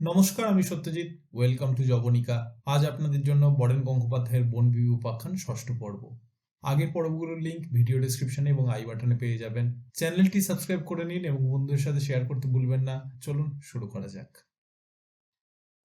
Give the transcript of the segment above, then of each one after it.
নমস্কার, আমি Satyajit. Welcome to জবনিকা। আজ আপনাদের জন্য বরেন গঙ্গোপাধ্যায়ের বনবিবি উপাখ্যান ষষ্ঠ পর্ব। আগের পর্বগুলোর লিঙ্ক ভিডিও ডেসক্রিপশনে এবং আই বাটনে পেয়ে যাবেন। চ্যানেলটি সাবস্ক্রাইব করে নিন এবং বন্ধুদের সাথে শেয়ার করতে ভুলবেন না। চলুন শুরু করা যাক।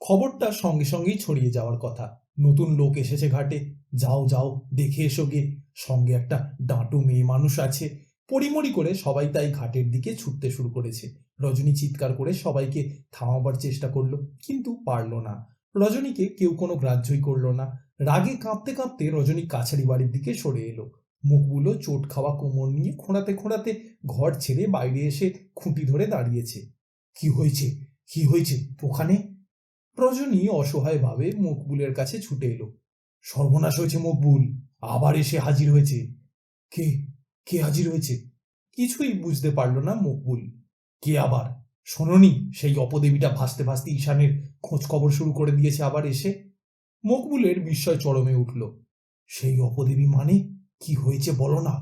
খবরটা সঙ্গে সঙ্গেই ছড়িয়ে যাওয়ার কথা। নতুন লোক এসেছে ঘাটে, যাও যাও দেখে এসো গে, সঙ্গে একটা ডাঁটু মেয়ে মানুষ আছে। পড়িমড়ি করে সবাই তাই ঘাটের দিকে ছুটতে শুরু করেছে। রজনী চিৎকার করে সবাইকে থামাবার চেষ্টা করলো, কিন্তু পারল না। রজনীকে কেউ কোনো গ্রাহ্যই করলো না। রাগে কাঁপতে কাঁপতে রজনী কাছারি বাড়ির দিকে সরে এলো। মুখগুলো চোট খাওয়া কোমর নিয়ে খোঁড়াতে খোঁড়াতে ঘর ছেড়ে বাইরে এসে খুঁটি ধরে দাঁড়িয়েছে। কি হয়েছে, কি হয়েছে ওখানে? রজনী অসহায়ভাবে মকবুলের কাছে ছুটে এলো। সর্বনাশ হয়েছে মকবুল, আবার এসে হাজির হয়েছে। কে, কে হাজির হয়েছে? কিছুই বুঝতে পারল না মকবুল। কে আবার? শোনোনি সেই অপদেবীটা ভাসতে ভাসতে ঈশানের খোঁজ খবর শুরু করে দিয়েছে আবার এসে? মকবুলের বিস্ময় চরমে উঠল। সেই অপদেবী মানে? কি হয়েছে বলো না।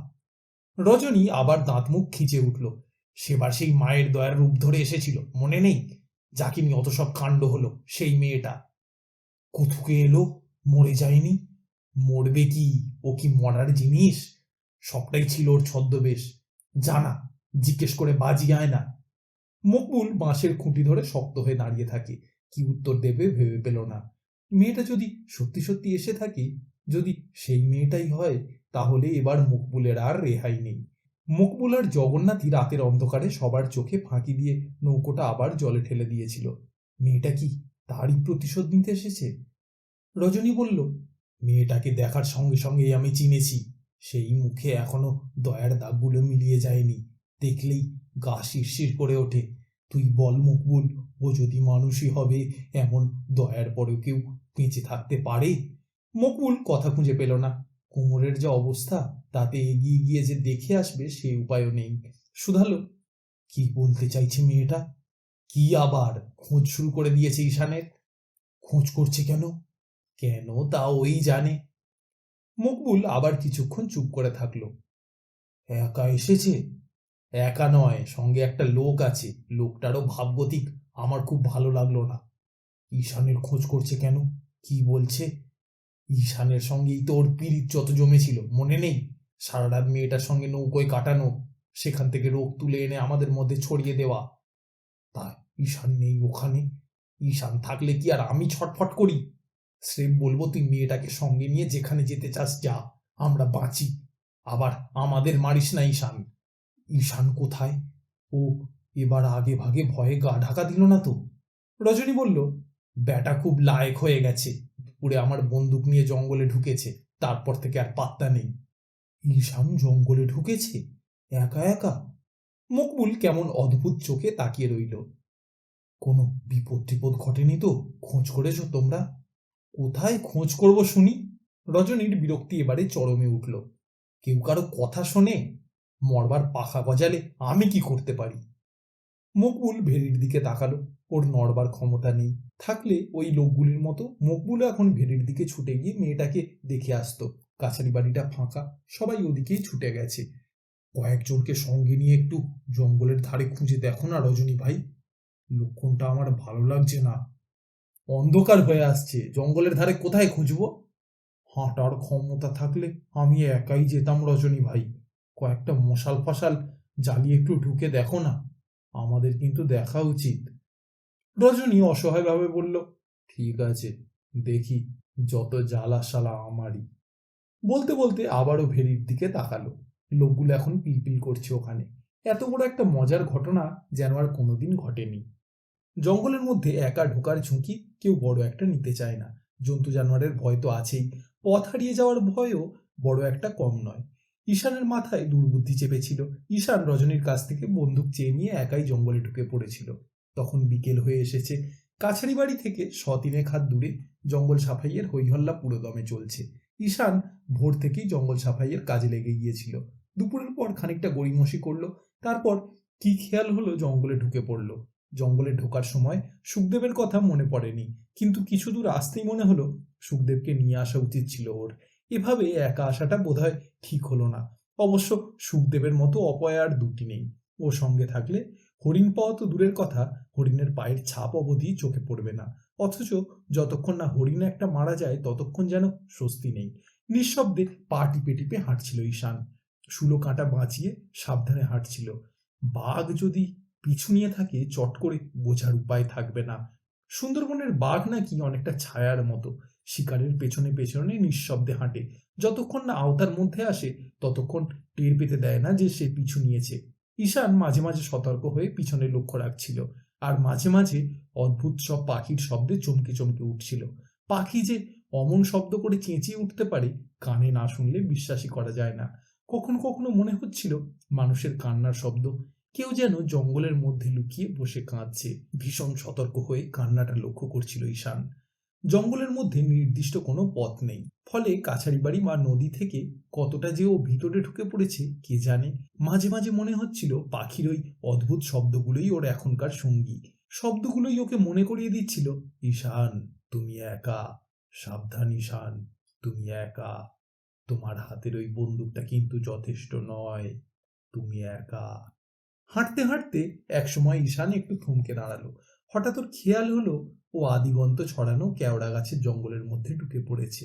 রজনী আবার দাঁত মুখ খিচে উঠল। সেবার সেই মায়ের দয়ার রূপ ধরে এসেছিল, মনে নেই? যাকে নিয়ে অত সব কাণ্ড হলো, সেই মেয়েটা কুথুকে এলো, মরে যায়নি। মরবে কি? ও কি মরার জিনিস? সবটাই ছিল ওর ছদ্মবেশ। জানা, জিজ্ঞেস করে বাজি আয় না। মকবুল বাঁশের খুঁটি ধরে শক্ত হয়ে দাঁড়িয়ে থাকে। কি উত্তর দেবে ভেবে পেল না। মেয়েটা যদি সত্যি সত্যি এসে থাকে, যদি সেই মেয়েটাই হয়, তাহলে এবার মকবুলের আর রেহাই নেই। মকবুল আর জগন্নাথই রাতের অন্ধকারে সবার চোখে ফাঁকি দিয়ে নৌকোটা আবার জলে ঠেলে দিয়েছিল। মেয়েটা কি তারই প্রতিশোধ নিতে এসেছে? রজনী বলল, মেয়েটাকে দেখার সঙ্গে সঙ্গেই আমি চিনেছি। সেই মুখে এখনো দয়ার দাগগুলো মিলিয়ে যায়নি। দেখলেই গা শিরশির করে ওঠে। তুই বল মকবুল, ও যদি মানুষই হবে, এমন দয়ার পরেও কেউ বেঁচে থাকতে পারে? মকবুল কথা খুঁজে পেল না। কোমরের যা অবস্থা, তাতে এগিয়ে গিয়ে যে দেখে আসবে সে উপায়ও নেই। শুধালো, কি বলতে চাইছে মেয়েটা? কি আবার খোঁজ শুরু করে দিয়েছে ঈশানের? খোঁজ করছে কেন? কেন তা ওই জানে। মকবুল আবার কিছুক্ষণ চুপ করে থাকলো। একা এসেছে? একা নয়, সঙ্গে একটা লোক আছে। লোকটারও ভাবগতিক আমার খুব ভালো লাগলো না। ঈশানের খোঁজ করছে কেন? কি বলছে? ঈশানের সঙ্গেই তো ওর পীড়িত যত জমেছিল, মনে নেই? সারা রাত মেয়েটার সঙ্গে নৌকোয় কাটানো, সেখান থেকে রোগ তুলে এনে আমাদের মধ্যে ছড়িয়ে দেওয়া। তা ঈশান নেই ওখানে? ঈশান থাকলে কি আর আমি ছটফট করি? স্রেফ বলবো তুই মেয়েটাকে সঙ্গে নিয়ে যেখানে যেতে চাস যা, আমরা বাঁচি। আবার আমাদের মারিস না ঈশান। ঈশান কোথায়? ও এবার আগে ভাগে ভয়ে গা ঢাকা দিল না তো? রজনী বলল, ব্যাটা খুব লায়েক হয়ে গেছে। পুরে আমার বন্দুক নিয়ে জঙ্গলে ঢুকেছে, তারপর থেকে আর পাত্তা নেই। ঈশান জঙ্গলে ঢুকেছে একা একা? মকবুল কেমন অদ্ভুত চোখে তাকিয়ে রইল। কোনো বিপদ টিপদ ঘটেনি তো? খোঁজ করেছো তোমরা? কোথায় খোঁজ করব শুনি? রজনীর বিরক্তি এবারে চরমে উঠল। কেউ কারো কথা শোনে? মরবার পাখা গজালে আমি কি করতে পারি? মকবুল ভেড়ির দিকে তাকালো। ওর নড়বার ক্ষমতা নেই। থাকলে ওই লোকগুলির মতো মকবুলও এখন ভেড়ির দিকে ছুটে গিয়ে মেয়েটাকে দেখে আসতো। কাছারি বাড়িটা ফাঁকা, সবাই ওদিকেই ছুটে গেছে। কয়েকজনকে সঙ্গে নিয়ে একটু জঙ্গলের ধারে খুঁজে দেখো না রজনী ভাই। লক্ষণটা আমার ভালো লাগছে না। অন্ধকার হয়ে আসছে, জঙ্গলের ধারে কোথায় খুঁজবো? হাঁটার ক্ষমতা থাকলে আমি একাই যেতাম রজনী ভাই। কয়েকটা মশাল ফশাল জ্বালিয়ে একটু ঢুকে দেখো না, আমাদের কিন্তু দেখা উচিত। রজনী অসহায়ভাবে বলল, ঠিক আছে, দেখি, যত জ্বালা শালা আমারই। বলতে বলতে আবারও ভেড়ির দিকে তাকালো। লোকগুলো এখন পিলপিল করছে ওখানে। এত বড় একটা মজার ঘটনা যেন আর কোনোদিন ঘটেনি। জঙ্গলের মধ্যে একা ঢোকার ঝুঁকি কেউ বড় একটা নিতে চায় না। জন্তু জানোয়ারের ভয় তো আছেই, পথ হারিয়ে যাওয়ার ভয়ও বড় একটা কম নয়। ঈশানের মাথায় দুর্বুদ্ধি চেপেছিল। ঈশান রজনীর কাছ থেকে বন্দুক চেয়ে নিয়ে একাই জঙ্গলে ঢুকে পড়েছিল। তখন বিকেল হয়ে এসেছে। কাছারি বাড়ি থেকে 1-3 হাত দূরে জঙ্গল সাফাইয়ের হৈহল্লা পুরোদমে চলছে। ঈশান ভোর থেকেই জঙ্গল সাফাইয়ের কাজে লেগে গিয়েছিল। দুপুরের পর খানিকটা গড়িমসি করলো, তারপর কি খেয়াল হলো জঙ্গলে ঢুকে পড়লো। জঙ্গলে ঢোকার সময় সুখদেবের কথা মনে পড়েনি, কিন্তু কিছু দূর আসতেই মনে হলো সুখদেবকে নিয়ে আসা উচিত ছিল ওর। এভাবে একা আসাটা বোধহয় ঠিক হলো না। অবশ্য সুখদেবের মতো অপয়া আর দুটি নেই। ওর সঙ্গে থাকলে হরিণ পাওয়া তো দূরের কথা, হরিণের পায়ের ছাপ অবধি চোখে পড়বে না। অথচ যতক্ষণ না হরিণ একটা মারা যায় ততক্ষণ যেন স্বস্তি নেই। নিঃশব্দে পা টিপে টিপে হাঁটছিল ঈশান। শুলো কাঁটা বাঁচিয়ে সাবধানে হাঁটছিল। বাঘ যদি পিছু নিয়ে থাকে চট করে বোঝার উপায় থাকবে না। সুন্দরবনের বাঘ নাকি অনেকটা ছায়ার মতো, শিকারের পেছনে পেছনে নিঃশব্দে হাঁটে। যতক্ষণ না আওতার মধ্যে আসে ততক্ষণ টের পেতে দেয় না যে সে পিছু নিয়েছে। ঈশান মাঝে মাঝে সতর্ক হয়ে পিছনে লক্ষ্য রাখছিল, আর মাঝে মাঝে অদ্ভুত সব পাখির শব্দে চমকে চমকে উঠছিল। পাখি যে অমন শব্দ করে চেঁচিয়ে উঠতে পারে কানে না শুনলে বিশ্বাসই করা যায় না। কখনো কখনো মনে হচ্ছিল মানুষের কান্নার শব্দ, কেউ যেন জঙ্গলের মধ্যে লুকিয়ে বসে কাঁদছে। ভীষণ সতর্ক হয়ে কান্নাটা লক্ষ্য করছিল ঈশান। জঙ্গলের মধ্যে নির্দিষ্ট কোনো পথ নেই, ফলে কাছারি বাড়ি বা নদী থেকে কতটা যে ও ভিতরে ঢুকে পড়েছে কে জানে। মাঝে মাঝে মনে হচ্ছিল পাখির ওই অদ্ভুত শব্দগুলোই ওর এখনকার সঙ্গী। শব্দগুলোই ওকে মনে করিয়ে দিচ্ছিল, ঈশান তুমি একা, সাবধান ঈশান তুমি একা, তোমার হাতের ওই বন্দুকটা কিন্তু যথেষ্ট নয়, তুমি একা। হাঁটতে হাঁটতে একসময় ঈশান একটু থমকে দাঁড়ালো। হঠাৎ ওর খেয়াল হলো ও আদিগন্ত ছড়ানো কেওড়া গাছের জঙ্গলের মধ্যে ঢুকে পড়েছে।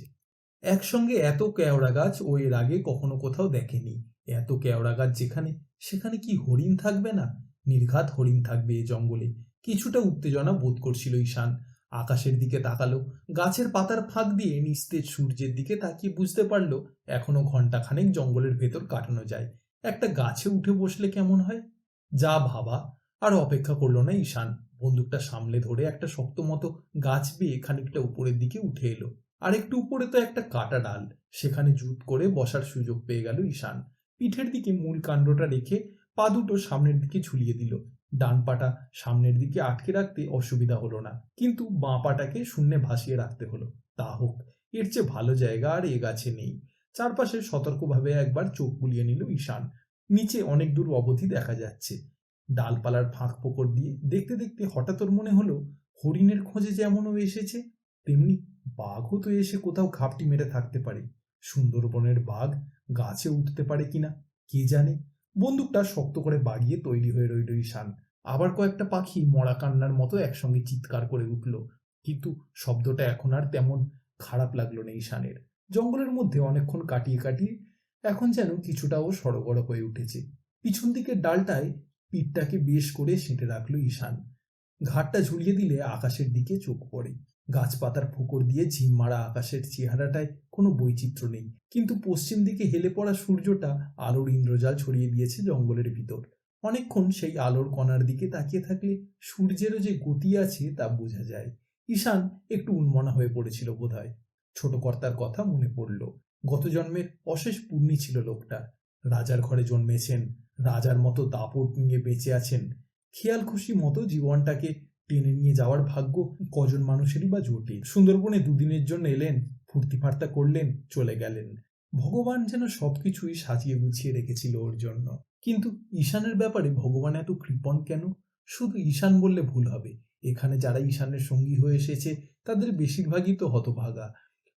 একসঙ্গে এত কেওড়া গাছ ও এর আগে কখনো কোথাও দেখেনি। এত কেওড়া গাছ যেখানে, সেখানে কি হরিণ থাকবে না? নির্ঘাত হরিণ থাকবে এ জঙ্গলে। কিছুটা উত্তেজনা বোধ করছিল ঈশান। আকাশের দিকে তাকালো। গাছের পাতার ফাঁক দিয়ে নিস্তেজ সূর্যের দিকে তাকিয়ে বুঝতে পারলো এখনো ঘন্টাখানেক জঙ্গলের ভেতর কাটানো যায়। একটা গাছে উঠে বসলে কেমন হয়? যা ভাবা। আর অপেক্ষা করলো না ঈশান। বন্দুকটা সামলে ধরে একটা শক্ত মতো গাছ বেয়ে খানিকটা উপরের দিকে উঠে এলো। আর একটু উপরে তো একটা কাটা ডাল, সেখানে জুত করে বসার সুযোগ পেয়ে গেল ঈশান। পিঠের দিকে মূল কাণ্ডটা রেখে পা দুটো সামনের দিকে ঝুলিয়ে দিল। ডান পাটা সামনের দিকে আটকে রাখতে অসুবিধা হলো না, কিন্তু বাঁ পাটাকে শূন্যে ভাসিয়ে রাখতে হলো। তা হোক, এর চেয়ে ভালো জায়গা আর এ গাছে নেই। চারপাশে সতর্কভাবে একবার চোখ বুলিয়ে নিল ঈশান। নিচে অনেক দূর অবধি দেখা যাচ্ছে। ডালপালার ফাঁক ফোকর দিয়ে দেখতে দেখতে হঠাৎ ওর মনে হলো হরিণের খোঁজে যেমন ও এসেছে, তেমনি বাঘও তো এসে কোথাও ঘাপটি মেরে থাকতে পারে। সুন্দরবনের বাঘ গাছে উঠতে পারে কিনা কে জানে। বন্দুকটা শক্ত করে বাড়িয়ে তৈরি হয়ে রইল ঈশান। আবার কয়েকটা পাখি মরা কান্নার মতো একসঙ্গে চিৎকার করে উঠল, কিন্তু শব্দটা এখন আর তেমন খারাপ লাগলো না ঈশানের। জঙ্গলের মধ্যে অনেকক্ষণ কাটিয়ে কাটিয়ে এখন যেন কিছুটা ও সড়গড় হয়ে উঠেছে। পিছন দিকের ডালটায় পিঠটাকে বেশ করে সেঁটে রাখলো ঈশান। ঘাটটা ঝুলিয়ে দিলে আকাশের দিকে চোখ পড়ে। গাছপাতার ফোকর দিয়ে ঝিম মারা আকাশের চেহারাটায় কোনো বৈচিত্র্য নেই, কিন্তু পশ্চিম দিকে হেলে পড়া সূর্যটা আলোর ইন্দ্রজাল ছড়িয়ে দিয়েছে জঙ্গলের ভিতর। অনেকক্ষণ সেই আলোর কণার দিকে তাকিয়ে থাকলে সূর্যেরও যে গতি আছে তা বোঝা যায়। ঈশান একটু উন্মনা হয়ে পড়েছিল বোধহয়। ছোট কর্তার কথা মনে পড়ল। গত জন্মের অশেষ পুণ্যি ছিল লোকটা। রাজার ঘরে জন্মেছেন, রাজার মতো দাপট নিয়ে বেঁচে আছেন। খেয়াল খুশি মতো জীবনটাকে টেনে নিয়ে যাওয়ার ভাগ্য কজন মানুষেরই বা জোটে। সুন্দরবনে দুদিনের জন্য এলেন, ফুর্তি ফার্তা করলেন, চলে গেলেন। ভগবান যেন সবকিছুই সাজিয়ে গুছিয়ে রেখেছিল ওর জন্য। কিন্তু ঈশানের ব্যাপারে ভগবান এত কৃপণ কেন? শুধু ঈশান বললে ভুল হবে। এখানে যারা ঈশানের সঙ্গী হয়ে এসেছে তাদের বেশিরভাগই তো হতভাগা।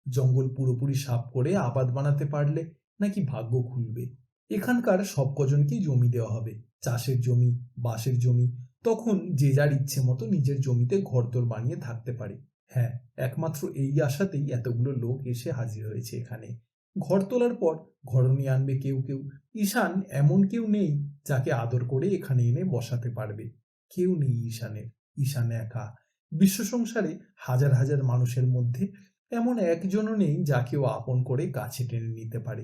জঙ্গল পুরোপুরি সাফ করে আবাদ বানাতে পারলে নাকি ভাগ্য খুলবে। এখানকার সব কজনকেই জমি দেওয়া হবে, চাষের জমি, বাসের জমি। তখন যে যার ইচ্ছে মতো নিজের জমিতে ঘরদোর বানিয়ে থাকতে পারে। হ্যাঁ, একমাত্র এই আশাতেই এতগুলো লোক এসে হাজির হয়েছে এখানে। ঘর তোলার পর ঘরনি আনবে কেউ কেউ। ঈশান এমন কেউ নেই যাকে আদর করে এখানে এনে বসাতে পারবে। কেউ নেই ঈশানের। ঈশান একা। বিশ্ব সংসারে হাজার হাজার মানুষের মধ্যে এমন একজনও নেই যাকে ও আপন করে কাছে টেনে নিতে পারে।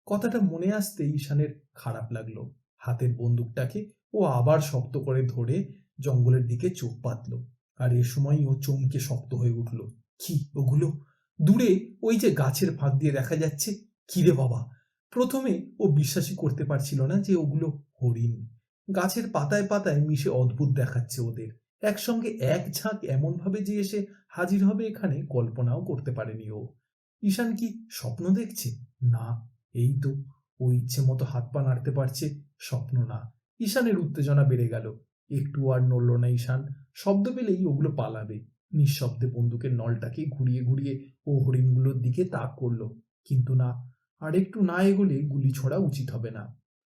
কথাটা মনে আসতে ঈশানের খারাপ লাগলো। হাতের বন্দুকটাকে ও আবার শক্ত করে ধরে জঙ্গলের দিকে চোখ পাতলো। আর এ সময় ও চমকে শক্ত হয়ে উঠল। কি ওগুলো? দূরে ওই যে গাছের ফাঁক দিয়ে দেখা যাচ্ছে। কিরে বাবা! প্রথমে ও বিশ্বাসই করতে পারছিল না যে ওগুলো হরিণ। গাছের পাতায় পাতায় মিশে অদ্ভুত দেখাচ্ছে ওদের। একসঙ্গে এক ঝাঁক এমন ভাবে যে এসে হাজির হবে এখানে কল্পনাও করতে পারেনি ও। ঈশান কি স্বপ্ন দেখছে? না, এই তো ও ইচ্ছে মতো হাত পা নাড়তে পারছে। স্বপ্ন না। ঈশানের উত্তেজনা বেড়ে গেল। একটু আর নড়ল না ঈশান। শব্দ পেলেই ওগুলো পালাবে। নিঃশব্দে বন্দুকের নলটাকে ঘুরিয়ে ঘুরিয়ে ও হরিণগুলোর দিকে তাক করলো। কিন্তু না, আর একটু না এগোলে গুলি ছোড়া উচিত হবে না।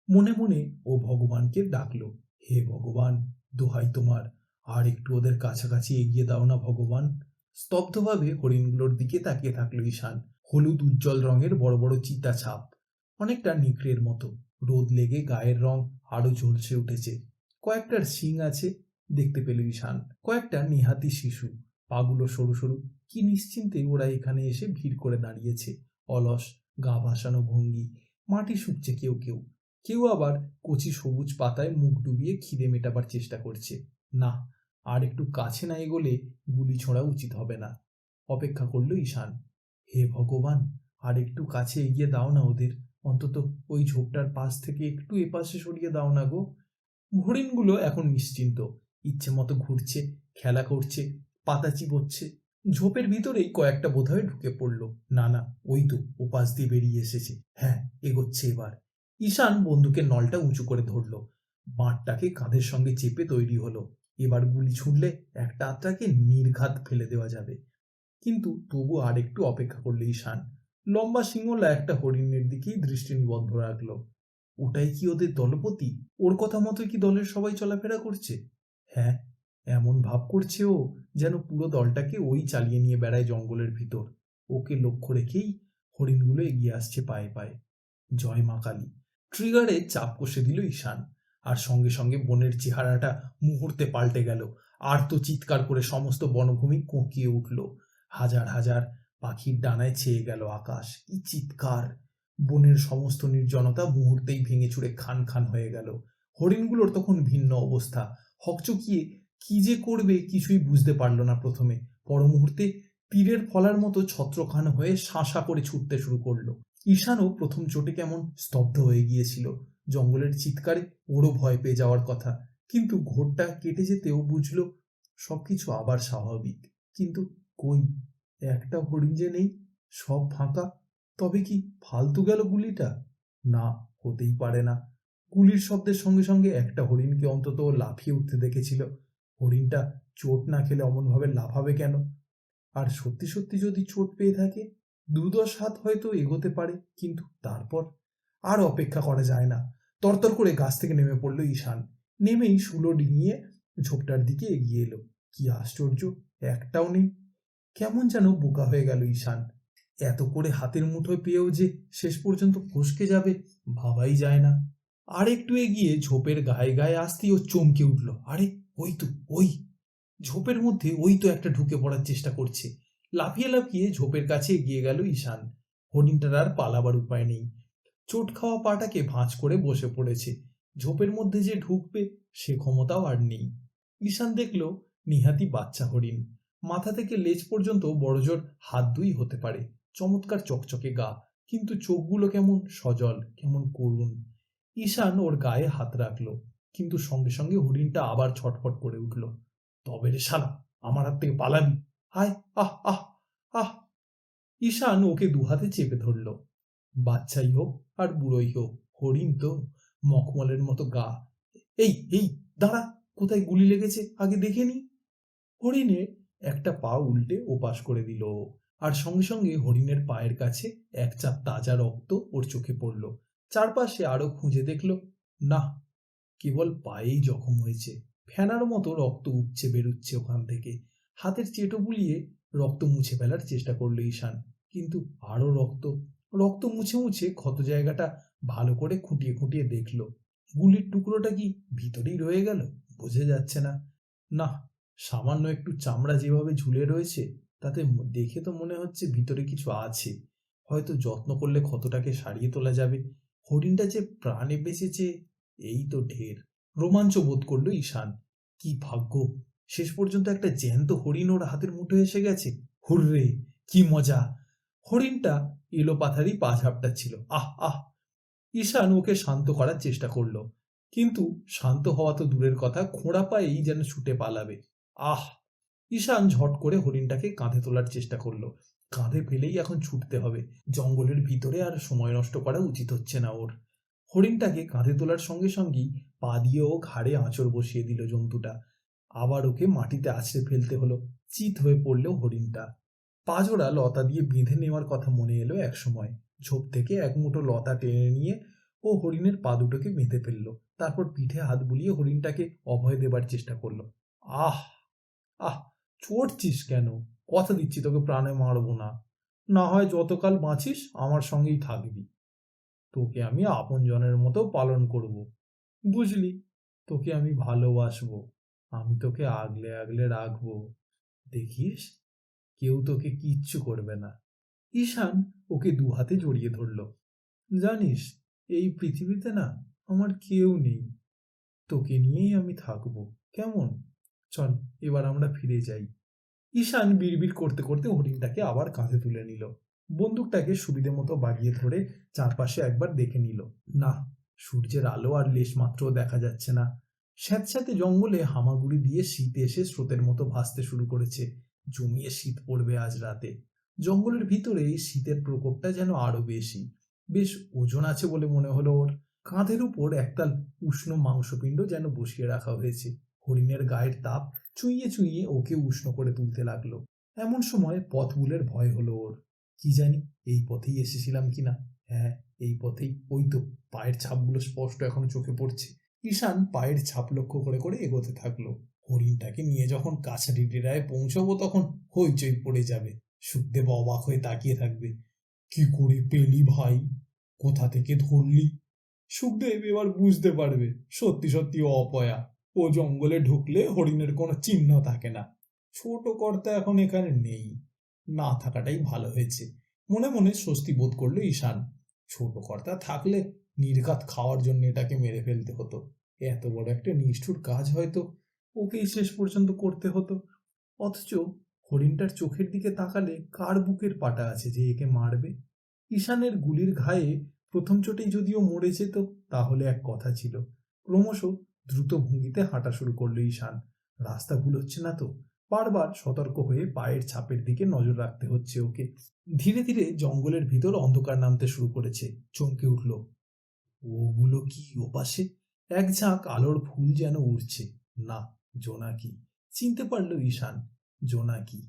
মনে মনে ও ভগবানকে ডাকলো, হে ভগবান, দোহাই তোমার, আর একটু ওদের কাছাকাছি এগিয়ে দাও না ভগবান। স্তব্ধভাবে হরিণগুলোর দিকে তাকিয়ে থাকলো ঈশান। হলুদ উজ্জ্বল রঙের বড় বড় চিতা ছাপ, অনেকটা নিকড়ের মতো। রোদ লেগে গায়ের রং আরো ঝলসে উঠেছে। কয়েকটার শিং আছে দেখতে পেল ঈশান, কয়েকটা নেহাতি শিশু, পাগুলো সরু সরু। কি নিশ্চিন্তে ওরা এখানে এসে ভিড় করে দাঁড়িয়েছে। অলস গা ভাসানো ভঙ্গি, মাটি শুকছে কেউ কেউ, কেউ আবার কচি সবুজ পাতায় মুখ ডুবিয়ে খিদে মেটাবার চেষ্টা করছে। না, আর একটু কাছে না এগোলে গুলি ছোঁড়া উচিত হবে না। অপেক্ষা করলো ঈশান। হে ভগবান, আর একটু কাছে এগিয়ে দাও না ওদের, অন্তত ওই ঝোপটার পাশ থেকে একটু এপাশে সরিয়ে দাও না গো। হরিণগুলো এখন নিশ্চিন্ত, ইচ্ছে মতো ঘুরছে, খেলা করছে, পাতা চিবোচ্ছে। ঝোপের ভিতরেই কয়েকটা বোধহয় ঢুকে পড়লো। না না, ওই তো ওপাশ দিয়ে বেরিয়ে এসেছে। হ্যাঁ, এগোচ্ছে এবার। ঈশান বন্দুকের নলটা উঁচু করে ধরলো, বাঁটটাকে কাঁধের সঙ্গে চেপে তৈরি হলো। এবার গুলি ছুড়লে একটা আত্মাকে নির্ঘাত ফেলে দেওয়া যাবে। কিন্তু তবু আর একটু অপেক্ষা করলো ঈশান। লম্বা সিংহলা একটা হরিণের দিকেই দৃষ্টি নিবদ্ধ রাখলো। ওটাই কি ওদের দলপতি? ওর কথা মতোই কি দলের সবাই চলাফেরা করছে? হ্যাঁ, এমন ভাব করছে ও যেন পুরো দলটাকে ওই চালিয়ে নিয়ে বেড়ায় জঙ্গলের ভিতর। ওকে লক্ষ্য রেখেই হরিণগুলো এগিয়ে আসছে পায়ে পায়ে। জয় মা কালী! ট্রিগারে চাপ কষে দিল ঈশান, আর সঙ্গে সঙ্গে বনের চেহারাটা মুহূর্তে পাল্টে গেল। আর্ত চিৎকার করে সমস্ত বনভূমি কোঁকিয়ে উঠল। হাজার হাজার পাখির ডানায় ছেয়ে গেল আকাশ। কি চিৎকার! বনের সমস্ত নির্জনতা মুহূর্তেই ভেঙে চুরে খান খান হয়ে গেল। হরিণগুলোর তখন ভিন্ন অবস্থা। হকচকিয়ে কি যে করবে কিছুই বুঝতে পারল না প্রথমে। পর মুহূর্তে তীরের ফলার মতো ছত্রখান হয়ে শাঁসা করে ছুটতে শুরু করলো। ঈশানও প্রথম চোটে কেমন স্তব্ধ হয়ে গিয়েছিল। জঙ্গলের চিৎকারে ওরও ভয় পেয়ে যাওয়ার কথা, কিন্তু ঘোরটা কেটে যেতেও বুঝলো সবকিছু আবার স্বাভাবিক। কিন্তু কই, একটা হরিণ যে নেই, সব ফাঁকা। তবে কি ফালতু গেল গুলিটা? না, হতেই পারে না। গুলির শব্দের সঙ্গে সঙ্গে একটা হরিণকে অন্তত লাফিয়ে উঠতে দেখেছিল। হরিণটা চোট না খেলে অমনভাবে লাফাবে কেন? আর সত্যি সত্যি যদি চোট পেয়ে থাকে, 2-10 হাত হয়তো এগোতে পারে, কিন্তু তারপর আর অপেক্ষা করা যায় না। তরতর করে গাছ থেকে নেমে পড়ল ঈশান। নেমেই শুলো ডিঙিয়ে ঝোপটার দিকে এগিয়ে এলো। কি আশ্চর্য, একটাও নেই। কেমন যেন বোকা হয়ে গেল ঈশান। এত করে হাতের মুঠোয় পেয়েও যে শেষ পর্যন্ত ফসকে যাবে ভাবাই যায় না। আর একটু এগিয়ে ঝোপের গায়ে গায়ে আসতেই ও চমকে উঠল। আরে, ওই তো, ওই ঝোপের মধ্যে ওই তো একটা ঢুকে পড়ার চেষ্টা করছে। লাফিয়ে লাফিয়ে ঝোপের কাছে এগিয়ে গেল ঈশান। হরিণটার আর পালাবার উপায় নেই। চোট খাওয়া পাটাকে ভাঁজ করে বসে পড়েছে। ঝোপের মধ্যে যে ঢুকবে সে ক্ষমতাও আর নেই। ঈশান দেখল নিহাতি বাচ্চা হরিণ। মাথা থেকে লেজ পর্যন্ত বড়জোর হাত 2 হতে পারে। চমৎকার চকচকে গা, কিন্তু চোখগুলো কেমন সজল, কেমন করুণ। ঈশান ওর গায়ে হাত রাখলো, কিন্তু সঙ্গে সঙ্গে হরিণটা আবার ছটফট করে উঠল। তবে রে শালা, আমার হাত থেকে পালাবি? হায়, আহ আহ আহ! ঈশান ওকে 2 হাতে চেপে ধরল। বাচ্চাই হোক আর বুড়োই হোক, হরিণ তো, মখমলের মতো গা। এই এই দাঁড়া, কোথায় গুলি লেগেছে আগে দেখে নি। হরিণের একটা পা উল্টে ওপাশ করে দিল, আর সঙ্গে সঙ্গে হরিণের পায়ের কাছে এক চাপ তাজা রক্ত ওর চোখে পড়ল। চারপাশে আরো খুঁজে দেখল, না, কেবল পায়েই জখম হয়েছে। ফেনার মতো রক্ত উপচে বেরুচ্ছে ওখান থেকে। হাতের চেটো বুলিয়ে রক্ত মুছে ফেলার চেষ্টা করলো ঈশান, কিন্তু আরো রক্ত। রক্ত মুছে মুছে ক্ষত জায়গাটা ভালো করে খুঁটিয়ে খুঁটিয়ে দেখলো। গুলির টুকরোটা কি ভিতরেই রয়ে গেল? বোঝা যাচ্ছে না। না, সামান্য একটু চামড়া যেভাবে ঝুলে রয়েছে, তাতে দেখে তো মনে হচ্ছে ভিতরে কিছু আছে। হয়তো যত্ন করলে ক্ষতটাকে সারিয়ে তোলা যাবে। হরিণটা যে প্রাণে বেঁচেছে, এই তো ঢের। রোমাঞ্চ বোধ করলো ঈশান। কি ভাগ্য, শেষ পর্যন্ত একটা জ্যান্ত হরিণ ওর হাতের মুঠোয় এসে গেছে। হুররে, কি মজা! হরিণটা এলো পাথারি পা ঝাপটাচ্ছিল। আহ আহ! ঈশান ওকে শান্ত করার চেষ্টা করলো, কিন্তু শান্ত হওয়া তো দূরের কথা, খোঁড়া পায়েই যেন ছুটে পালাবে। আহ! ঈশান ঝট করে হরিণটাকে কাঁধে তোলার চেষ্টা করলো। কাঁধে ফেলেই এখন ছুটতে হবে। জঙ্গলের ভিতরে আর সময় নষ্ট করা উচিত হচ্ছে না ওর। হরিণটাকে কাঁধে তোলার সঙ্গে সঙ্গেই পা দিয়ে ও ঘাড়ে আঁচড় বসিয়ে দিল জন্তুটা। আবার ওকে মাটিতে আছড়ে ফেলতে হলো। চিত হয়ে পড়ল হরিণটা। পাজোড়া লতা দিয়ে বেঁধে নেওয়ার কথা মনে এলো একসময়। ঝোপ থেকে এক মুঠো লতা টেনে নিয়ে ও হরিণের পা দুটোকে বেঁধে ফেলল। তারপর পিঠে হাত বুলিয়ে হরিণটাকে অভয় দেবার চেষ্টা করলো। আহ আহ চড়ছিস কেন? কথা দিচ্ছি তোকে প্রাণে মারবো না। না হয় যতকাল বাঁচিস আমার সঙ্গেই থাকবি। তোকে আমি আপনজনের মতো পালন করব, বুঝলি? তোকে আমি ভালোবাসবো, আমি তোকে আগলে আগলে রাখবো। দেখিস, কেউ তোকে কিচ্ছু করবে না। ঈশান ওকে দু হাতে জড়িয়ে ধরল। জানিস, এই পৃথিবীতে না আমার কেউ নেই, তোকে নিয়েই আমি থাকবো, কেমন? চল এবার আমরা ফিরে যাই। ঈশান বিড়বিড় করতে করতে হরিণটাকে আবার কাঁধে তুলে নিল। বন্দুকটাকে সুবিধে মতো বাড়িয়ে ধরে চারপাশে একবার দেখে নিল। না, সূর্যের আলো আর লেশ মাত্রও দেখা যাচ্ছে না। স্যাঁতস্যাঁতে জঙ্গলে হামাগুড়ি দিয়ে শীত এসে স্রোতের মতো ভাসতে শুরু করেছে। জমিয়ে শীত পড়বে আজ রাতে। জঙ্গলের ভিতরে এই শীতের প্রকোপটা যেন আরো বেশি। বেশ ওজন আছে বলে মনে হলো ওর। কাঁধের উপর একতাল উষ্ণ মাংসপিণ্ড যেন বসিয়ে রাখা হয়েছে। হরিণের গায়ের তাপ চুইয়ে চুইয়ে ওকে উষ্ণ করে তুলতে লাগলো। এমন সময় পথভুলের ভয় হলো ওর। কি জানি এই পথেই এসেছিলাম কিনা। হ্যাঁ, এই পথেই। ওই তো পায়ের ছাপগুলো স্পষ্ট এখনো চোখে পড়ছে। ঈশান পায়ের ছাপ লক্ষ্য করে করে এগোতে থাকলো। হরিণটাকে নিয়ে যখন কাছারি ডেরায় পৌঁছবো তখন হইচই পড়ে যাবে। সুখদেব অবাক হয়ে তাকিয়ে থাকবে। কি করে পেলি ভাই? কোথা থেকে ধরলি? সুখদেব এবার বুঝতে পারবে সত্যি সত্যি অপয়া। ও জঙ্গলে ঢুকলে হরিণের কোনো চিহ্ন থাকে না। ছোট কর্তা এখন এখানে নেই, না থাকাটাই ভালো হয়েছে মনে মনে স্বস্তি বোধ করলো ঈশান। ছোট কর্তা থাকলে নির্ঘাত খাওয়ার জন্য এটাকে মেরে ফেলতে হতো। এত বড় একটা নিষ্ঠুর কাজ হয়তো ওকেই শেষ পর্যন্ত করতে হতো। অথচ হরিণটার চোখের দিকে তাকালে কার বুকের পাটা আছে যে একে মারবে? ঈশানের গুলির ঘায়ে প্রথম চোটেই যদিও মরে যেত তাহলে এক কথা ছিল। ক্রমশ দ্রুত ভঙ্গিতে হাঁটা শুরু করলো ঈশান। রাস্তা ভুল হচ্ছে না তো? বারবার সতর্ক হয়ে পায়ের ছাপের দিকে নজর রাখতে হচ্ছে ওকে। ধীরে ধীরে জঙ্গলের ভিতর অন্ধকার নামতে শুরু করেছে। চমকে উঠল, ওগুলো কি ওপাশে? এক ঝাঁক আলোর ফুল যেন উড়ছে। না, জোনাকি। চিনতে পারলো ঈশান, জোনাকি।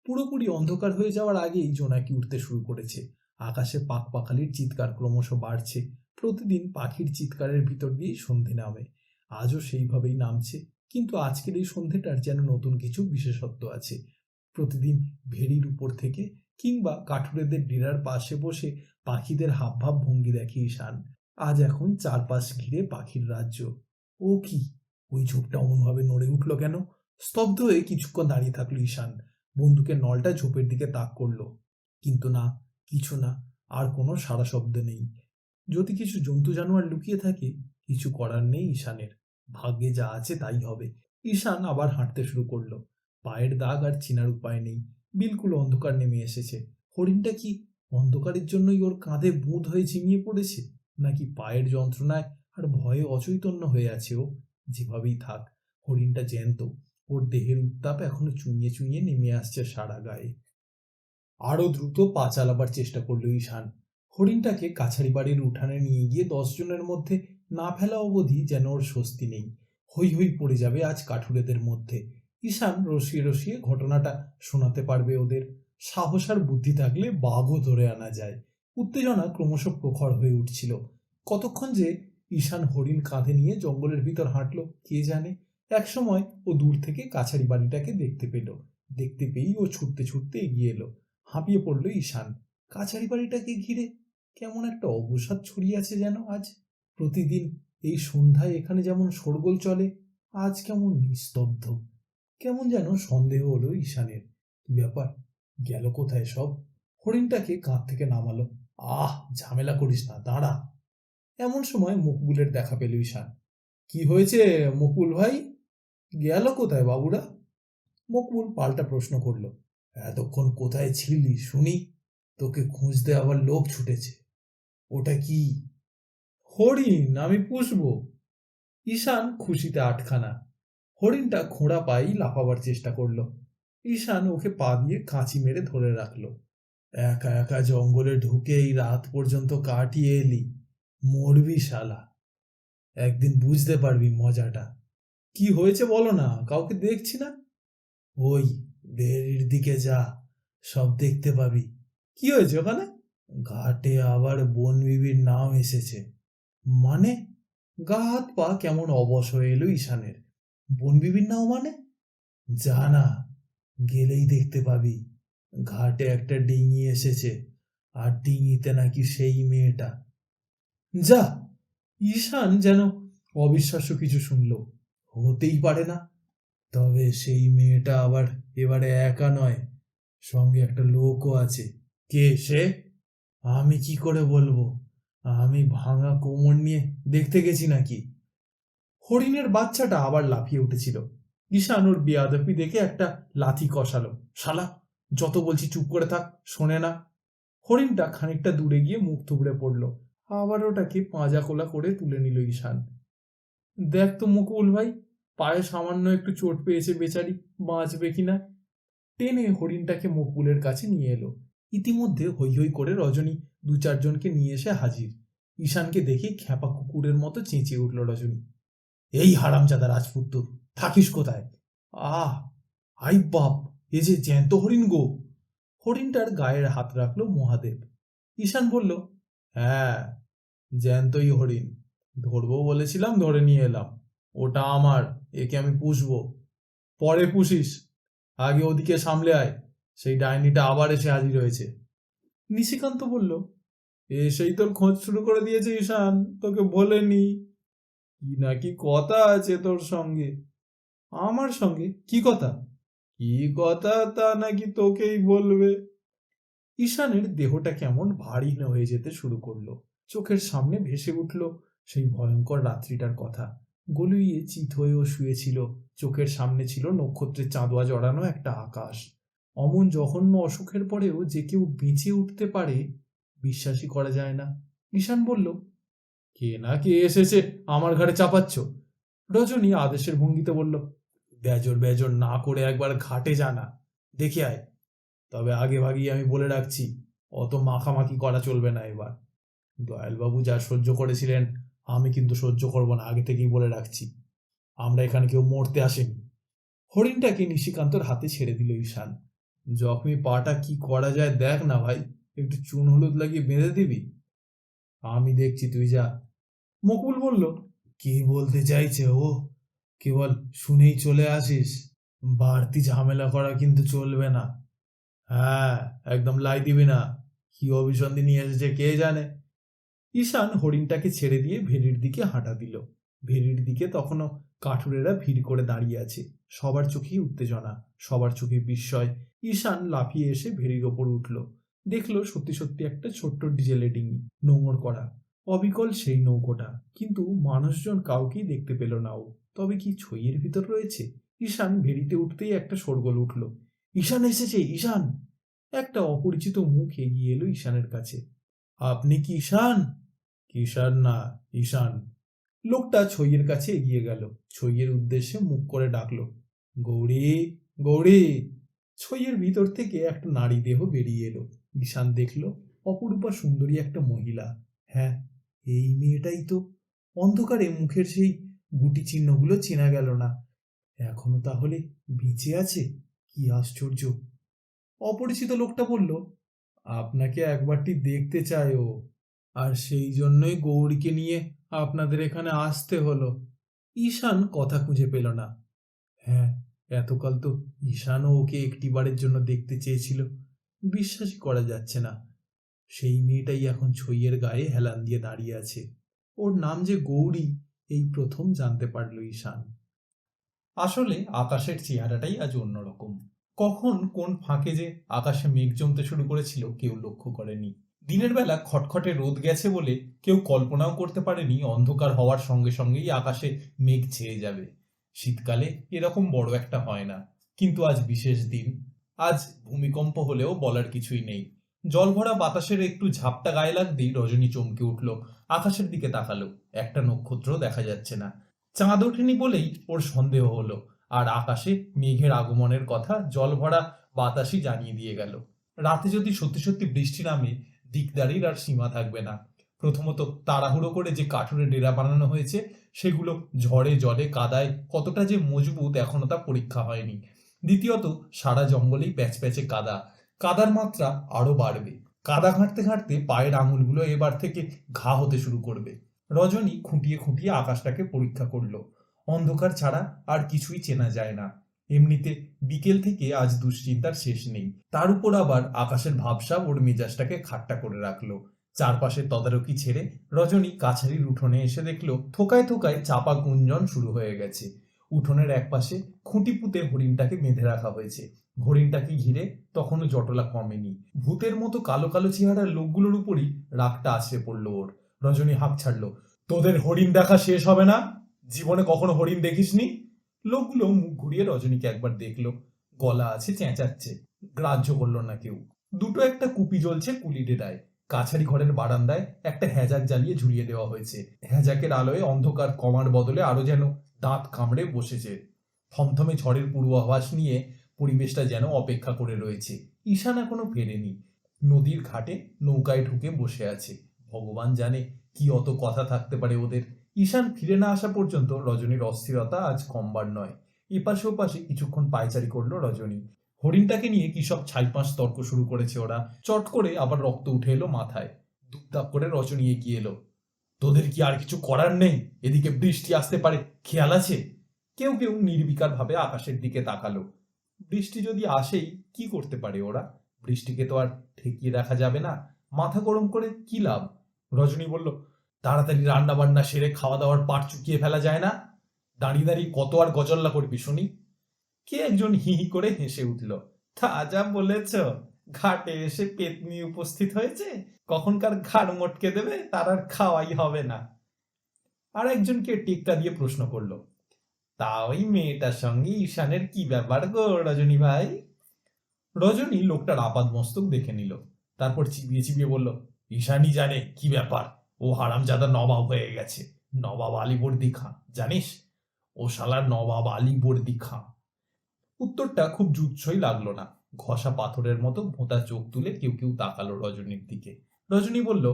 পুরোপুরি অন্ধকার হয়ে যাওয়ার আগেই জোনাকি উঠতে শুরু করেছে। আকাশে পাখির চিৎকার ক্রমশ বাড়ছে। প্রতিদিন পাখির চিৎকারের ভিতর দিয়েই সন্ধে নামে। আজও সেইভাবেই নামছে, কিন্তু আজকের এই সন্ধেটার যেন নতুন কিছু বিশেষত্ব আছে। প্রতিদিন ভেড়ির উপর থেকে কিংবা কাঠুরেদের ডেরার পাশে বসে পাখিদের হাবভাব ভঙ্গি দেখে ঈশান। আজ এখন চারপাশ ঘিরে পাখির রাজ্য। ও কি, ওই ঝোপটা অমনভাবে নড়ে উঠল কেন? স্তব্ধ হয়ে কিছুক্ষণ দাঁড়িয়ে থাকলো ঈশান। বন্দুকের নলটা ঝোপের দিকে তাক করলো, কিন্তু না, কিছু না। আর কোনো সাড়া শব্দ নেই। যদি কিছু জন্তু জানোয়ার লুকিয়ে থাকে, কিছু করার নেই ঈশানের। ভাগ্যে যা আছে তাই হবে। ঈশান আবার হাঁটতে শুরু করলো। পায়ের দাগ আর চিনার উপায় নেই। বিলকুল অন্ধকার নেমে এসেছে। হরিণটা কি অন্ধকারের জন্যই ওর কাঁধে বুঁদ হয়ে ঝিমিয়ে পড়েছে, নাকি পায়ের যন্ত্রণায় আর ভয়ে অচৈতন্য হয়ে আছে ও? যেভাবেই থাক, হরিণটা জ্যান্ত। ওর দেহের উত্তাপ এখনো চুইয়ে চুইয়ে নেমে আসছে সারা গায়ে। আরো দ্রুত পা চালাবার চেষ্টা করলো ঈশান। হরিণটাকে কাছারি বাড়ির উঠানে নিয়ে গিয়ে 10 জনের মধ্যে না ফেলা অবধি যেন ওর স্বস্তি নেই। হই হই পড়ে যাবে আজ কাঠুরেদের মধ্যে। ঈশান রসিয়ে রসিয়ে ঘটনাটা শোনাতে পারবে ওদের। সাহস আর বুদ্ধি থাকলে বাঘও ধরে আনা যায়। উত্তেজনা ক্রমশ প্রখর হয়ে উঠছিল। কতক্ষণ যে ঈশান হরিণ কাঁধে নিয়ে জঙ্গলের ভিতর হাঁটলো কে জানে। একসময় ও দূর থেকে কাছারি বাড়িটাকে দেখতে পেল। দেখতে পেয়েই ও ছুটতে ছুটতে এগিয়ে এলো। হাঁপিয়ে পড়ল ঈশান। কাছারি বাড়িটাকে ঘিরে কেমন একটা অবসাদ ছড়িয়ে আছে যেন আজ। প্রতিদিন এই সন্ধ্যায় এখানে যেমন শোরগোল চলে, আজ কেমন নিস্তব্ধ। কেমন যেন সন্দেহ হলো ঈশানের। কি ব্যাপার, গেল কোথায় সব? হরিণটাকে কাঁধ থেকে নামালো। আহ, ঝামেলা করিস না, দাঁড়া। এমন সময় মকবুলের দেখা পেল ঈশান। কি হয়েছে মকবুল ভাই? গেল কোথায় বাবুরা? মকবুল পাল্টা প্রশ্ন করল। এতক্ষণ কোথায় ছিলি শুনি? তোকে খুঁজতে আবার লোক ছুটেছে। ওটা কি? হরিণ, আমি পুষবো। ঈশান খুশিতে আটখানা। হরিণটা খোঁড়া পায়েই লাফাবার চেষ্টা করলো। ঈশান ওকে পা দিয়ে কাঁচি মেরে ধরে রাখলো। একা একা জঙ্গলে ঢুকে এই রাত পর্যন্ত কাটিয়ে এলি, মরবি শালা। একদিন বুঝতে পারবি মজাটা। কি হয়েছে বলো না, কাউকে দেখছি না। ওই ভেড়ির দিকে যা, সব দেখতে পাবি। কি হয়েছে ওখানে? ঘাটে আবার বনবিবির নাম এসেছে। মানে? গা হাত পা কেমন অবশ হয়ে এলো ঈশানের। বনবিবির নাও মানে? যা না, গেলেই দেখতে পাবি ঘাটে একটা ডিঙি এসেছে, আর ডিঙিতে নাকি সেই মেয়েটা। যা! ঈশান যেন অবিশ্বাস্য কিছু শুনল। হতেই পারে না। তবে সেই মেয়েটা আবার এবারে একা নয়, সঙ্গে একটা লোকও আছে। কে সে? আমি কি করে বলবো? আমি ভাঙা কোমর নিয়ে দেখতে গেছি নাকি? হরিণের বাচ্চাটা আবার লাফিয়ে উঠেছিল। ঈশান ওর বেয়াদপি দেখে একটা লাথি কষালো। শালা, যত বলছি চুপ করে থাক, শোনে না। হরিণটা খানিকটা দূরে গিয়ে মুখ থুবড়ে পড়ল। আবার ওটাকে পাঁজা কোলা করে তুলে নিল ঈশান। দেখ তো মুকুল ভাই, পায়ে সামান্য একটু চোট পেয়েছে বেচারি, বাঁচবে কিনা। টেনে হরিণটাকে মকবুলের কাছে নিয়ে এলো। ইতিমধ্যে হৈ হৈ করে রজনী 2-4 জনকে নিয়ে এসে হাজির। ঈশানকে দেখে খ্যাপা কুকুরের মতো চেঁচিয়ে উঠল রজনী। এই হারামজাদা রাজপুত্তর, থাকিস কোথায়? আহ, আই বাপ, এ যে জ্যান্ত হরিণ গো! হরিণটার গায়ের হাত রাখলো মহাদেব। ঈশান বলল, হ্যাঁ, জ্যান্তই হরিণ। ধরবো বলেছিলাম, ধরে নিয়ে এলাম। ওটা আমার, একে আমি পুষবো। পরে পুষিস, আগে ওদিকে সামলে আয়, সেই ডাইনিটা আবার এসে হাজির হয়েছে। নিশিকান্ত বলল, এসেই তোর খোঁজ শুরু করে দিয়েছে ঈশান, তোকে বলেনি? কি নাকি কথা আছে তোর সঙ্গে? আমার সঙ্গে কি কথা? কি কথা তা নাকি তোকেই বলবে। ঈশানের দেহটা কেমন ভারী হয়ে যেতে শুরু করলো। চোখের সামনে ভেসে উঠল সেই ভয়ঙ্কর রাত্রিটার কথা। গলুইয়ে চিত হয়েও শুয়েছিল। চোখের সামনে ছিল নক্ষত্রের চাঁদোয়া জড়ানো একটা আকাশ। অমন জঘন্য অসুখের পরেও যে কেউ বেঁচে উঠতে পারে, বিশ্বাসই করা যায় না। ঈশান বলল, কে না কে এসেছে আমার ঘাড়ে চাপাচ্ছ? রজনী আদেশের ভঙ্গিতে বলল, বেজর বেজর না করে একবার ঘাটে জানা, দেখে আয়। তবে আগে ভাগিয়ে আমি বলে রাখছি, অত মাখামাখি করা চলবে না এবার। দয়ালবাবু যা সহ্য করেছিলেন, আমি কিন্তু সহ্য করব না, আগে থেকেই বলে রাখছি। আমরা এখানে কেউ মরতে আসেনি। হরিণটাকে নিশিকান্তর হাতে ছেড়ে দিল ঈশান। জখমি পাটা কি করা যায় দেখ না ভাই, একটু চুন হলুদ লাগিয়ে বেঁধে দিবি। আমি দেখছি, তুই যা। মকুল বলল, কি বলতে চাইছে ও? কেবল শুনেই চলে আসিস? বাড়তি ঝামেলা করা কিন্তু চলবে না। হ্যাঁ, একদম লাই দিবি না। কি অভিসন্ধি নিয়ে এসেছে কে জানে। ঈশান হরিণটাকে ছেড়ে দিয়ে ভেড়ির দিকে হাঁটা দিল। ভেড়ির দিকে তখনও কাঠুরেরা ভিড় করে দাঁড়িয়ে আছে। সবার চোখেই উত্তেজনা, সবার চোখে বিস্ময়। ঈশান লাফিয়ে এসে ভেড়ির ওপর উঠল। দেখলো সত্যি সত্যি একটা ছোট্ট ডিজেলে ডিঙি, নোঙর করা। অবিকল সেই নৌকোটা, কিন্তু মানুষজন কাউকেই দেখতে পেল না ও। তবে কি ছইয়ের ভিতর রয়েছে? ঈশান ভেড়িতে উঠতেই একটা শোরগোল উঠল। ঈশান এসেছে, ঈশান! একটা অপরিচিত মুখ এগিয়ে এলো ঈশানের কাছে। আপনি কি ঈশান? কিষান না, ঈশান। লোকটা ছইয়ের কাছে এগিয়ে গেল, ছইয়ের উদ্দেশ্যে মুখ করে ডাকলো, গৌরী, গৌরী। ছইয়ের ভিতর থেকে একটা নারী দেহ বেরিয়ে এলো। ঈশান দেখলো অপরূপা সুন্দরী একটা মহিলা। হ্যাঁ, এই মেয়েটাই তো। অন্ধকারে মুখের সেই গুটি চিহ্নগুলো চেনা গেল না। এখনো তাহলে বেঁচে আছে? কি আশ্চর্য! অপরিচিত লোকটা বলল, আপনাকে একবারটি দেখতে চায় ও, আর সেই জন্যই গৌরীকে নিয়ে আপনাদের এখানে আসতে হলো। ঈশান কথা খুঁজে পেল না। হ্যাঁ, এতকাল তো ঈশানও ওকে একটিবারের জন্য দেখতে চেয়েছিল। বিশ্বাসই করা যাচ্ছে না, সেই মেয়েটাই এখন ছইয়ের গায়ে হেলান দিয়ে দাঁড়িয়ে আছে। ওর নাম যে গৌরী, এই প্রথম জানতে পারল ঈশান। আসলে আকাশের চেহারাটাই আজ অন্যরকম। কখন কোন ফাঁকে যে আকাশে মেঘ জমতে শুরু করেছিল কেউ লক্ষ্য করেনি। দিনের বেলা খটখটে রোদ গেছে বলে কেউ কল্পনাও করতে পারেনি অন্ধকার হওয়ার সঙ্গে সঙ্গেই আকাশে মেঘ ছেয়ে যাবে। শীতকালে এরকম বড় একটা হয় না, কিন্তু আজ বিশেষ দিন। আজ ভূমিকম্প হলেও বলার কিছুই নেই। জলভরা বাতাসের একটু ঝাপটা গায়ে লাগতেই রজনী চমকে উঠল। আকাশের দিকে তাকালো, একটা নক্ষত্র দেখা যাচ্ছে না। চাঁদ ওঠেনি বলেই ওর সন্দেহ হলো, আর আকাশে মেঘের আগমনের কথা জলভরা বাতাসই জানিয়ে দিয়ে গেল। রাতে যদি সত্যি সত্যি বৃষ্টি নামে, দিকদারির আর সীমা থাকবে না। প্রথমত, তাড়াহুড়ো করে যে কাঠুরে ডেরা বানানো হয়েছে, সেগুলো ঝড়ে জলে কাদায় কতটা যে মজবুত এখনো তা পরীক্ষা হয়নি। দ্বিতীয়ত, সারা জঙ্গলেই প্যাচপ্যাচে কাদা, কাদার মাত্রা আরো বাড়বে। কাদা ঘাঁটতে ঘাঁটতে পায়ের আঙুলগুলো এবার থেকে ঘা হতে শুরু করবে। রজনী খুঁটিয়ে খুঁটিয়ে আকাশটাকে পরীক্ষা করলো। অন্ধকার ছাড়া আর কিছুই চেনা যায় না। এমনিতে বিকেল থেকে আজ দুশ্চিন্তার শেষ নেই, তার উপর আবার আকাশের ভাবসাব ওর মেজাজটাকে খাট্টা করে রাখলো। চারপাশে তদারকি ছেড়ে রজনী কাছারির উঠোনে এসে দেখলো থোকায় থোকায় চাপা গুঞ্জন শুরু হয়ে গেছে। উঠোনের একপাশে খুঁটি পুঁতে হরিণটাকে বেঁধে রাখা হয়েছে। হরিণটাকে ঘিরে তখনও জটলা কমেনি। ভূতের মতো কালো কালো চেহারার লোকগুলোর উপরই রাগটা আছড়ে পড়লো ওর। রজনী হাঁক ছাড়লো, তোদের হরিণ দেখা শেষ হবে না? জীবনে কখনো হরিণ দেখিসনি? লোকগুলো মুখ ঘুরিয়ে রজনীকে একবার দেখলো। গলা আছে, চেঁচাচ্ছে। গ্রাহ্য করলো না কেউ। দুটো একটা কুপি জ্বলছে কুলি ডেরায়। কাছারি ঘরের বারান্দায় একটা হ্যাজাক জ্বালিয়ে ঝুলিয়ে দেওয়া হয়েছে। হ্যাজাকের আলোয় অন্ধকার কমার বদলে আরো যেন দাঁত কামড়ে বসেছে। থমথমে ঝড়ের পূর্বাভাস নিয়ে পরিবেশটা যেন অপেক্ষা করে রয়েছে। ঈশান এখনো ফেরেনি। নদীর ঘাটে নৌকায় ঢুকে বসে আছে। ভগবান জানে কি অত কথা থাকতে পারে ওদের। ঈশান ফিরে না আসা পর্যন্ত রজনীর অস্থিরতা আজ কমবার নয়। এপাশে ওপাশে কিছুক্ষণ পায়চারি করলো রজনী। হরিণটাকে নিয়ে কি সব ছাইপাঁশ তর্ক শুরু করেছে ওরা। চট করে আবার রক্ত উঠে এলো মাথায়। দুপদাপ করে রজনী এগিয়ে এলো। তোদের কি আর কিছু করার নেই? এদিকে বৃষ্টি আসতে পারে, খেয়াল আছে? কেউ কেউ নির্বিকার ভাবে আকাশের দিকে তাকালো। বৃষ্টি যদি আসেই কি করতে পারে ওরা? বৃষ্টিকে তো আর ঠেকিয়ে রাখা যাবে না। মাথা গরম করে কি লাভ? রজনী বলল, তাড়াতাড়ি রান্না বান্না সেরে খাওয়া দাওয়ার পাট চুকিয়ে ফেলা যায় না? দাঁড়িয়ে দাঁড়িয়ে কত আর গজল্লা করবি শুনি? কে একজন হি হি করে হেসে উঠল। তা যা বলেছ, ঘাটে এসে পেতনি উপস্থিত হয়েছে, কখনকার ঘাড় মটকে দেবে তার আর খাওয়াই হবে না। আর একজনকে টেক্কা দিয়ে প্রশ্ন করলো, তা ওই মেয়েটার সঙ্গে ঈশানের কি ব্যাপার গো রজনী ভাই? রজনী লোকটার আপাদ মস্তক দেখে নিল। তারপর চিবিয়ে চিবিয়ে বলল, ঈশানই জানে কি ব্যাপার। ও হারামজাদা নবাব হয়ে গেছে। নবাব আলীবর্দী খাঁ, জানিস? ও শালার নবাব আলীবর্দী খাঁ। উত্তরটা খুব জুৎসই লাগলো না। ঘষা পাথরের মতো ভোঁতা চোখ তুলে কেউ কেউ তাকালো রজনীর দিকে। রজনী বলল,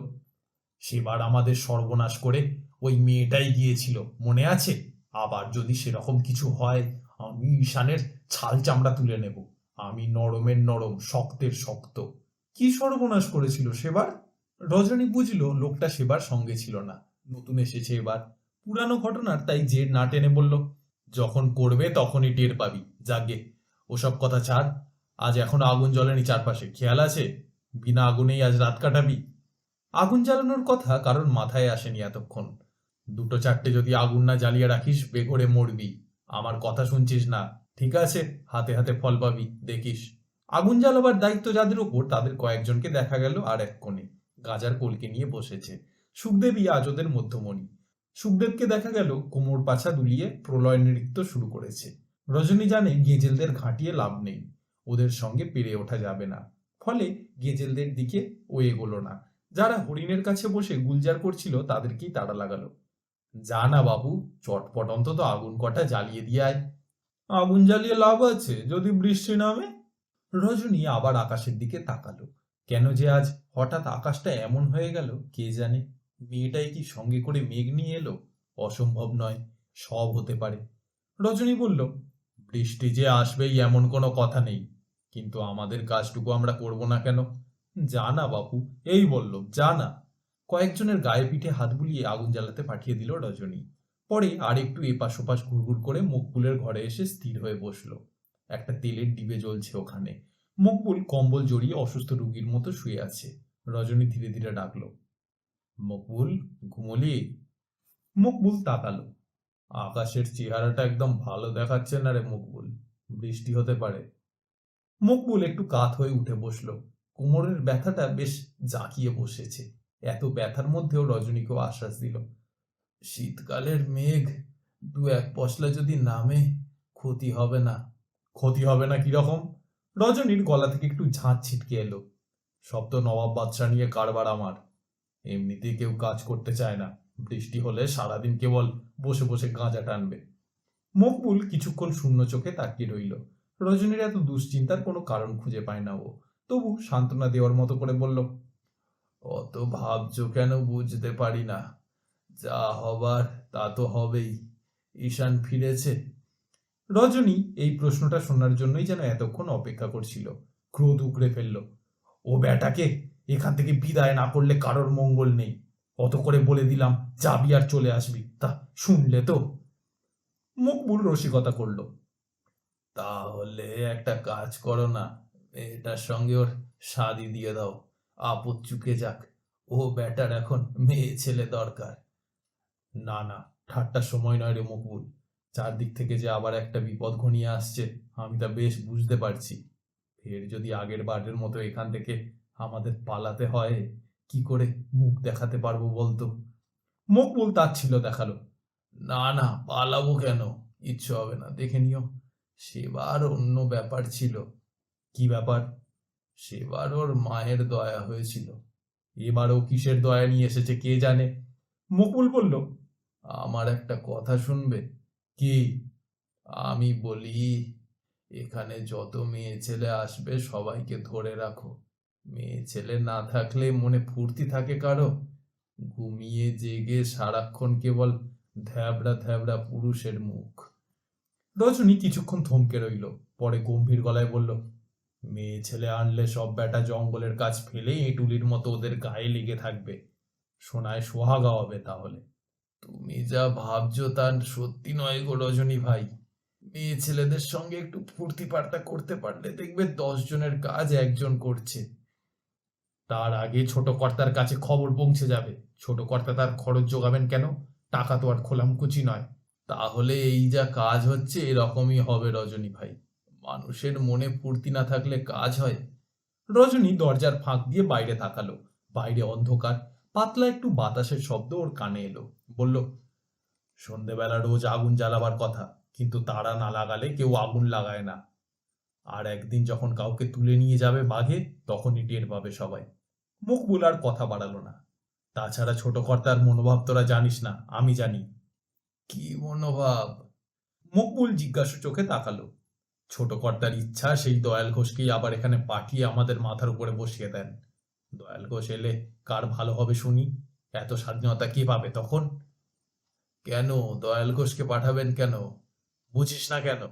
সেবার আমাদের সর্বনাশ করে ওই মেয়েটাই গিয়েছিল, মনে আছে? আবার যদি সেরকম কিছু হয়, আমি ঈশানের ছাল চামড়া তুলে নেব। আমি নরমের নরম, শক্তের শক্ত। কি সর্বনাশ করেছিল সেবার? রজনী বুঝলো লোকটা সেবার সঙ্গে ছিল না, নতুন এসেছে এবার। পুরানো ঘটনার তাই জের না টেনে বলল, যখন করবে তখনই টের পাবি, যাগে। ওসব কথা ছাড়। আজ এখনো আগুন জ্বলেনি চারপাশে, খেয়াল আছে? বিনা আগুনেই আজ রাত কাটাবি। আগুন জ্বালানোর কথা কারোর মাথায় আসেনি এতক্ষণ। দুটো চারটে যদি আগুন না জ্বালিয়ে রাখিস বেঘরে মরবি। আমার কথা শুনছিস না? ঠিক আছে, হাতে হাতে ফল পাবি, দেখিস। আগুন জ্বালাবার দায়িত্ব যাদের উপর তাদের কয়েকজনকে দেখা গেল আর এক কোণে গাজার কলকে নিয়ে বসেছে। সুখদেবই আজ ওদের মধ্যমণি। সুখদেবকে দেখা গেল কোমর পাছা দুলিয়ে প্রলয় নৃত্য শুরু করেছে। রজনী জানে গেজেলদের ঘাঁটিয়ে লাভ নেই, ওদের সঙ্গে পেরে ওঠা যাবে না। ফলে গেজেলদের দিকে ও এগোলো না। যারা হরিণের কাছে বসে গুলজার করছিল তাদেরকেই তাড়া লাগালো। যা না বাবু, চটপট অন্তত আগুন কটা জ্বালিয়ে দিয়ে আয়। আগুন জ্বালিয়ে লাভ আছে যদি বৃষ্টি নামে? রজনী আবার আকাশের দিকে তাকালো। কেন যে আজ হঠাৎ আকাশটা এমন হয়ে গেল কে জানে। মেয়েটাই কি সঙ্গে করে মেঘ নিয়ে এলো? অসম্ভব নয়, সব হতে পারে। রজনী বলল, বৃষ্টি যে আসবেই এমন কোনো কথা নেই, কিন্তু আমাদের কাজটুকু আমরা করব না কেন? যা না বাপু, এই বলল, যা না। কয়েকজনের গায়ে পিঠে হাত বুলিয়ে আগুন জ্বালাতে পাঠিয়ে দিল রজনী। পরে আর একটু এপাশ ওপাশ ঘুরঘুর করে মকবুলের ঘরে এসে স্থির হয়ে বসলো। একটা তেলের ডিবে জ্বলছে ওখানে। মকবুল কম্বল জড়িয়ে অসুস্থ রুগীর মতো শুয়ে আছে। রজনী ধীরে ধীরে ডাকলো, মকবুল, ঘুমলি? মকবুল তাকালো। আকাশের চেহারাটা একদম ভালো দেখাচ্ছে না রে মকবুল, বৃষ্টি হতে পারে। মকবুল একটু কাত হয়ে উঠে বসলো। কোমরের ব্যথাটা বেশ জাঁকিয়ে বসেছে। এত ব্যথার মধ্যেও রজনীকেও আশ্বাস দিল, শীতকালের মেঘ দু এক পশলা যদি নামে ক্ষতি হবে না। ক্ষতি হবে না কিরকম? রজনীর গলা থেকে একটু ঝাঁঝ ছিটকে এলো। সব তো নবাব বাদশা নিয়ে কারবার আমার। এমনিতেই কেউ কাজ করতে চায় না, বৃষ্টি হলে সারাদিন কেবল বসে বসে গাঁজা টানবে। মকবুল কিছুক্ষণ শূন্য চোখে তাকিয়ে রইল। রজনীর এত দুশ্চিন্তার কোনো কারণ খুঁজে পায় না ও। তবু সান্ত্বনা দেওয়ার মতো করে বলল, অত ভাবছো কেন বুঝতে পারি না। যা হবার তা তো হবেই। ঈশান ফিরেছে? রজনী এই প্রশ্নটা শোনার জন্যই যেন এতক্ষণ অপেক্ষা করছিল। ক্রোধ উগড়ে ফেলল। ও বেটাকে এখান থেকে বিদায় না করলে কারোর মঙ্গল নেই। অত করে বলে দিলাম যাবি আর চলে আসবি, তা শুনলে তো? মকবুল রসিকতা করলো। তাহলে একটা কাজ করো না, এটার সঙ্গে ওর শাদি দিয়ে দাও, আপদ চুকে যাক। ও ব্যাটার এখন মেয়ে ছেলে দরকার। না না, ঠাট্টার সময় নয় রে মকবুল। চারদিক থেকে যে আবার একটা বিপদ ঘনিয়ে আসছে আমি তা বেশ বুঝতে পারছি। ফের যদি আগের বারের মতো এখান থেকে আমাদের পালাতে হয়, কি করে মুখ দেখাতে পারবো বলতো? মকবুল তাচ্ছিল্য দেখালো। না না, পালাবো কেন? ইচ্ছে হবে না, দেখে নিও। সেবার অন্য ব্যাপার ছিল। কি ব্যাপার? সেবার ওর মায়ের দয়া হয়েছিল, এবারও কিসের দয়া নিয়ে এসেছে কে জানে। মকবুল বলল, আমার একটা কথা শুনবে? কি? আমি বলি, এখানে যত মেয়ে ছেলে আসবে সবাইকে ধরে রাখো। মেয়ে ছেলে না থাকলে মনে ফুর্তি থাকে কারো? ঘুমিয়ে জেগে সারাক্ষণ কেবল ধ্যাবড়া ধ্যাবড়া পুরুষের মুখ। রজনী কিছুক্ষণ থমকে রইল, পরে গম্ভীর গলায় বলল, মেয়ে ছেলে আনলে সব বেটা জঙ্গলের কাজ ফেলে এঁটুলির মতো ওদের গায়ে লেগে থাকবে, সোনায় সোহাগা হবে তাহলে। তুমি যা ভাবছো তা সত্যি নয় গো রজনী ভাই। মেয়ে ছেলেদের সঙ্গে একটু ফুর্তি পার্টা করতে পারলে দেখবে 10 জনের কাজ একজন করছে। তার আগে ছোট কর্তার কাছে খবর পৌঁছে যাবে। ছোট কর্তা তার খরচ যোগাবেন কেন? টাকা তো আর খোলামকুচি নয়। তাহলে এই যা কাজ হচ্ছে এরকমই হবে রজনী ভাই। মানুষের মনে ফুর্তি না থাকলে কাজ হয়? রজনী দরজার ফাঁক দিয়ে বাইরে তাকালো। বাইরে অন্ধকার, পাতলা একটু বাতাসের শব্দ ওর কানে এলো। বলল, সন্ধেবেলা রোজ আগুন জ্বালাবার কথা, কিন্তু তারা না লাগালে কেউ আগুন লাগায় না। আর একদিন যখন কাউকে তুলে নিয়ে যাবে বাঘে, তখনই টের পাবে সবাই। মকবুল আর কথা বাড়ালো না। তাছাড়া ছোট কর্তার মনোভাব তোরা জানিস না, আমি জানি। কি মনোভাব? মকবুল জিজ্ঞাসু চোখে তাকালো। ছোট কর্তার ইচ্ছা সেই দয়াল ঘোষকেই আবার এখানে পাঠিয়ে আমাদের মাথার উপরে বসিয়ে দেন। দয়াল ঘোষ এলে কার ভালো হবে শুনি? এত স্বাধীনতা কে পাবে তখন? কেন দয়াল ঘোষকে পাঠাবেন কেন? বুঝিস না কেন?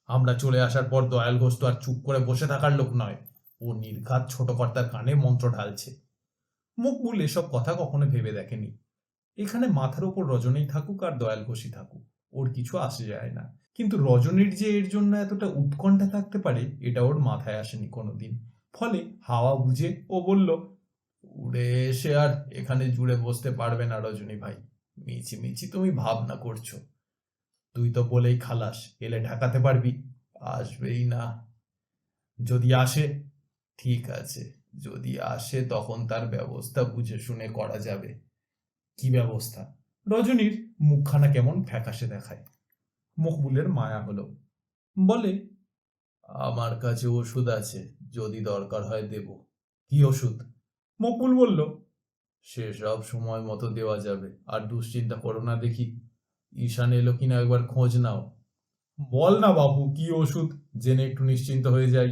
আমরা চলে আসার পর দয়াল ঘোষ তো আর চুপ করে বসে থাকার লোক নয়। ও নির্ঘাত ছোট কর্তার কানে মন্ত্র ঢালছে। মকবুল এসব কথা কখনো ভেবে দেখেনি। এখানে মাথার উপর রজনী থাকুক আর দয়াল ঘোষই থাকুক, ওর কিছু আসে যায় না। কিন্তু রজনীর যে এর জন্য এতটা উৎকণ্ঠা থাকতে পারে এটা ওর মাথায় আসেনি কোনোদিন। ফলে হাওয়া বুঝে ও বলল, উড়ে এসে আর এখানে জুড়ে বসতে পারবে না রজনী ভাই। মিছি মিছি তুমি ভাবনা করছো। তুই তো বলেই খালাস, এলে ঢাকাতে পারবি? আসবেই না। যদি আসে? ঠিক আছে, যদি আসে তখন তার ব্যবস্থা বুঝে শুনে করা যাবে। কি ব্যবস্থা? রজনীর মুখখানা কেমন ফ্যাকাশে দেখায়। মকবুলের মায়া হলো। বলে, আমার কাছে ওষুধ আছে, যদি দরকার হয় দেব। কি ওষুধ? মকবুল বলল, সেসব সময় মতো দেওয়া যাবে। আর দুশ্চিন্তা করো না দেখি। ঈশান এলো কিনা একবার খোঁজ নাও। বল না বাবু, কি ওষুধ, জেনে একটু নিশ্চিন্ত হয়ে যাই।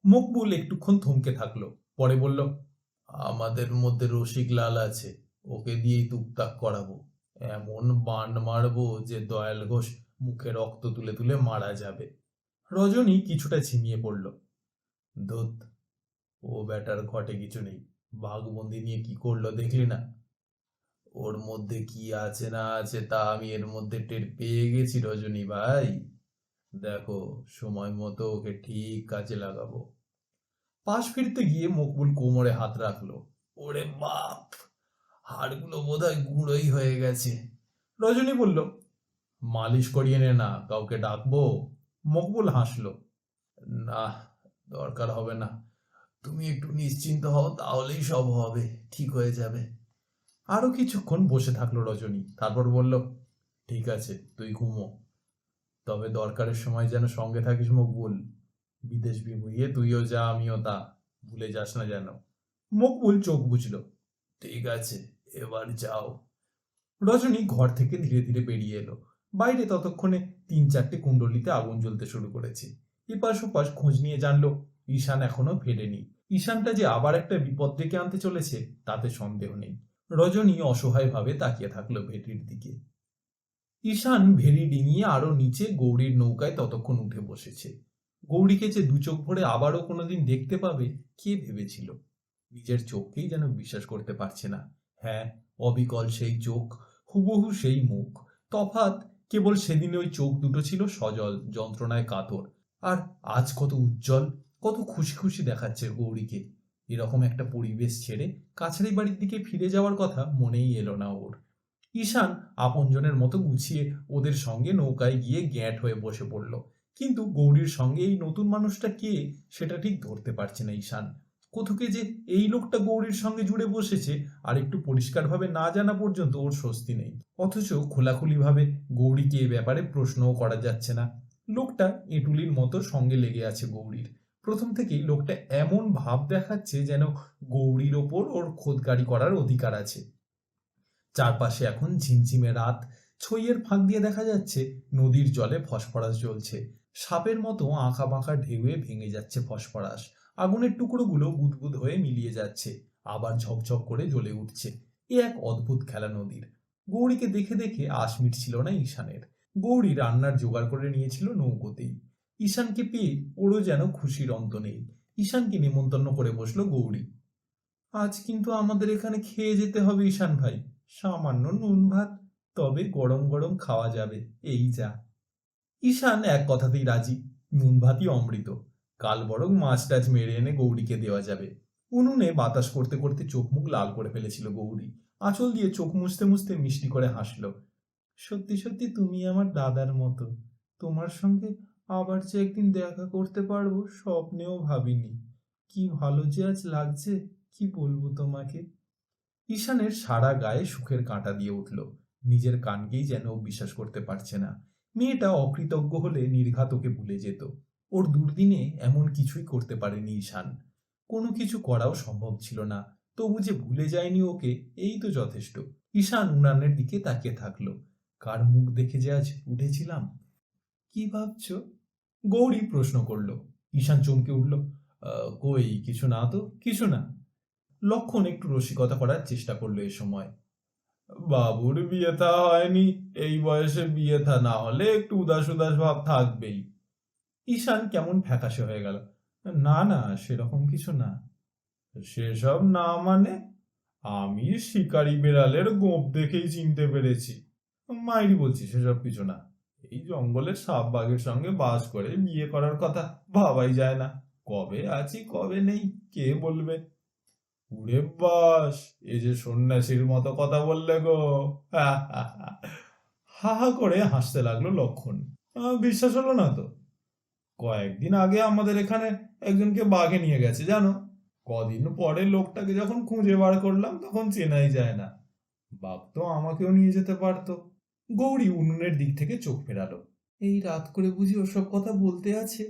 মকবুল একটুক্ষণ থমকে থাকলো, পরে বলল, আমাদের মধ্যে রসিক লাল আছে, ওকে দিয়েই টুকটাক করাবো। এমন বান মারবো যে দয়াল ঘোষ মুখে রক্ত তুলে তুলে মারা যাবে। রজনী কিছুটা ঝিমিয়ে পড়ল। ধুত, ও ব্যাটার ঘটে কিছু নেই। বাঘবন্দি নিয়ে কি করলো দেখলি না? ওর মধ্যে কি আছে না আছে তা আমি এর মধ্যে টের পেয়ে গেছি রজনী ভাই। দেখো, সময় মতো ওকে ঠিক কাজে লাগাবো। পাশ ফিরতে গিয়ে মকবুল কোমরে হাত রাখলো। ওরে বাপ, হাড়গুলো বোধহয় গুঁড়োই হয়ে গেছে। রজনী বলল, মালিশ করিয়ে নে না, কাউকে ডাকবো? মকবুল হাসলো। না, দরকার হবে না। তুমি একটু নিশ্চিন্ত হও, তাহলেই সব হবে, ঠিক হয়ে যাবে। আরো কিছুক্ষণ বসে থাকলো রজনী, তারপর বলল, ঠিক আছে, তুই ঘুমো। তবে দরকারের সময় যেন সঙ্গে থাকিস মকবুল। বিদেশ বিভুঁইয়ে তুইও যা, আমিও তা, ভুলে যাস না যেন। মকবুল চোখ বুঝল। ঠিক আছে, এবার যাও। রজনী ঘর থেকে ধীরে ধীরে বেরিয়ে এলো। বাইরে ততক্ষণে 3-4টে কুণ্ডলিতে আগুন জ্বলতে শুরু করেছে। এপাশ ওপাশ খোঁজ নিয়ে জানলো ঈশান এখনো ফেরেনি। ঈশানটা যে আবার একটা বিপদ ডেকে আনতে চলেছে তাতে সন্দেহ নেই। রজনী অসহায়ভাবে তাকিয়ে থাকলো ভেটির দিকে। ঈশান ভেরি ডিঙিয়ে আরো নিচে গৌরীর নৌকায় ততক্ষণ উঠে বসেছে। গৌরীকে যে 2 চোখ ভরে আবারও কোনোদিন দেখতে পাবে কে ভেবেছিল? নিজের চোখকেই যেন বিশ্বাস করতে পারছে না। হ্যাঁ, ও অবিকল সেই চোখ, হুবহু সেই মুখ। তফাৎ কেবল সেদিন ওই চোখ দুটো ছিল সজল, যন্ত্রণায় কাতর। আর আজ কত উজ্জ্বল, কত খুশি খুশি দেখাচ্ছে গৌরীকে। এরকম একটা পরিবেশ ছেড়ে কাছারি বাড়ির দিকে ফিরে যাওয়ার কথা মনেই এলো না ওর। ঈশান আপনজনের মতো গুছিয়ে ওদের সঙ্গে নৌকায় গিয়ে গ্যাঁট হয়ে বসে পড়ল। কিন্তু গৌরীর সঙ্গে এই নতুন মানুষটা কে সেটা ঠিক ধরতে পারছে না ঈশান। কোথুকে যে এই লোকটা গৌরীর সঙ্গে জুড়ে বসেছে আর একটু পরিষ্কারভাবে না জানা পর্যন্ত ওর স্বস্তি নেই। অথচ খোলাখুলিভাবে গৌরীকে এ ব্যাপারে প্রশ্নও করা যাচ্ছে না। লোকটা এঁটুলির মতো সঙ্গে লেগে আছে গৌরীর। প্রথম থেকেই লোকটা এমন ভাব দেখাচ্ছে যেন গৌরীর ওপর ওর খোদকারি করার অধিকার আছে। চারপাশে এখন ঝিমঝিমে রাত। ছইয়ের ফাঁক দিয়ে দেখা যাচ্ছে নদীর জলে ফসফরাস জ্বলছে। সাপের মতো আঁকা বাঁকা ঢেউয়ে ভেঙে যাচ্ছে ফসফরাস। আগুনের টুকরোগুলো বুদবুদ হয়ে মিলিয়ে যাচ্ছে, আবার ঝকঝক করে জ্বলে উঠছে। এ এক অদ্ভুত খেলা নদীর। গৌরীকে দেখে দেখে আশ মিটছিল না ঈশানের। গৌরী রান্নার জোগাড় করে নিয়েছিল নৌকোতেই। ঈশানকে পেয়ে ওরও যেন খুশির অন্ত নেই। ঈশানকে নেমন্তন্ন করে বসলো গৌরী। আজ কিন্তু আমাদের এখানে খেয়ে যেতে হবে ঈশান ভাই। সামান্য নুন ভাত, তবে গরম গরম খাওয়া যাবে, এই যা। ঈশান এক কথাতেই রাজি। নুন ভাতই অমৃত। কাল বরং মাছ টাছ মেরে এনে গৌরীকে দেওয়া যাবে। উনুনে বাতাস করতে করতে চোখ মুখ লাল করে ফেলেছিল গৌরী। আঁচল দিয়ে চোখ মুছতে মুছতে মিষ্টি করে হাসল। সত্যি সত্যি তুমি আমার দাদার মতো। তোমার সঙ্গে আবার যে একদিন দেখা করতে পারবো স্বপ্নেও ভাবিনি। কি ভালো যে আজ লাগছে, কি বলবো তোমাকে। ঈশানের সারা গায়ে সুখের কাঁটা দিয়ে উঠল। নিজের কানকেই যেন বিশ্বাস করতে পারছে না। মেয়েটা অকৃতজ্ঞ হলে নির্ঘাত ওকে ভুলে যেত। ওর দুর্দিনে এমন কিছুই করতে পারেনি ঈশান। কোনো কিছু করাও সম্ভব ছিল না, তবু যে ভুলে যায়নি ওকে, এই তো যথেষ্ট। ঈশান উনানের দিকে তাকিয়ে থাকলো। কার মুখ দেখে যে আজ উঠেছিলাম। কি ভাবছো? গৌরী প্রশ্ন করলো। ঈশান চমকে উঠল। কই কিছু না তো, কিছু না। লক্ষণ একটু রসিকতা করার চেষ্টা করলো এ সময়। বাবুর বিয়ে থা হয়নি, এই বয়সে বিয়ে থা না হলে একটু উদাস উদাস ভাব থাকবেই। ঈশান কেমন ফ্যাকাশে হয়ে গেল। না না, সেরকম কিছু না। সেসব না মানে? আমি শিকারি বেড়ালের গোঁপ দেখেই চিনতে পেরেছি। মাইরি বলছি, সেসব কিছু না। এই জঙ্গলে সাপ বাঘের সঙ্গে বাস করে বিয়ে করার কথা ভাবাই যায় না। কবে আছি কবে নেই কে বলবে। উড়ে বাস, এ যে সন্ন্যাসীর মতো কথা বললে গো। হা হা করে হাসতে লাগলো লক্ষণ। বিশ্বাস হলো না তো? কয়েকদিন আগে আমাদের এখানে একজনকে বাঘে নিয়ে গেছে জানো। কদিন পরে লোকটাকে যখন খুঁজে বার করলাম তখন চেনাই যায় না। বাঘ তো আমাকেও নিয়ে যেতে পারতো। গৌরী উনুনের দিক থেকে চোখ ফেরালো। এই রাত করে বুঝি ওসব কথা বলতে আছে?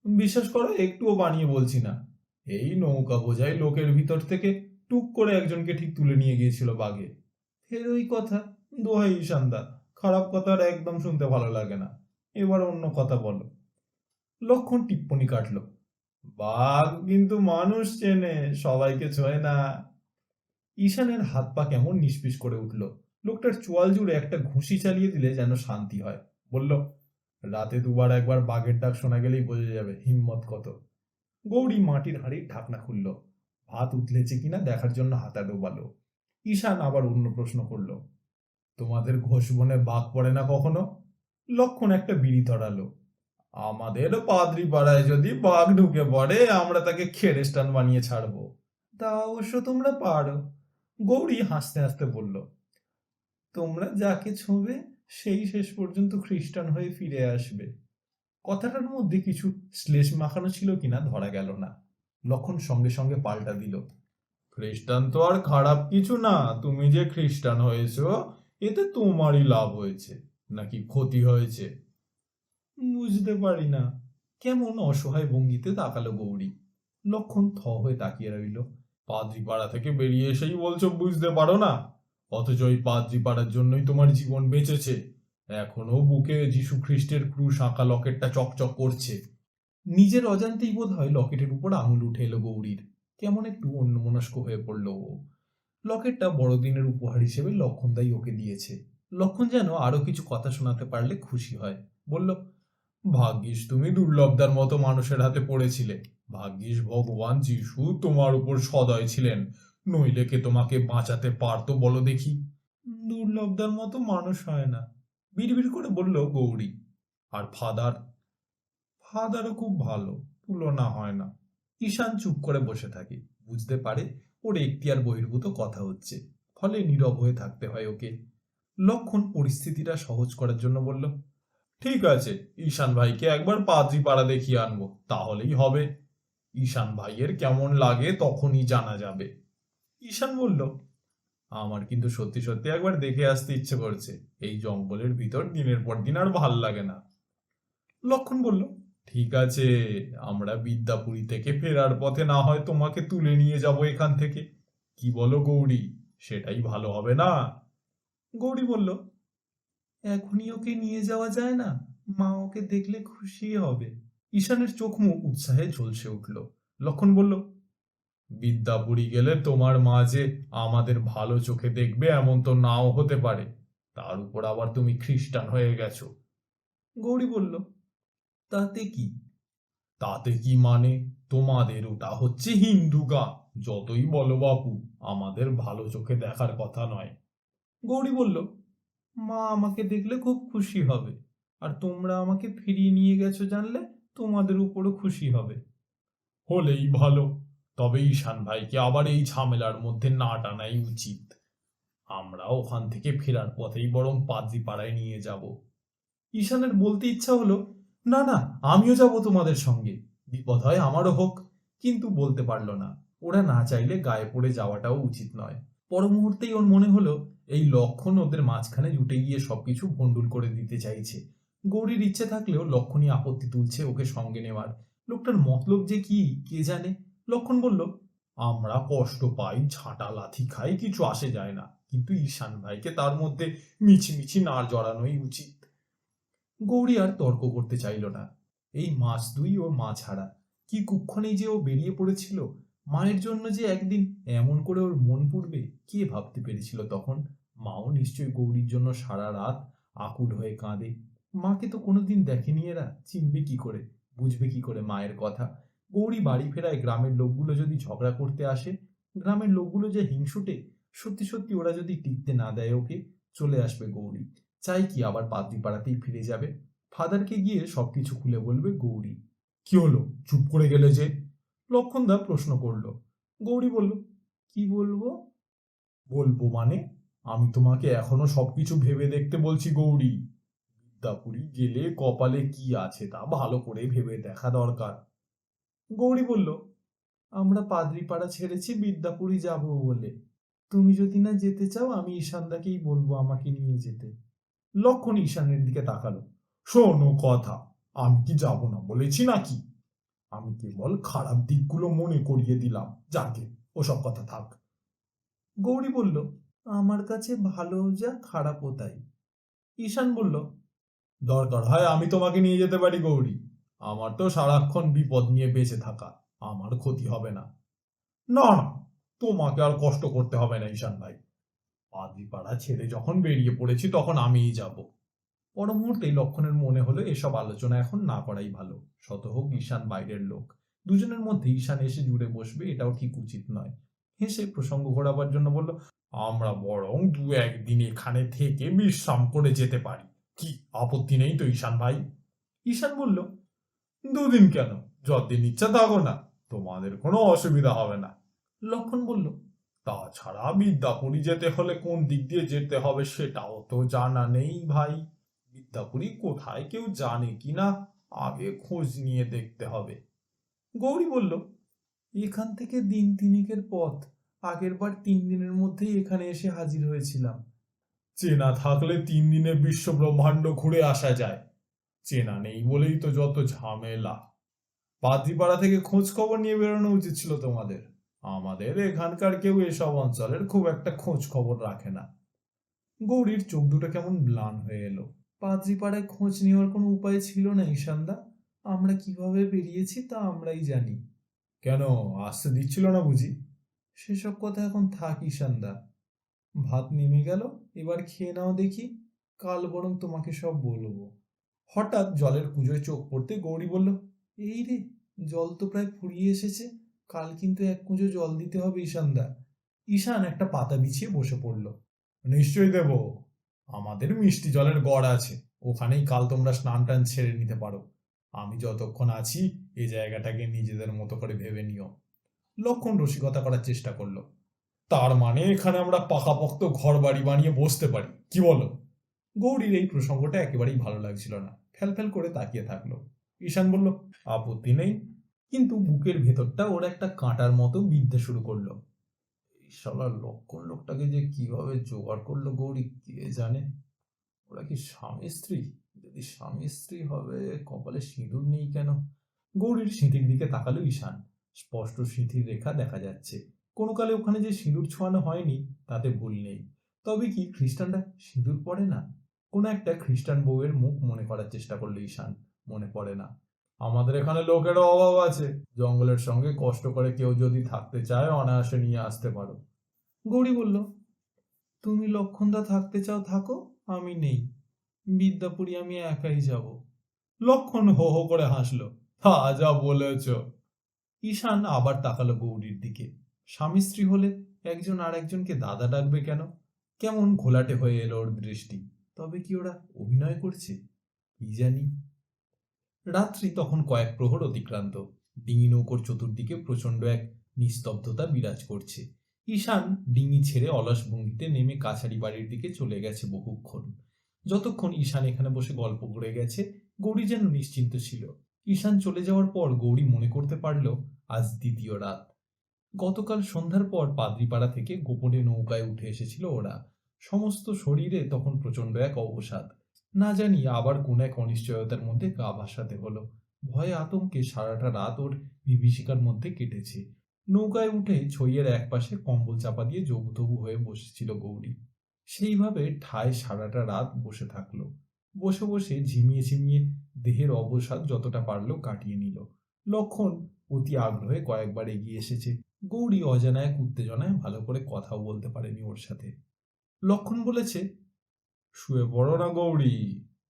বিশ্বাস করো, একটুও বানিয়ে বলছি না। এই নৌকা বোঝাই লোকের ভিতর থেকে টুক করে একজনকে ঠিক তুলে নিয়ে গিয়েছিল বাঘে। ফের ওই কথা? দোহাই ঈশানদা, খারাপ কথা আর একদম শুনতে ভালো লাগে না। এবার অন্য কথা বলো। লক্ষণ টিপ্পনি কাটলো। বাঘ কিন্তু মানুষ চেনে, সবাইকে ছোঁয় না। ঈশানের হাত পা কেমন নিষ্পিস করে উঠল। লোকটার চোয়াল জুড়ে একটা ঘুষি চালিয়ে দিলে যেন শান্তি হয়। বলল, রাতে দুবার একবার বাঘের ডাক শোনা গেলেই বোঝা যাবে হিম্মত কত। গৌরী মাটির হাঁড়ির ঢাকনা খুলল। ভাত উতলেছে কিনা দেখার জন্য হাতা ডোবালো। ঈশান আবার অন্য প্রশ্ন করলো। তোমাদের ঘোষ বনে বাঘ পড়ে না কখনো? লক্ষণ একটা বিড়ি ধরালো। আমাদের পাদ্রি পাড়ায় যদি বাঘ ঢুকে পড়ে আমরা তাকে খেরেস্টান বানিয়ে ছাড়বো। তা অবশ্য তোমরা পারো। গৌরী হাসতে হাসতে বলল, তোমরা যাকে ছোঁবে সেই শেষ পর্যন্ত খ্রিস্টান হয়ে ফিরে আসবে। কথাটার মধ্যে কিছু শ্লেষ মাখানো ছিল কিনা ধরা গেল না। লক্ষণ সঙ্গে সঙ্গে পাল্টা দিল, খ্রিস্টান তো আর খারাপ কিছু না। তুমি যে খ্রিস্টান হয়েছো এতে তোমারই লাভ হয়েছে নাকি ক্ষতি হয়েছে? বুঝতে পারি না। কেমন অসহায় ভঙ্গিতে তাকালো গৌরী। লক্ষণ থ হয়ে তাকিয়ে রইল। পাদ্রি পাড়া থেকে বেরিয়ে এসেই বলছো বুঝতে পারো না? অথচ ওই পাদ্রি পাড়ার জন্যই তোমার জীবন বেঁচেছে। এখনো বুকে যীশু খ্রিস্টের ক্রুশ আঁকা লকেটটা চকচক করছে। নিজের অজান্তেই বোধ হয় লকেটের উপর আঙুল উঠে এলো গৌরীর। কেমন একটু অন্যমনস্ক হয়ে পড়ল ও। লকেটটা বড়দিনের উপহার হিসেবে লক্ষণদাই ওকে দিয়েছে। লক্ষণ যেন আরো কিছু কথা শোনাতে পারলে খুশি হয়। বলল, ভাগ্যিস তুমি দুর্লভদার মতো মানুষের হাতে পড়েছিলে। ভাগ্যিস ভগবান যীশু তোমার উপর সদয় ছিলেন। নইলে কে তোমাকে বাঁচাতে পারতো বলো দেখি? দুর্লভদার মতো মানুষ হয় না, বিড়বিড় করে বলল গৌরী। আর ফাদারও খুব ভালো, তুলনা হয় না। ঈশান চুপ করে বসে থাকে, বুঝতে পারে ওর এখতিয়ার বহির্ভূত কথা হচ্ছে, ফলে নীরব হয়ে থাকতে হয় ওকে। লক্ষণ পরিস্থিতিটা সহজ করার জন্য বলল, ঠিক আছে, ঈশান ভাইকে একবার পাদ্রি পাড়া দেখিয়ে আনবো, তাহলেই হবে। ঈশান ভাইয়ের কেমন লাগে তখনই জানা যাবে। ঈশান বলল, আমার কিন্তু সত্যি সত্যি একবার দেখে আসতে ইচ্ছে করছে। এই জঙ্গলের ভিতর দিনের পর দিন আর ভাল লাগে না। লক্ষণ বলল, ঠিক আছে, আমরা বিদ্যাপুরী থেকে ফেরার পথে না হয় তোমাকে তুলে নিয়ে যাব এখান থেকে। কি বলো গৌরী, সেটাই ভালো হবে না? গৌরী বলল, এখনই ওকে নিয়ে যাওয়া যায় না? মা ওকে দেখলে খুশি হবে। ঈশানের চোখ মুখ উৎসাহে ঝলসে উঠল। লক্ষণ বলল, বিদ্যাপুরী গেলে তোমার মা যে আমাদের ভালো চোখে দেখবে এমন তো নাও হতে পারে। তার উপর আবার তুমি খ্রিস্টান হয়ে গেছো। গৌরী বলল, তাতে কি? তাতে কি মানে, তোমাদের ওটা হচ্ছে হিন্দু গা। যতই বলো বাপু, আমাদের ভালো চোখে দেখার কথা নয়। গৌরী বলল, মা আমাকে দেখলে খুব খুশি হবে, আর তোমরা আমাকে ফিরিয়ে নিয়ে গেছো জানলে তোমাদের উপরও খুশি হবে। হলেই ভালো, তবে ঈশান ভাইকে আবার এই ঝামেলার মধ্যে না টানাই উচিত। আমরা ওখান থেকে ফেরার পথেই বরং পাদ্রি পাড়ায় নিয়ে যাব। ঈশানের বলতে ইচ্ছা হলো, না না, আমিও যাব তোমাদের সঙ্গে, বিপদ হয় আমারও হোক, কিন্তু বলতে পারল না। ওরা না চাইলে গায়ে পড়ে যাওয়াটাও উচিত নয়। পর মুহূর্তেই ওর মনে হলো এই লক্ষণ ওদের মাঝখানে জুটে গিয়ে সবকিছু ভণ্ডুল করে দিতে চাইছে। গৌরীর ইচ্ছে থাকলেও লক্ষণই আপত্তি তুলছে ওকে সঙ্গে নেওয়ার। লোকটার মতলব যে কি কে জানে। লক্ষণ বলল, আমরা কষ্ট পাই, ঝাঁটা লাথি খাই, কিছু আসে যায় না, কিন্তু ঈশান ভাইকে তার মধ্যে মিছিমিছি না জড়ানোই উচিত। গৌরী আর তর্ক করতে চাইল না। এই মাস দুই ও মা ছাড়া কি কুক্ষণেই যে ও বেরিয়ে পড়েছিল। মায়ের জন্য যে একদিন এমন করে ওর মন পুড়বে কে ভাবতে পেরেছিল তখন? মাও নিশ্চয়ই গৌরীর জন্য সারা রাত আকুল হয়ে কাঁদে। মাকে তো কোনোদিন দেখেনি এরা, চিনবে কি করে, বুঝবে কি করে মায়ের কথা? গৌরী বাড়ি ফেরায় গ্রামের লোকগুলো যদি ঝগড়া করতে আসে, গ্রামের লোকগুলো যে হিংসুটে, সত্যি সত্যি ওরা যদি টিকতে না দেয় ওকে, চলে আসবে গৌরী। চাই কি আবার পাদ্রি পাড়াতেই ফিরে যাবে। ফাদারকে গিয়ে সবকিছু খুলে বলবে গৌরী। কি হলো, চুপ করে গেলে যে? লক্ষণদা প্রশ্ন করল। গৌরী বলল, কি বলবো? বলবো মানে, আমি তোমাকে এখনো সবকিছু ভেবে দেখতে বলছি গৌরী। বিদ্যাপুরী গেলে কপালে কি আছে তা ভালো করে ভেবে দেখা দরকার। গৌরী বলল, আমরা পাদ্রি পাড়া ছেড়েছি বিদ্যাপুরী যাব বলে। তুমি যদি না যেতে চাও আমি ঈশানদাকেই বলবো আমাকে নিয়ে যেতে। লক্ষণ ঈশানের দিকে তাকালো। শোনো কথা, আমি কি যাব না বলেছি নাকি? আমি কেবল খারাপ দিকগুলো মনে করিয়ে দিলাম, যাকে ওসব কথা থাক। গৌরী বলল, আমার কাছে ভালো যা খারাপও তাই। ঈশান বলল, দরকার হয় আমি তোমাকে নিয়ে যেতে পারি গৌরী, আমার তো সারাক্ষণ বিপদ নিয়ে বেঁচে থাকা, আমার ক্ষতি হবে না। না না, তোমাকে আর কষ্ট করতে হবে না ঈশান ভাই। পাদ্রিপাড়া ছেড়ে যখন বেরিয়ে পড়েছি তখন আমিই যাব। পর মুহূর্তেই লক্ষণের মনে হলো এসব আলোচনা এখন না করাই ভালো। শত হোক ঈশান বাইরের লোক, দুজনের মধ্যে ঈশান এসে জুড়ে বসবে এটাও ঠিক উচিত নয়। হেসে প্রসঙ্গ ঘোরাবার জন্য বলল, আমরা বরং দু একদিন এখানে থেকে বিশ্রাম করে যেতে পারি, কি আপত্তি নেই তো ঈশান ভাই? ঈশান বলল, দুদিন কেন, যতদিন ইচ্ছা থাকো না, তোমাদের কোনো অসুবিধা হবে না। লক্ষণ বলল, তাছাড়া বিদ্যাপুরী যেতে হলে কোন দিক দিয়ে যেতে হবে সেটাও তো জানা নেই ভাই। বিদ্যাপুরী কোথায় কেউ জানে কিনা আগে খোঁজ নিয়ে দেখতে হবে। গৌরী বলল, এখান থেকে দিন তিনেকের পথ, আগেরবার 3 দিনের মধ্যেই এখানে এসে হাজির হয়েছিলাম। চেনা থাকলে 3 দিনে বিশ্ব ব্রহ্মাণ্ড ঘুরে আসা যায়, চেনা নেই বলেই তো যত ঝামেলা। পাদ্রিপাড়া থেকে খোঁজ খবর নিয়ে বেরোনো উচিত ছিল তোমাদের। আমাদের এখানকার কেউ এসব অঞ্চলের খুব একটা খোঁজ খবর রাখে না। গৌরীর চোখ দুটো কেমন ম্লান হয়ে এলো। পাদ্রিপাড়ায় খোঁজ নেওয়ার কোনো উপায় ছিল না ঈশানদা। আমরা কিভাবে বেরিয়েছি তা আমরাই জানি। কেন, আসতে দিচ্ছিল না বুঝি? সেসব কথা এখন থাক ঈশানদা। ভাত নেমে গেল, এবার খেয়ে নাও দেখি, কাল বরং তোমাকে সব বলবো। হঠাৎ জলের কুঁজোয় চোখ পড়তে গৌরী বলল, এই রে, জল তো প্রায় ফুরিয়ে এসেছে, কাল কিন্তু 1 কুঁজো জল দিতে হবে ঈশানদা। ঈশান একটা পাতা বিছিয়ে বসে পড়ল। নিশ্চয়ই দেব। আমাদের মিষ্টি জলের গড় আছে, ওখানেই কাল তোমরা স্নান টান ছেড়ে নিতে পারো। আমি যতক্ষণ আছি এই জায়গাটাকে নিজেদের মতো করে ভেবে নিও। লক্ষণ রসিকতা করার চেষ্টা করলো। তার মানে এখানে আমরা পাকাপোক্ত ঘর বাড়ি বানিয়ে বসতে পারি, কি বলো? গৌরীর এই প্রসঙ্গটা একেবারেই ভালো লাগছিল না, ফ্যাল করে তাকিয়ে থাকলো। ঈশান বলল, আপত্তি নেই, কিন্তু বুকের ভেতরটা ওর একটা কাঁটার মতো বিদ্ধে শুরু করলো। এই শালা লক্ষণ লোকটাকে যে কিভাবে জোগাড় করলো গৌরী কে জানে। ওরা কি স্বামী স্ত্রী? যদি স্বামী স্ত্রী হবে, কপালে সিঁদুর নেই কেন? গৌরীর সিঁথির দিকে তাকালো ঈশান। স্পষ্ট সিঁথির রেখা দেখা যাচ্ছে। কোনো কালে ওখানে যে সিঁদুর ছোঁয়ানো হয়নি তাতে ভুল নেই। তবে কি খ্রিস্টানরা সিঁদুর পড়ে না? কোনো একটা খ্রিস্টান বউয়ের মুখ মনে করার চেষ্টা করলো ঈশান। মনে পড়ে না। আমাদের এখানে লোকেরও অভাব আছে। জঙ্গলের সঙ্গে কষ্ট করে কেউ যদি থাকতে চায় অনায়াসে নিয়ে আসতে পারো। গৌরী বলল, তুমি লক্ষণদা থাকতে চাও থাকো, আমি নেই। বিদ্যাপুরী আমি একাই যাব। লক্ষণ হো হো করে হাসলো। তা যা বলেছ। ঈশান আবার তাকালো গৌরীর দিকে। স্বামী স্ত্রী হলে একজন আর একজনকে দাদা ডাকবে কেন? কেমন ঘোলাটে হয়ে এলো ওর দৃষ্টি। তবে কি ওরা অভিনয় করছে? কি জানি। রাত্রি তখন কয়েক প্রহর অতিক্রান্ত। ডিঙি নৌকোর চতুর্দিকে প্রচন্ড এক নিস্তব্ধতা বিরাজ করছে। ঈশান ডিঙি ছেড়ে অলস ভঙ্গিতে নেমে কাছারি বাড়ির দিকে চলে গেছে বহুক্ষণ। যতক্ষণ ঈশান এখানে বসে গল্প করে গেছে, গৌরী যেন নিশ্চিন্ত ছিল। ঈশান চলে যাওয়ার পর গৌরী মনে করতে পারল আজ দ্বিতীয় রাত। গতকাল সন্ধ্যার পর পাদ্রিপাড়া থেকে গোপনে নৌকায় উঠে এসেছিল ওরা। সমস্ত শরীরে তখন প্রচন্ড এক অবসাদ। না জানি আবার কোন এক অনিশ্চয়তার মধ্যে গা ভাসাতে হলো। ভয়ে আতঙ্কে সারাটা রাত ওর বিভীষিকার মধ্যে কেটেছে। নৌকায় উঠে ছইয়ের একপাশে কম্বল চাপা দিয়ে জবুতবু হয়ে বসেছিল গৌরী। সেইভাবে ঠায় সারাটা রাত বসে থাকলো। বসে বসে ঝিমিয়ে ঝিমিয়ে দেহের অবসাদ যতটা পারলো কাটিয়ে নিল। লক্ষণ অতি আগ্রহে কয়েকবার এগিয়ে এসেছে। গৌরী অজানা এক উত্তেজনায় ভালো করে কথাও বলতে পারেনি ওর সাথে। লক্ষণ বলেছে, শুয়ে পড়ো না গৌরী,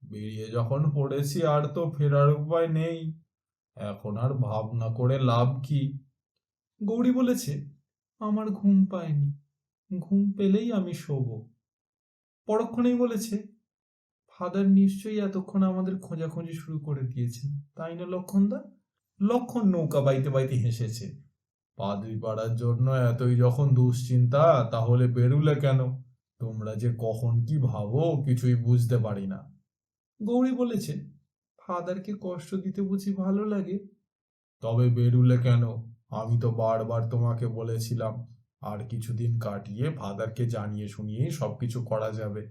বেরিয়ে যখন পড়েছি আর তো ফেরার উপায় নেই, এখন আর ভাবনা করে লাভ কি? গৌরী বলেছে, আমার ঘুম পায়নি, ঘুম পেলেই আমি শোবো। পরক্ষণেই বলেছে, ফাদার নিশ্চয়ই এতক্ষণ আমাদের খোঁজাখুঁজি শুরু করে দিয়েছেন, তাই না লক্ষণদা? লক্ষণ নৌকা বাইতে বাইতে হেসেছে। পাদ্রি পাড়ার জন্য এতই যখন দুশ্চিন্তা, তাহলে বেরুলে কেন? তোমরা যে কখন কি ভাবো কিছুই বুঝতে পারি না। গৌরী বলেছে, ফাদারকে কষ্ট দিতে বুঝি ভালো লাগে? তবে বেরুলে কেন? আমি তো বারবার তোমাকে বলেছিলাম আর কিছুদিন কাটিয়ে ফাদারকে জানিয়ে শুনিয়েই সবকিছু করা যাবে।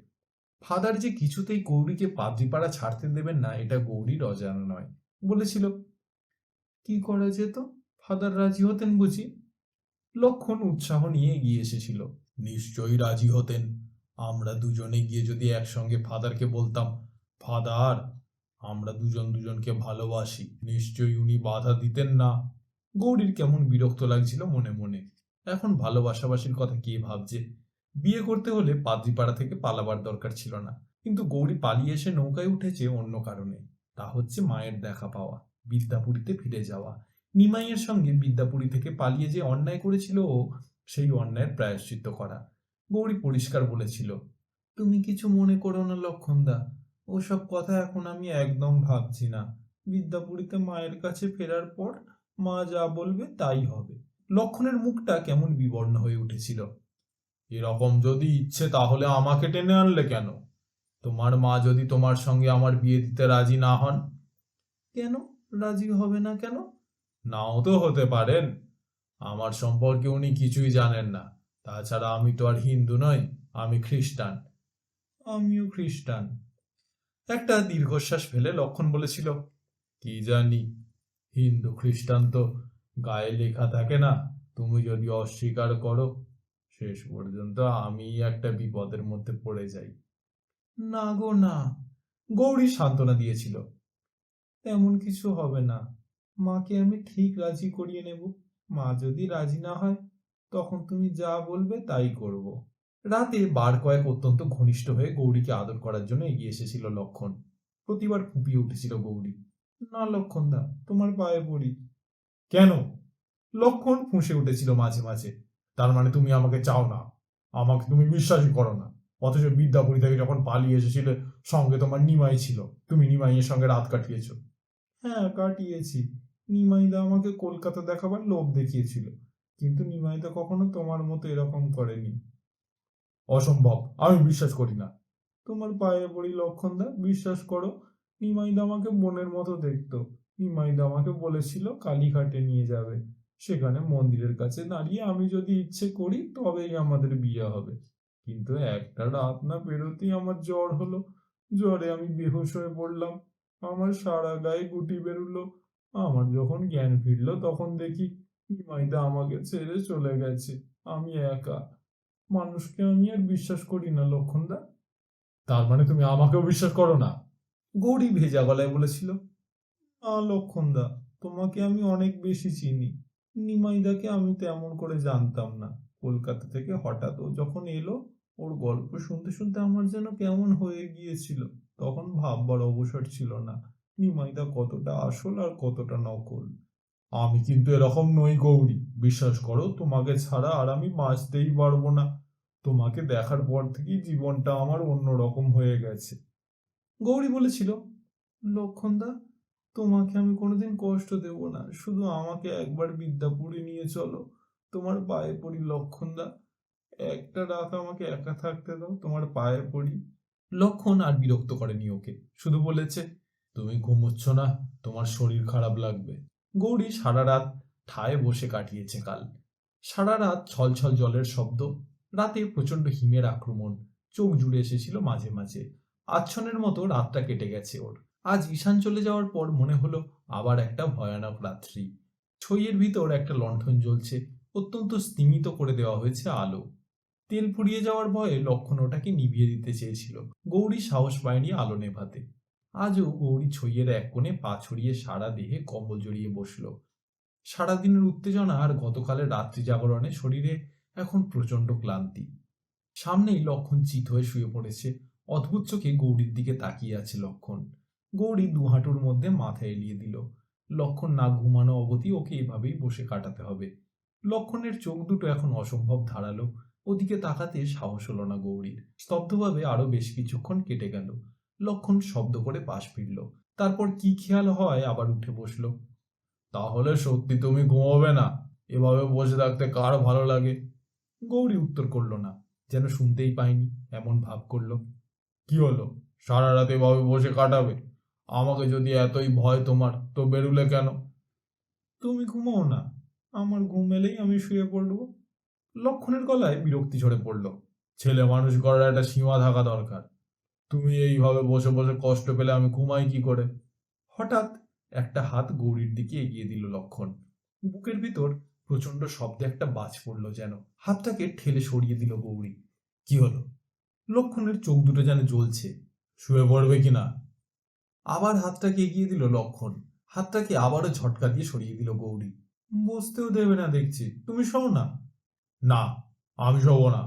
ফাদার যে কিছুতেই গৌরীকে পাদ্রিপাড়া ছাড়তে দেবেন না এটা গৌরীর অজানা নয়। বলেছিল, কি করা যেত? ফাদার রাজি হতেন বুঝি? লক্ষণ উৎসাহ নিয়ে এগিয়ে এসেছিল। নিশ্চয়ই রাজি হতেন। আমরা দুজনে গিয়ে যদি একসঙ্গে ফাদারকে বলতাম, ফাদার আমরা দুজন দুজনকে ভালোবাসি, নিশ্চয়ই উনি বাধা দিতেন না। গৌরীর কেমন বিরক্ত লাগছিল মনে মনে। এখন ভালোবাসাবাসির কথা কে ভাবছে? বিয়ে করতে হলে পাদ্রিপাড়া থেকে পালাবার দরকার ছিল না। কিন্তু গৌরী পালিয়ে এসে নৌকায় উঠেছে অন্য কারণে। তা হচ্ছে মায়ের দেখা পাওয়া, বিদ্যাপুরীতে ফিরে যাওয়া। নিমাইয়ের সঙ্গে বিদ্যাপুরী থেকে পালিয়ে যে অন্যায় করেছিল ও, সেই অন্যায়ের প্রায়শ্চিত্ত করা। গৌরী পরিষ্কার বলেছিল, তুমি কিছু মনে করো না লক্ষণদা, ওসব কথা এখন আমি একদম ভাবছি না। বিদ্যাপুরীতে মায়ের কাছে ফেরার পর মা যা বলবে তাই হবে। লক্ষণের মুখটা কেমন বিবর্ণ হয়ে উঠেছিল। এরকম যদি ইচ্ছে তাহলে আমাকে টেনে আনলে কেন? তোমার মা যদি তোমার সঙ্গে আমার বিয়ে দিতে রাজি না হন? কেন রাজি হবে না কেন? নাও তো হতে পারেন। আমার সম্পর্কে উনি কিছুই জানেন না। তাছাড়া আমি তো আর হিন্দু নই, আমি খ্রিস্টান। আমিও খ্রিস্টান। একটা দীর্ঘশ্বাস ফেলে লক্ষণ বলেছিল, কি জানি, হিন্দু খ্রিস্টান তো গায়ে লেখা থাকে না। তুমি যদি অস্বীকার করো, শেষ পর্যন্ত আমি একটা বিপদের মধ্যে পড়ে যাই। না গো না, গৌরী সান্ত্বনা দিয়েছিল। তেমন কিছু হবে না, মাকে আমি ঠিক রাজি করিয়ে নেব। মা যদি রাজি না হয় তখন তুমি যা বলবে তাই করব। রাতে বার কয়েক অত্যন্ত ঘনিষ্ঠ হয়ে গৌরীকে আদর করার জন্য এগিয়ে এসেছিল লক্ষণ। প্রতিবার ফুপিয়ে উঠেছিল গৌরী, না লক্ষণদা, তোমার পায়ে পড়ি। কেন? লক্ষণ ফুঁসে উঠেছিল মাঝে মাঝে। তার মানে তুমি আমাকে চাও না, আমাকে তুমি বিশ্বাসই করো না। অথচ বিদ্যাপুরী থেকে যখন পালিয়ে এসেছিলে সঙ্গে তোমার নিমাই ছিল, তুমি নিমাইয়ের সঙ্গে রাত কাটিয়েছো। হ্যাঁ, কাটিয়েছি। নিমাইদা আমাকে কলকাতা দেখাবার লোভ দেখিয়েছিল, কিন্তু নিমাইদা কখনো তোমার মতো এরকম করেনি। অসম্ভব, আমি বিশ্বাস করি না। তোমার পায়ে পড়ি লক্ষণদা, বিশ্বাস করো। নিমাইদা আমাকে বোনের মতো দেখতো। নিমাইদা আমাকে বলেছিল কালীঘাটে নিয়ে যাবে, সেখানে মন্দিরের কাছে দাঁড়িয়ে আমি যদি ইচ্ছে করি তবেই আমাদের বিয়ে হবে। কিন্তু একটা রাত না বেরোতেই আমার জ্বর হলো। জ্বরে আমি বেহুশ হয়ে পড়লাম। আমার সারা গায়ে গুটি বেরুলো। আমার যখন জ্ঞান ফিরলো তখন দেখি নিমাইদা আমাকে ছেড়ে চলে গেছে। আমি একা। মানুষকে আমি আর বিশ্বাস করি না লক্ষণদা। তার মানে তুমি আমাকেও বিশ্বাস করো না? গৌরী ভেজা গলায় বলেছিল। না লক্ষণদা, তোমাকে আমি অনেক বেশি চিনি। নিমাইদাকে আমি তেমন করে জানতাম না। কলকাতা থেকে হঠাৎ ও যখন এলো, ওর গল্প শুনতে শুনতে আমার যেন কেমন হয়ে গিয়েছিল। তখন ভাববার অবসর ছিল না নিমাইদা কতটা আসল আর কতটা নকল। আমি কিন্তু এরকম নই গৌরী, বিশ্বাস করো, তোমাকে ছাড়া আর আমি বাঁচতেই পারবো না। তোমাকে দেখার পর থেকেই জীবনটা আমার অন্যরকম হয়ে গেছে। গৌরী বলেছিল, লক্ষণদা, তোমাকে আমি কোনোদিন কষ্ট দেব না, শুধু আমাকে একবার বিদ্যাপুরী নিয়ে চলো। তোমার পায়ে পড়ি লক্ষণদা, একটা রাত আমাকে একা থাকতে দাও, তোমার পায়ে পড়ি। লক্ষণ আর বিরক্ত করেনি ওকে, শুধু বলেছে, তুমি ঘুমোচ্ছ না, তোমার শরীর খারাপ লাগবে। গৌরী সারা রাত ঠায় বসে কাটিয়েছে কাল। সারা রাত ছলছল জলের শব্দ, রাতে প্রচন্ড হিমের আক্রমণ চোখ জুড়ে এসেছিল মাঝে মাঝে। আচ্ছন্নের মতো রাতটা কেটে গেছে ওর। আজ ঈশান চলে যাওয়ার পর মনে হলো আবার একটা ভয়ানক রাত্রি। ছইয়ের ভিতর একটা লণ্ঠন জ্বলছে, অত্যন্ত স্তিমিত করে দেওয়া হয়েছে আলো। তেল ফুরিয়ে যাওয়ার ভয়ে লক্ষণ ওটাকে নিভিয়ে দিতে চেয়েছিল। গৌরী সাহস পায়নি আলো নেভাতে। আজও গৌরী ছইয়ের এক কোণে পা ছড়িয়ে সারা দেহে কম্বল জড়িয়ে বসল। সারাদিনের উত্তেজনা আর গতকালের রাত্রি জাগরণে শরীরে এখন প্রচন্ড ক্লান্তি। সামনেই লক্ষণ চিত হয়ে শুয়ে পড়েছে। অদ্ভুত চোখে গৌরীর দিকে তাকিয়ে আছে লক্ষণ। গৌরী দু হাঁটুর মধ্যে মাথা এলিয়ে দিল। লক্ষণ না ঘুমানো অবধি ওকে এভাবেই বসে কাটাতে হবে। লক্ষণের চোখ দুটো এখন অসম্ভব ধারালো। ওদিকে তাকাতে সাহস হলো না গৌরীর। স্তব্ধভাবে আরো বেশ কিছুক্ষণ কেটে গেল। লক্ষণ শব্দ করে পাশ ফিরল। তারপর কি খেয়াল হয় আবার উঠে বসলো। তাহলে সত্যি তুমি ঘুমোবে না? এভাবে বসে থাকতে কার ভালো লাগে? গৌরী উত্তর করলো না, যেন শুনতেই পায়নি, এমন ভাব করলো। কি হলো, সারা রাত এভাবে বসে কাটাবে? আমাকে যদি এতই ভয় তোমার, তো বেরুলে কেন? তুমি ঘুমাও না, আমার ঘুম এলেই আমি শুয়ে পড়বো। লক্ষণের গলায় বিরক্তি ঝরে পড়ল। ছেলে মানুষ করার একটা সীমা থাকা দরকার। তুমি এইভাবে বসে বসে কষ্ট পেলে আমি ঘুমাই কি করে? হঠাৎ একটা হাত গৌরীর দিকে এগিয়ে দিল লক্ষণ। বুকের ভিতর প্রচন্ড শব্দে একটা বাজ পড়ল যেন। হাতটাকে ঠেলে সরিয়ে দিল গৌরী। কি হলো? লক্ষণের চোখ দুটো যেন জ্বলছে। শুয়ে পড়বে কিনা? আবার হাতটাকে এগিয়ে দিল লক্ষণ। হাতটাকে আবারও ঝটকা দিয়ে সরিয়ে দিল গৌরী। বসতেও দেবে না দেখছি, তুমি শোও না। না, আমি শোবো না।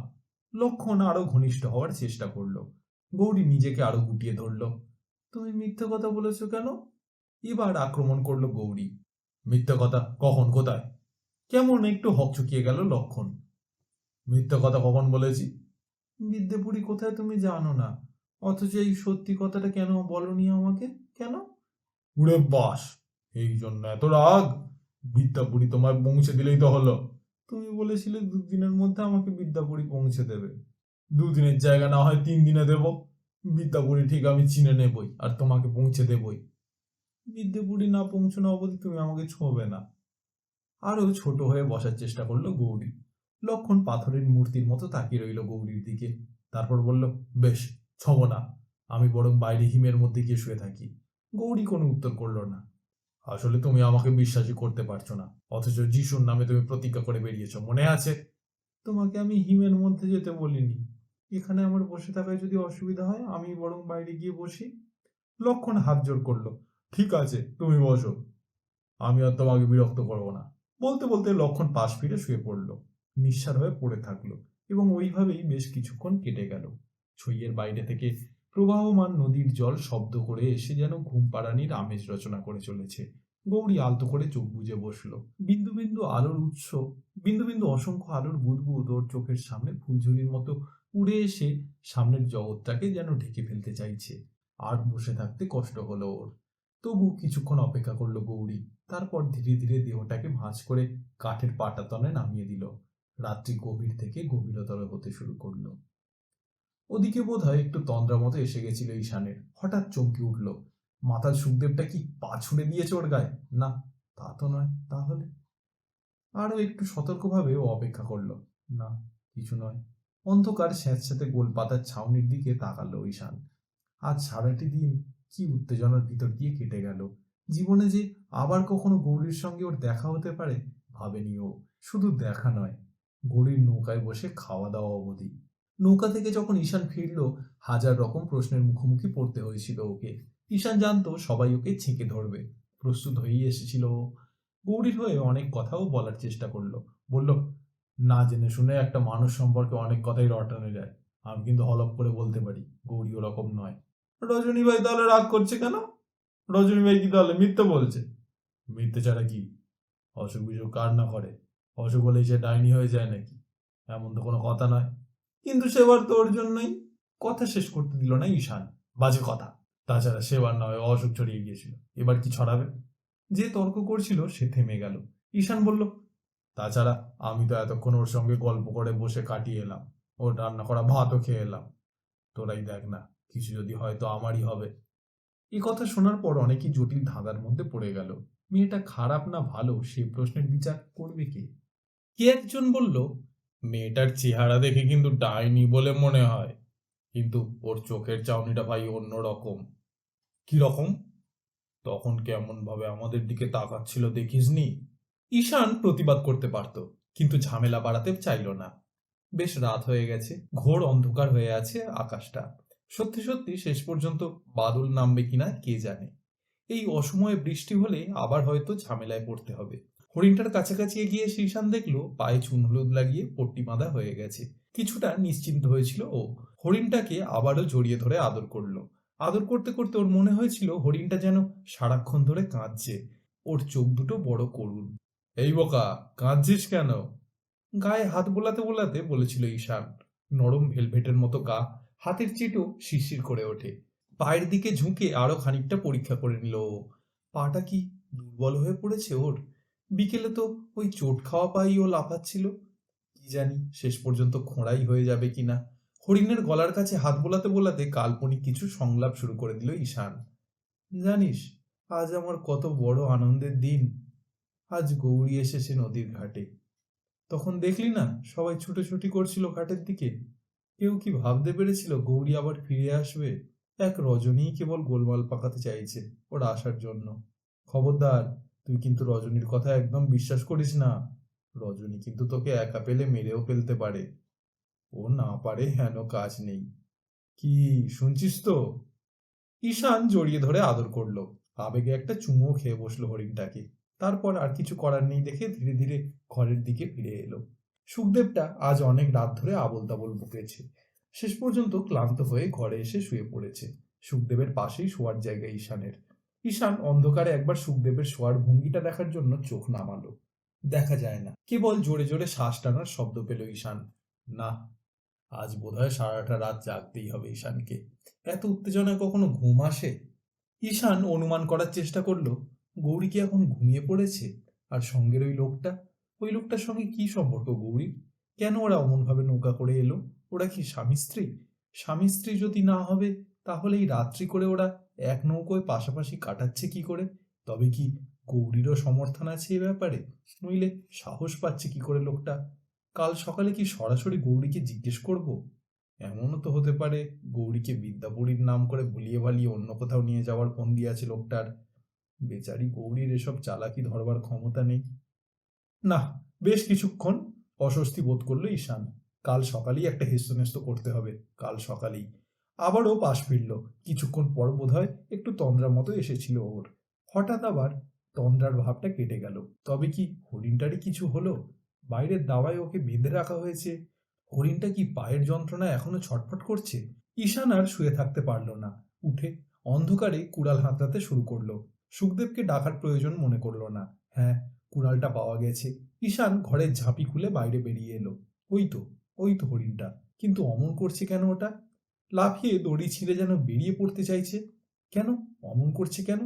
লক্ষণ আরো ঘনিষ্ঠ হওয়ার চেষ্টা করলো। গৌরী নিজেকে আরো গুটিয়ে ধরল। তুমি মিথ্যে কথা বলেছো কেন? এবার আক্রমণ করলো গৌরী। মিথ্যে কথা কখন, কোথায়? কেমন একটু হকচকিয়ে গেল লক্ষণ। মিথ্যে কথা কখন বলেছি? বিদ্যাপুরী কোথায় তুমি জানো না, অথচ এই সত্যি কথাটা কেন বলনি আমাকে? কেন? উড়ে বাস, এই জন্য এত রাগ? বিদ্যাপুরী তোমায় পৌঁছে দিলেই তো হলো। তুমি বলেছিলে 2 দিনের মধ্যে আমাকে বিদ্যাপুরী পৌঁছে দেবে। 2 দিনের জায়গা না হয় 3 দিনে দেব। বিদ্যাপুরী ঠিক আমি চিনে নেবই আর তোমাকে পৌঁছে দেবই। বিদ্যাপুরী না পৌঁছানো অবধি তুমি আমাকে ছোঁবে না। আরো ছোট হয়ে বসার চেষ্টা করলো গৌরী। লক্ষণ পাথরের মূর্তির মতো তাকিয়ে রইল গৌরীর দিকে। তারপর বলল, বেশ, ছোঁবো না, আমি বরং বাইরে হিমের মধ্যে গিয়ে শুয়ে থাকি। গৌরী কোনো উত্তর করলো না। আসলে তুমি আমাকে বিশ্বাসই করতে পারছো না, অথচ যিশুর নামে তুমি প্রতিজ্ঞা করে বেরিয়েছো, মনে আছে? তোমাকে আমি হিমের মধ্যে যেতে বলিনি। এখানে আমার বসে থাকায় যদি অসুবিধা হয় আমি বরং বাইরে গিয়ে বসি। লক্ষণ হাত জোর করলো। ঠিক আছে, তুমি বসো, আমি আর তোমাকে বিরক্ত করবো না। বলতে বলতে লক্ষণ পাশ ফিরে শুয়ে পড়ল। নিঃসাড় হয়ে পড়ে থাকলো এবং ওইভাবেই বেশ কিছুক্ষণ কেটে গেল। ছইয়ের বাইরে থেকে প্রবাহমান নদীর জল শব্দ করে এসে যেন ঘুম পাড়ানির আমেজ রচনা করে চলেছে। গৌরী আলতো করে চোখ বুজে বসলো। বিন্দু বিন্দু আলোর উৎস, বিন্দু বিন্দু অসংখ্য আলোর বুদবুদ ওর চোখের সামনে ফুলঝুরির মতো উড়ে এসে সামনের জগৎটাকে যেন ঢেকে ফেলতে চাইছে। আর বসে থাকতে কষ্ট হলো ওর। তবু কিছুক্ষণ অপেক্ষা করলো গৌরী। তারপর ধীরে ধীরে দেহটাকে ভাঁজ করে কাঠের পাটাতনে নামিয়ে দিল। রাত্রি গভীর থেকে গভীরতর হতে শুরু করলো। ওদিকে বোধহয় একটু তন্দ্রা মতো এসে গেছিল ঈশানের। হঠাৎ চমকে উঠল। মাতাল সুখদেবটা কি পা ছুঁড়ে দিয়েছে ওর গায়ে? না, তা তো নয়। তাহলে আরো একটু সতর্কভাবে ও অপেক্ষা করলো। না, কিছু নয়। অন্ধকার স্যাঁতস্যাঁতে গোল পাতার ছাউনির দিকে তাকালো ঈশান। আজ সারাটি দিন কি উত্তেজনার ভিতর দিয়ে কেটে গেল। জীবনে যে আবার কখনো গৌরীর সঙ্গে ওর দেখা হতে পারে ভাবেনি ও। শুধু দেখা নয়, গৌরীর নৌকায় বসে খাওয়া দাওয়া অবধি। নৌকা থেকে যখন ঈশান ফিরল, হাজার রকম প্রশ্নের মুখোমুখি পড়তে হয়েছিল ওকে। ঈশান জানতো সবাই ওকে ছেঁকে ধরবে। প্রস্তুত হয়েই এসেছিল ও। গৌরীর হয়ে অনেক কথাও বলার চেষ্টা করলো। বলল, না জেনে শুনে একটা মানুষ সম্পর্কে অনেক কথাই রটানো যায়। আমি কিন্তু হলপ করে বলতে পারি গৌরী ওরকম নয়। রজনী ভাই তাহলে রাগ করছে কেন? রজনী ভাই কি তাহলে মিথ্যে বলছে? মিথ্যে ছাড়া কি? অসুখ বিসুখ কার না করে? অসুখ হলেই সে ডাইনি হয়ে যায় নাকি? এমন তো কোনো কথা নয়। কিন্তু সেবার তো ওর জন্যই। কথা শেষ করতে দিল না ঈশান। বাজে কথা। তাছাড়া সেবার নয় অসুখ ছড়িয়ে গিয়েছিল, এবার কি ছড়াবে? যে তর্ক করছিল সে থেমে গেল। ঈশান বলল, তাছাড়া আমি তো এতক্ষণ ওর সঙ্গে গল্প করে বসে কাটিয়ে এলাম। ওর রান্না করা ভাতও খেয়ে এলাম। তোরাই দেখ না, কিছু যদি হয় তো আমারই হবে। এই কথা শোনার পর অনেকেই জটিল ধাঁধার মধ্যে পড়ে গেল। মেয়েটা খারাপ না ভালো সে প্রশ্নের বিচার করবে কে? কে একজন বলল, মেয়েটার চেহারা দেখে কিন্তু ডাইনি বলে মনে হয়, কিন্তু ওর চোখের চাউনিটা ভাই অন্য রকম। কি রকম? তখন কেমন ভাবে আমাদের দিকে তাকাচ্ছিল দেখিসনি? ঈশান প্রতিবাদ করতে পারত, কিন্তু ঝামেলা বাড়াতে চাইল না। বেশ রাত হয়ে গেছে, ঘোর অন্ধকার হয়ে আছে আকাশটা। সত্যি সত্যি শেষ পর্যন্ত বাদল নামবে কিনা কে জানে। এই অসময়ে বৃষ্টি হলে আবার হয়তো ঝামেলায় পড়তে হবে। হরিণটার কাছাকাছি এগিয়ে এসে ঈশান দেখলো পায়ে চুন হলুদ লাগিয়ে পট্টি বাঁধা হয়ে গেছে। কিছুটা নিশ্চিন্ত হয়েছিল ও। হরিণটাকে আবারও জড়িয়ে ধরে আদর করলো। আদর করতে করতে ওর মনে হয়েছিল হরিণটা যেন সারাক্ষণ ধরে কাঁদছে। ওর চোখ দুটো বড় করুণ। এই বোকা, কাঁদছিস কেন? গায়ে হাত বোলাতে বোলাতে বলেছিল ঈশান। নরম ভেলভেটের মতো গা, হাতের চিটও শিরশির করে ওঠে। পায়ের দিকে ঝুঁকে আরো খানিকটা পরীক্ষা করে নিল ও। পাটা কি দুর্বল হয়ে পড়েছে ওর? বিকেলে তো ওই চোট খাওয়া পাই ও লাফাচ্ছিল। কি জানি শেষ পর্যন্ত খোঁড়াই হয়ে যাবে কিনা। হরিণের গলার কাছে হাত বোলাতে বোলাতে কাল্পনিক কিছু সংলাপ শুরু করে দিল ঈশান। জানিস, আজ আমার কত বড় আনন্দের দিন। আজ গৌরী এসেছে নদীর ঘাটে। তখন দেখলি না সবাই ছুটোছুটি করছিল ঘাটের দিকে। কেউ কি ভাবতে পেরেছিল গৌরী আবার ফিরে আসবে? এক রজনীই কেবল গোলমাল পাকাতে চাইছে ওর আসার জন্য। খবরদার, তুই কিন্তু রজনীর কথা একদম বিশ্বাস করিস না। রজনী কিন্তু তোকে একা পেলে মেরেও ফেলতে পারে। ও না পারে হেন কাজ নেই। কি শুনছিস তো? ঈশান জড়িয়ে ধরে আদর করলো। আবেগে একটা চুমুও খেয়ে বসলো হরিণটাকে। তারপর আর কিছু করার নেই দেখে ধীরে ধীরে ঘরের দিকে ফিরে এলো। সুখদেবটা আজ অনেক রাত ধরে আবোল তাবোল বকেছে। শেষ পর্যন্ত ক্লান্ত হয়ে ঘরে এসে শুয়ে পড়েছে। সুখদেবের পাশেই শোয়ার জায়গা ঈশানের। ঈশান অন্ধকারে একবার সুখদেবের শোয়ার ভঙ্গিটা দেখার জন্য চোখ নামালো। দেখা যায় না, কেবল জোরে জোরে শ্বাস টানার শব্দ পেল ঈশান। না, আজ বোধহয় সারাটা রাত জাগতেই হবে ঈশানকে। এত উত্তেজনায় কখনো ঘুম আসে? ঈশান অনুমান করার চেষ্টা করলো গৌরী কি এখন ঘুমিয়ে পড়েছে। আর সঙ্গের ওই লোকটার সঙ্গে কি সম্পর্ক গৌরীর? কেন ওরা অমন ভাবে নৌকা করে এলো? ওরা কি স্বামী স্ত্রী? স্বামী স্ত্রী যদি না হবে তাহলে এই রাত্রি করে ওরা এক নৌকোয় পাশাপাশি কাটাচ্ছে কি করে? তবে কি গৌরীরও সমর্থন আছে এ ব্যাপারে? নইলে সাহস পাচ্ছে কি করে লোকটা? কাল সকালে কি সরাসরি গৌরীকে জিজ্ঞেস করব? এমনও তো হতে পারে গৌরীকে বিদ্যাপুরীর নাম করে ভুলিয়ে ভালিয়ে অন্য কোথাও নিয়ে যাওয়ার ফন্দি আছে লোকটার। বেচারি গৌরীর এসব চালাকি ধরবার ক্ষমতা নেই। না, বেশ কিছুক্ষণ অস্বস্তি বোধ করলো ঈশান। কাল সকালেই একটা হেস্তনেস্ত করতে হবে। কাল সকালেই আবারও পাশ ফিরল। কিছুক্ষণ পর বোধহয় একটু তন্দ্রার মতো এসেছিল ওর। হঠাৎ আবার তন্দ্রার ভাবটা কেটে গেল। তবে কি হরিণটারই কিছু হলো? বাইরের দাওয়ায় ওকে বেঁধে রাখা হয়েছে। হরিণটা কি পায়ের যন্ত্রণায় এখনো ছটফট করছে? ঈশান আর শুয়ে থাকতে পারল না। উঠে অন্ধকারে কুড়াল হাতড়াতে শুরু করলো। সুখদেবকে ডাকার প্রয়োজন মনে করলো না। হ্যাঁ, কুড়ালটা পাওয়া গেছে। ঈশান ঘরের ঝাঁপি খুলে বাইরে বেরিয়ে এলো। ওই তো, ওই তো হরিণটা। কিন্তু অমন করছে কেন ওটা? লাফিয়ে দড়ি ছিঁড়ে যেন বেরিয়ে পড়তে চাইছে। কেন? অমন করছে কেন?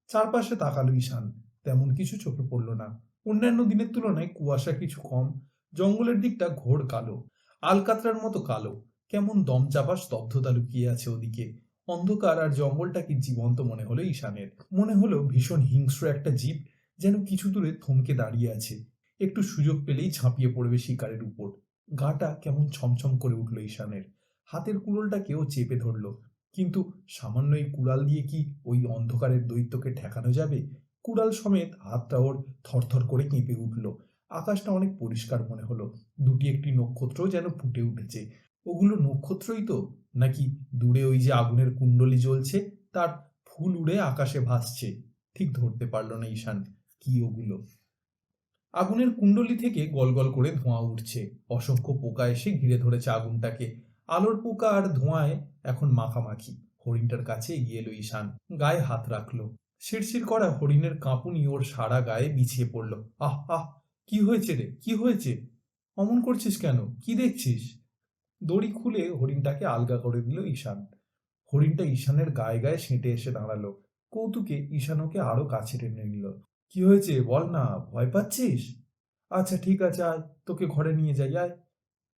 চারপাশে তাকালো ঈশান। তেমন কিছু চোখে পড়ল না। অন্যান্য দিনের তুলনায় কুয়াশা কিছু কম। জঙ্গলের দিকটা ঘোর কালো, আলকাতরার মতো কালো। কেমন দমচাপা স্তব্ধতা লুকিয়ে আছে ওদিকে। অন্ধকার আর জঙ্গলটাকে জীবন্ত মনে হলো ঈশানের। মনে হলো ভীষণ হিংস্র একটা জীব যেন কিছু দূরে থমকে দাঁড়িয়ে আছে, একটু সুযোগ পেলেই ঝাঁপিয়ে পড়বে শিকারের উপর। গাটা কেমন ছমছম করে উঠল ঈশানের। হাতের কুড়োলটাকেও চেপে ধরল। কিন্তু সামান্য এই কুড়াল দিয়ে কি ওই অন্ধকারের দৈত্যকে ঠেকানো যাবে? কুড়াল সমেত হাতটা ওর থরথর করে কেঁপে উঠল। আকাশটা অনেক পরিষ্কার মনে হলো। দুটি একটি নক্ষত্র যেন ফুটে উঠেছে। ওগুলো নক্ষত্রই তো, নাকি দূরে ওই যে আগুনের কুণ্ডলি জ্বলছে তার ফুল উড়ে আকাশে ভাসছে? ঠিক ধরতে পারল না ঈশান কি ওগুলো। আগুনের কুণ্ডলি থেকে গলগল করে ধোঁয়া উঠছে। অসংখ্য পোকা এসে ঘিরে ধরেছে আগুনটাকে। আলোর পোকা আর ধোঁয়ায় এখন মাখামাখি। হরিণটার কাছে এগিয়ে এলো ঈশান। গায়ে হাত রাখলো। শিরশির করা হরিণের কাঁপুনি ওর সারা গায়ে বিছিয়ে পড়ল। আহ আহ, কি হয়েছে রে, কি হয়েছে? অমন করছিস কেন? কি দেখছিস? দড়ি খুলে হরিণটাকে আলগা করে দিল ঈশান। হরিণটা ঈশানের গায়ে গায়ে সেঁটে এসে দাঁড়ালো। কৌতুকে ঈশান ওকে আরো কাছে টেনে নিল। কি হয়েছে বল না, ভয় পাচ্ছিস? আচ্ছা ঠিক আছে, আয়, তোকে ঘরে নিয়ে যাই, আয়।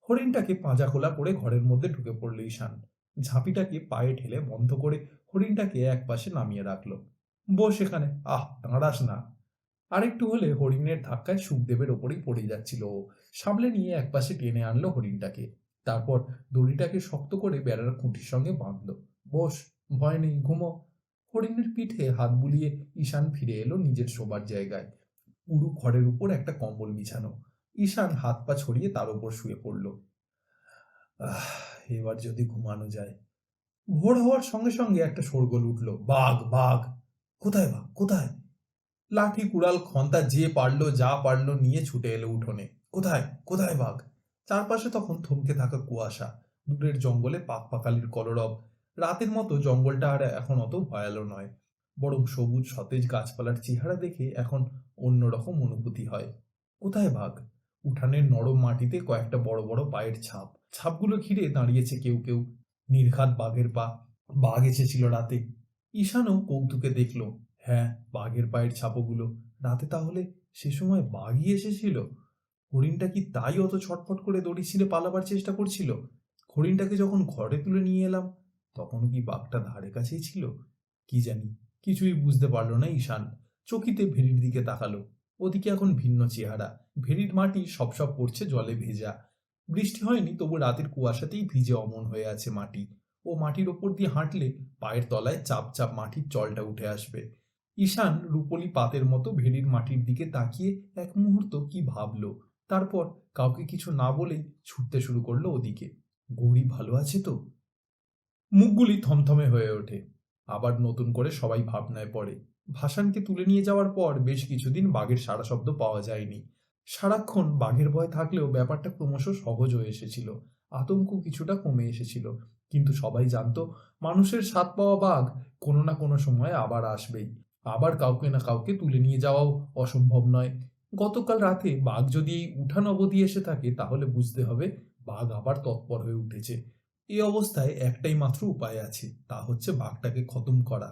হরিণটাকে পাঁজা খোলা করে ঘরের মধ্যে ঢুকে পড়ল ঈশান। ঝাঁপিটাকে পায়ে ঠেলে বন্ধ করে হরিণটাকে এক পাশে নামিয়ে রাখলো। বস এখানে, আহ দাঁড়াস না। আরেকটু হলে হরিণের ধাক্কায় সুখদেবের ওপরেই পড়ে যাচ্ছিল ও। সামলে নিয়ে একপাশে টেনে আনলো হরিণটাকে। তারপর দড়িটাকে শক্ত করে বেড়ার খুঁটির সঙ্গে বাঁধলো। বস, ভয় নেই, ঘুমো। হরিণের পিঠে হাত বুলিয়ে ঈশান ফিরে এলো নিজের শোবার জায়গায়। পুরো খড়ের উপর একটা কম্বল বিছানো। ঈশান হাত পা ছড়িয়ে তার উপর শুয়ে পড়ল। আহ, এবার যদি ঘুমানো যায়। ভোর হওয়ার সঙ্গে সঙ্গে একটা শোরগোল উঠল। বাঘ, বাঘ! কোথায় বাঘ, কোথায়? লাঠি কুড়াল খন্তা যে পারলো যা পারলো নিয়ে ছুটে এলো উঠোনে। কোথায়, কোথায় বাঘ? চারপাশে তখন থমকে থাকা কুয়াশা। দূরের জঙ্গলে পাকপাকালির কলরব। রাতের মতো জঙ্গলটা আর এখন অত ভয়ালো নয়, বরং সবুজ সতেজ গাছপালার চেহারা দেখে এখন অন্যরকম অনুভূতি হয়। কোথায় বাঘ? উঠানের নরম মাটিতে কয়েকটা বড় বড় পায়ের ছাপ। ছাপগুলো ঘিরে দাঁড়িয়েছে কেউ কেউ। নির্ঘাত বাঘের পা। বাঘ এসেছিল রাতে। ঈশানও কৌতুকে দেখলো। হ্যাঁ, বাঘের পায়ের ছাপগুলো। রাতে তাহলে সে সময় বাঘই এসেছিল? হরিণটা কি তাই অত ছটফট করে দড়ি ছিঁড়ে পালাবার চেষ্টা করছিল? হরিণটাকে যখন ঘরে তুলে নিয়ে এলাম তখন কি বাঘটা ধারে কাছেই ছিল? কি জানি, কিছুই বুঝতে পারলো না ঈশান। চকিতে ভেড়ির দিকে তাকালো। ওদিকে এখন ভিন্ন চেহারা। ভেড়ির মাটি সব সব পড়ছে জলে ভেজা। বৃষ্টি হয়নি, তবু রাতের কুয়াশাতেই ভিজে অমন হয়ে আছে মাটি। ও মাটির ওপর দিয়ে হাঁটলে পায়ের তলায় চাপ চাপ মাটির জলটা উঠে আসবে। ঈশান রূপলি পাতের মতো ভেড়ির মাটির দিকে তাকিয়ে এক মুহূর্ত কি ভাবলো। তারপর কাউকে কিছু না বলেই ছুটতে শুরু করলো ওদিকে। গৌরী ভালো আছে তো? মুখগুলি থমথমে হয়ে ওঠে। আবার নতুন করে সবাই ভাবনায় পড়ে। ভাসানকে তুলে নিয়ে যাওয়ার পর বেশ কিছুদিন বাঘের সাড়া শব্দ পাওয়া যায়নি। সারাক্ষণ বাঘের ভয় থাকলেও ব্যাপারটা ক্রমশ সহজ হয়ে এসেছিল। আতঙ্ক কিছুটা কমে এসেছিল। কিন্তু সবাই জানতো মানুষের স্বাদ পাওয়া বাঘ কোনো না কোনো সময় আবার আসবেই। আবার কাউকে না কাউকে তুলে নিয়ে যাওয়াও অসম্ভব নয়। গতকাল রাতে বাঘ যদি এই উঠান অবধি এসে থাকে তাহলে বুঝতে হবে বাঘ আবার তৎপর হয়ে উঠেছে। এই অবস্থায় একটাই মাত্র উপায় আছে, তা হচ্ছে বাঘটাকে খতম করা।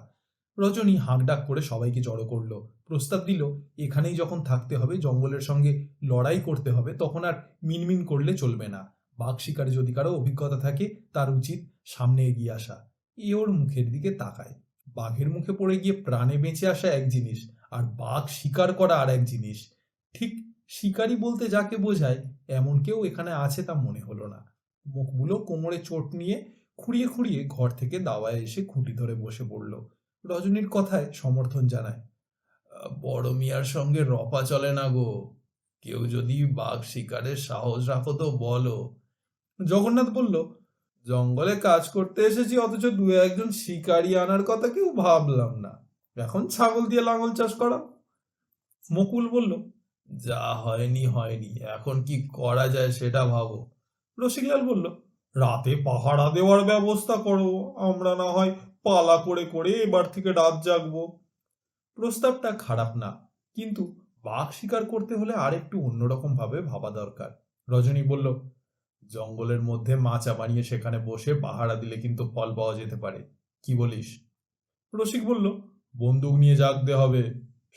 রজনী হাঁকডাক করে সবাইকে জড়ো করলো। প্রস্তাব দিল, এখানেই যখন থাকতে হবে, জঙ্গলের সঙ্গে লড়াই করতে হবে, তখন আর মিনমিন করলে চলবে না। বাঘ শিকারে যদি কারো অভিজ্ঞতা থাকে তার উচিত সামনে এগিয়ে আসা। এ ওর মুখের দিকে তাকায়। বাঘের মুখে পড়ে গিয়ে প্রাণে বেঁচে আসা এক জিনিস, আর বাঘ শিকার করা আর এক জিনিস। ঠিক শিকারী বলতে যাকে বোঝায় এমন কেউ এখানে আছে তা মনে হলো না। মুখগুলো কোমরে চোট নিয়ে খুঁড়িয়ে খুঁড়িয়ে ঘর থেকে দাওয়ায় এসে খুঁটি ধরে বসে পড়ল। রজনীর কথায় সমর্থন জানায়। বড় মিয়ার সঙ্গে রপা চলে না গো। কেউ যদি বাঘ শিকারের সাহস রাখো তো বলো। জগন্নাথ বলল, জঙ্গলে কাজ করতে এসেছি, অথচ দু একজন শিকারী আনার কথা কেউ ভাবলাম না। এখন ছাগল দিয়ে লাঙল চাষ করা। মুকুল বলল, যা হয়নি হয়নি, এখন কি করা যায় সেটা ভাবো। রসিকলাল বলল, রাতে পাহারা দেওয়ার ব্যবস্থা করো, আমরা না হয় পালা করে করে এবার থেকে রাত জাগবো। প্রস্তাবটা খারাপ না, কিন্তু বাঘ শিকার করতে হলে আর একটু অন্যরকম ভাবে ভাবা দরকার। রজনী বলল, জঙ্গলের মধ্যে মাচা বানিয়ে সেখানে বসে পাহারা দিলে কিন্তু ফল পাওয়া যেতে পারে, কি বলিস? রসিক বলল, বন্দুক নিয়ে জাগতে হবে,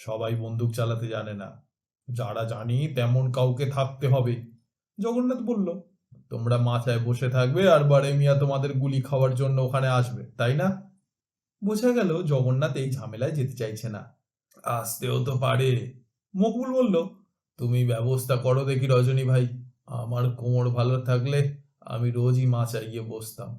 সবাই বন্দুক চালাতে জানে না, যারা জানি তেমন কাউকে থাকতে হবে। জগন্নাথ বলল, তোমরা মাচায় বসে থাকবে আর বারে মিয়া তোমাদের গুলি খাওয়ার জন্য ওখানে আসবে, তাই না? বোঝা গেল জগন্নাথ এই ঝামেলায় যেতে চাইছে না। আসতেও তো পারে। মকবুল বলল, তুমি ব্যবস্থা করো দেখি রজনী ভাই, আমার কোমর ভালো থাকলে আমি রোজই মাচায় গিয়ে বসতাম।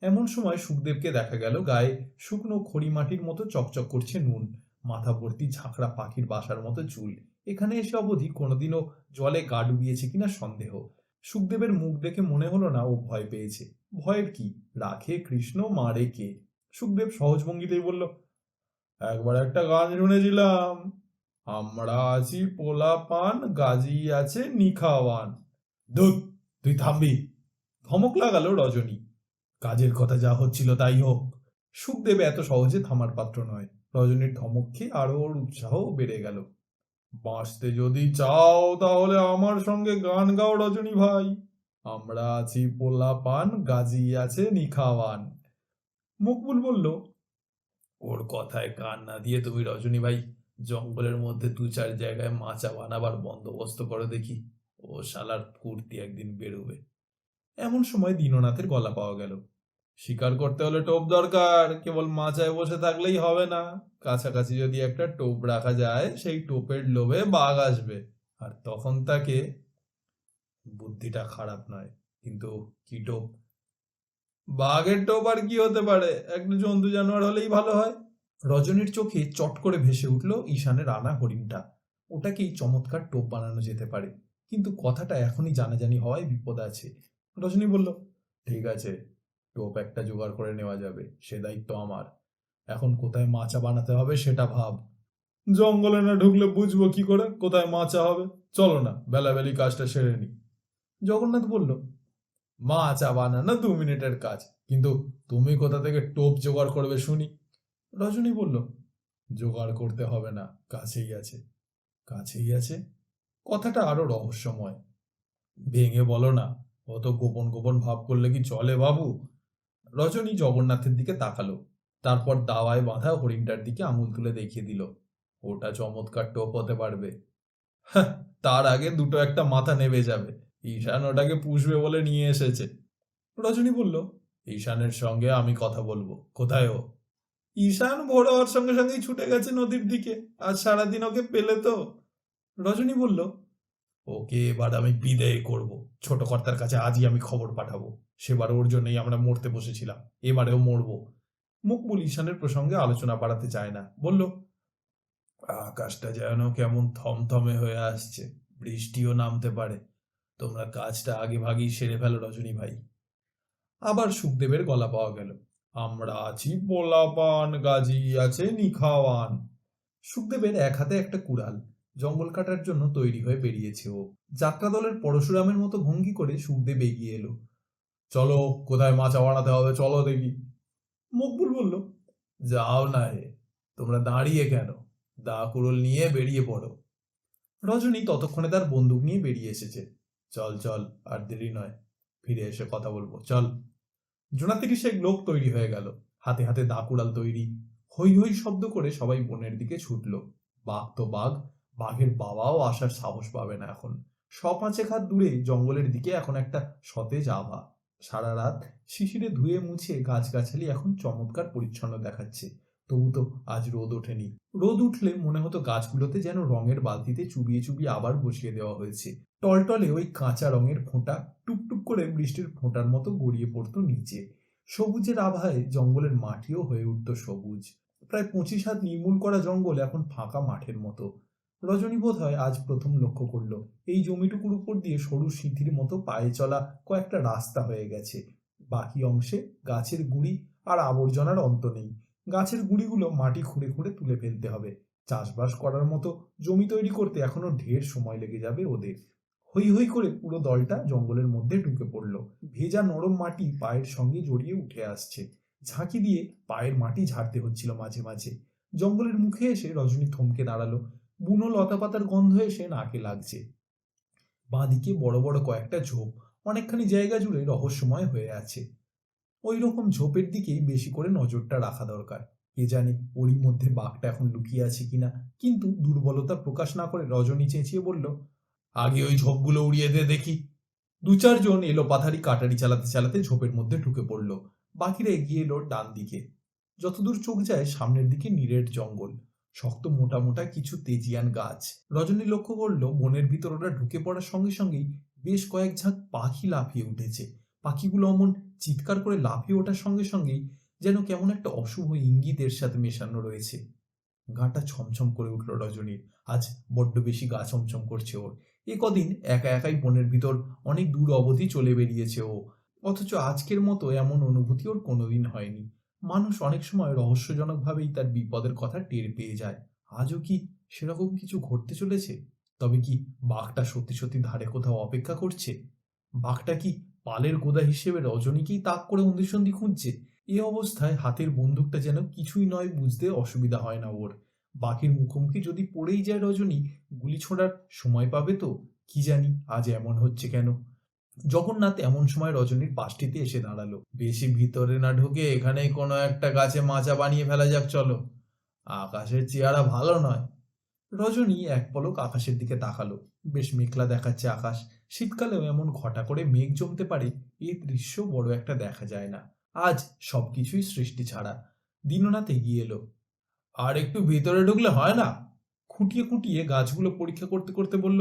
এমন সময় সুখদেবকে দেখা গেল গায়ে শুকনো খড়ি মাটির মতো চকচক করছে নুন, মাথা ভর্তি ঝাঁকড়া পাখির বাসার মতো চুল। এখানে এসে অবধি কোনোদিনও জলে গা ডুবিয়েছে কিনা সন্দেহ। সুখদেবের মুখ দেখে মনে হলো না ও ভয় পেয়েছে। ভয়ের কি, রাখে কৃষ্ণ মারে কে। সুখদেব সহজ ভঙ্গিতেই বলল, একবার একটা গান শুনেছিলাম, আমরা আছি পোলা পান, গাজী আছে নিখাওয়ান। ধুৎ, তুই থামবি, ধমক লাগালো রজনী। কাজের কথা যা হচ্ছিল তাই হোক। সুখদেব এত সহজে থামার পাত্র নয়। রজনীর ধমক খেয়ে আরো ওর উৎসাহ বেড়ে গেল। বাঁচতে যদি চাও তাহলে আমার সঙ্গে গান গাও রজনী ভাই, আমরা আছি পোলা পান, গাজী আছে নিখাওয়ান। মকবুল বলল, ওর কথায় কান না দিয়ে তুমি রজনী ভাই জঙ্গলের মধ্যে দু চার জায়গায় মাচা বানাবার বন্দোবস্ত করো দেখি, ও শালার ফুর্তি একদিন বেরোবে। এমন সময় দীননাথের গলা পাওয়া গেল। শিকার করতে হলে টোপ দরকার, কেবল মাচায় বসে থাকলেই হবে না, কাছাকাছি যদি একটা টোপ রাখা যায় সেই টোপের লোভে বাঘ আসবে, আর তখন তাকে। বুদ্ধিটা খারাপ নয়, কিন্তু কি টোপ? বাঘের টোপ আর কি হতে পারে, একটা জন্তু জানোয়ার হলেই ভালো হয়। রজনীর চোখে চট করে ভেসে উঠল ঈশানের আনা হরিণটা। ওটাকেই চমৎকার টোপ বানানো যেতে পারে, কিন্তু কথাটা এখনই জানাজানি হওয়ায় বিপদ আছে। রজনী বলল, ঠিক আছে, টোপ একটা জোগাড় করে নেওয়া যাবে, সে দায়িত্ব আমার। এখন কোথায় মাচা বানাতে হবে সেটা ভাব। জঙ্গলে না ঢুকলে বুঝবো কি করে কোথায় মাচা হবে? চলো না বেলাবেলি কাজটা সেরে নি। জগন্নাথ বলল, মাচা বানানো 2 মিনিটের কাজ, কিন্তু তুমি কোথা থেকে টোপ জোগাড় করবে শুনি? রজনী বলল, জোগাড় করতে হবে না, কাছেই আছে। কাছেই আছে? কথাটা আরো রহস্যময়। ভেঙে বলো না, অত গোপন গোপন ভাব করলে কি চলে বাবু? রজনী জগন্নাথের দিকে তাকালো, তারপর দাওয়ায় বাঁধা হরিণটার দিকে আঙুল তুলে দেখিয়ে দিল, ওটা চমৎকার টোপ হতে পারবে। হাহ, তার আগে দুটো একটা মাথা নেবে যাবে। ঈশান ওটাকে পুষবে বলে নিয়ে এসেছে। রজনী বলল, ঈশানের সঙ্গে আমি কথা বলবো, কোথায় ও? ঈশান ভোর হওয়ার সঙ্গে সঙ্গেই ছুটে গেছে নদীর দিকে, আজ সারাদিন ওকে পেলে তো। রজনী বলল, ওকে এবার আমি বিদেয় করব, ছোট কর্তার কাছে আজই আমি খবর পাঠাবো। সেবার ওর জন্যই আমরা মরতে বসেছিলাম, এবারেও মরবো। মকবুল ঈশানের প্রসঙ্গে আলোচনা বাড়াতে চায় না, বলল, আকাশটা যেন কেমন থমথমে হয়ে আসছে, বৃষ্টিও নামতে পারে, তোমরা কাজটা আগে ভাগেই সেরে ফেলো রজনী ভাই। আবার সুখদেবের গলা পাওয়া গেল, আমরা আছি পোলাপান, গাজী আছে নিখাওয়ান। সুখদেবের এক হাতে একটা কুড়াল, জঙ্গল কাটার জন্য তৈরি হয়ে বেরিয়েছে ও। যাত্রা দলের পরশুরামের মতো ভঙ্গি করে সুখদেব এগিয়ে এলো। চলো, কোথায় মাচা বানাতে হবে চলো দেখি। মকবুল বলল, যাও না হে, তোমরা দাঁড়িয়ে কেন, দা কুড়োল নিয়ে বেরিয়ে পড়ো। রজনী ততক্ষণে তার বন্দুক নিয়ে বেরিয়ে এসেছে। চল চল, আর দেরি নয়, ফিরে এসে কথা বলবো, চল। জোনাতিরি শেখ লোক তৈরি হয়ে গেল, হাতে হাতে দা কুড়াল তৈরি। হৈ হৈ শব্দ করে সবাই বনের দিকে ছুটল। বাঘ তো বাঘ, বাঘের বাবাও আসার সাহস পাবে না এখন। 100-5 হাত দূরে জঙ্গলের দিকে এখন একটা সতেজ আভা। সারা রাত শিশিরে ধুয়ে মুছে গাছগাছালি এখন চমৎকার পরিচ্ছন্ন দেখাচ্ছে। তবু তো আজ রোদ ওঠেনি। রোদ উঠলে মনে হতো গাছগুলোতে যেন রঙের বালতিতে চুবিয়ে চুবিয়ে আবার বসিয়ে দেওয়া হয়েছে। টলটলে ওই কাঁচা রঙের ফোঁটা টুকটুক করে বৃষ্টির ফোঁটার মতো গড়িয়ে পড়তো নিচে। সবুজের আভায় জঙ্গলের মাটিও হয়ে উঠত সবুজ। প্রায় 25 হাত নির্মূল করা জঙ্গল এখন ফাঁকা মাঠের মতো। রজনী বোধ হয় আজ প্রথম লক্ষ্য করল এই জমিটুকুর উপর দিয়ে সরু সিঁথির মতো পায়ে চলা কয়েকটা রাস্তা হয়ে গেছে। বাকি অংশে গাছের গুঁড়ি আর আবর্জনার অন্ত নেই। গাছের গুঁড়িগুলো মাটি খুঁড়ে খুঁড়ে তুলে ফেলতে হবে। চাষবাস করার মতো জমি তৈরি করতে এখনো ঢের সময় লেগে যাবে ওদের। হৈ হৈ করে পুরো দলটা জঙ্গলের মধ্যে ঢুকে পড়ল। ভেজা নরম মাটি পায়ের সঙ্গে জড়িয়ে উঠে আসছে। ঝাঁকি দিয়ে পায়ের মাটি ঝাড়তে হচ্ছিল মাঝে মাঝে। জঙ্গলের মুখে এসে রজনী থমকে দাঁড়ালো। বুনো লতাপাতার গন্ধ এসে নাকে লাগছে। বাঁদিকে বড় বড় কয়েকটা ঝোপ অনেকখানি জায়গা জুড়ে রহস্যময় হয়ে আছে। ওই রকম ঝোপের দিকেই বেশি করে নজরটা রাখা দরকার। কে জানে ওরই মধ্যে বাঘটা এখন লুকিয়ে আছে কিনা। কিন্তু দুর্বলতা প্রকাশ না করে রজনী চেঁচিয়ে বলল, আগে ওই ঝোপগুলো উড়িয়ে দে দেখি। দু চারজন এলো পাথারি কাটারি চালাতে চালাতে ঝোপের মধ্যে ঢুকে পড়ল। বাকিরা এগিয়ে এলো ডান দিকে। যতদূর চোখ যায় সামনের দিকে নিরেট জঙ্গল, শক্ত মোটা মোটা কিছু তেজিয়ান গাছ। রজনী লক্ষ্য করলো বনের ভিতর ওরা ঢুকে পড়ার সঙ্গে সঙ্গেই বেশ কয়েক ঝাঁক পাখি লাফিয়ে উঠেছে। পাখিগুলো অমন চিৎকার করে লাফিয়ে ওঠার সঙ্গে সঙ্গেই যেন কেমন একটা অশুভ ইঙ্গিতের সাথে মেশানো রয়েছে। গাটা ছমছম করে উঠল রজনীর। আজ বড্ড বেশি গা ছমছম করছে ওর। এ কদিন একা একাই বনের ভিতর অনেক দূর অবধি চলে বেরিয়েছে ও, অথচ আজকের মতো এমন অনুভূতি ওর কোনোদিন হয়নি। মানুষ অনেক সময় রহস্যজনকভাবেই তার বিপদের কথা টের পেয়ে যায়। আজও কি সেরকম কিছু ঘটতে চলেছে? তবে কি বাঘটা সত্যি সত্যি ধারে কোথাও অপেক্ষা করছে? বাঘটা কি পালের গোদা হিসেবে রজনীকেই তাক করে অন্ধিসন্ধি খুঁজছে? এ অবস্থায় হাতের বন্দুকটা যেন কিছুই নয় বুঝতে অসুবিধা হয় না ওর। বাঘের মুখোমুখি যদি পড়েই যায় রজনী, গুলি ছোড়ার সময় পাবে তো? কি জানি আজ এমন হচ্ছে কেন। জগন্নাথ এমন সময় রজনীর পাশটিতে এসে দাঁড়ালো। বেশি ভিতরে না ঢুকে এখানেই কোনো একটা গাছে মাচা বানিয়ে ফেলা যাক, চলো। আকাশের চেহারা ভালো নয়। রজনী এক পলক আকাশের দিকে তাকালো। বেশ মেঘলা দেখাচ্ছে আকাশ। শীতকালেও এমন ঘটা করে মেঘ জমতে পারে, এই দৃশ্য বড় একটা দেখা যায় না। আজ সবকিছুই সৃষ্টি ছাড়া। দীননাথ এগিয়ে এলো। আর একটু ভিতরে ঢুকলে হয় না? খুঁটিয়ে খুঁটিয়ে গাছগুলো পরীক্ষা করতে করতে বলল,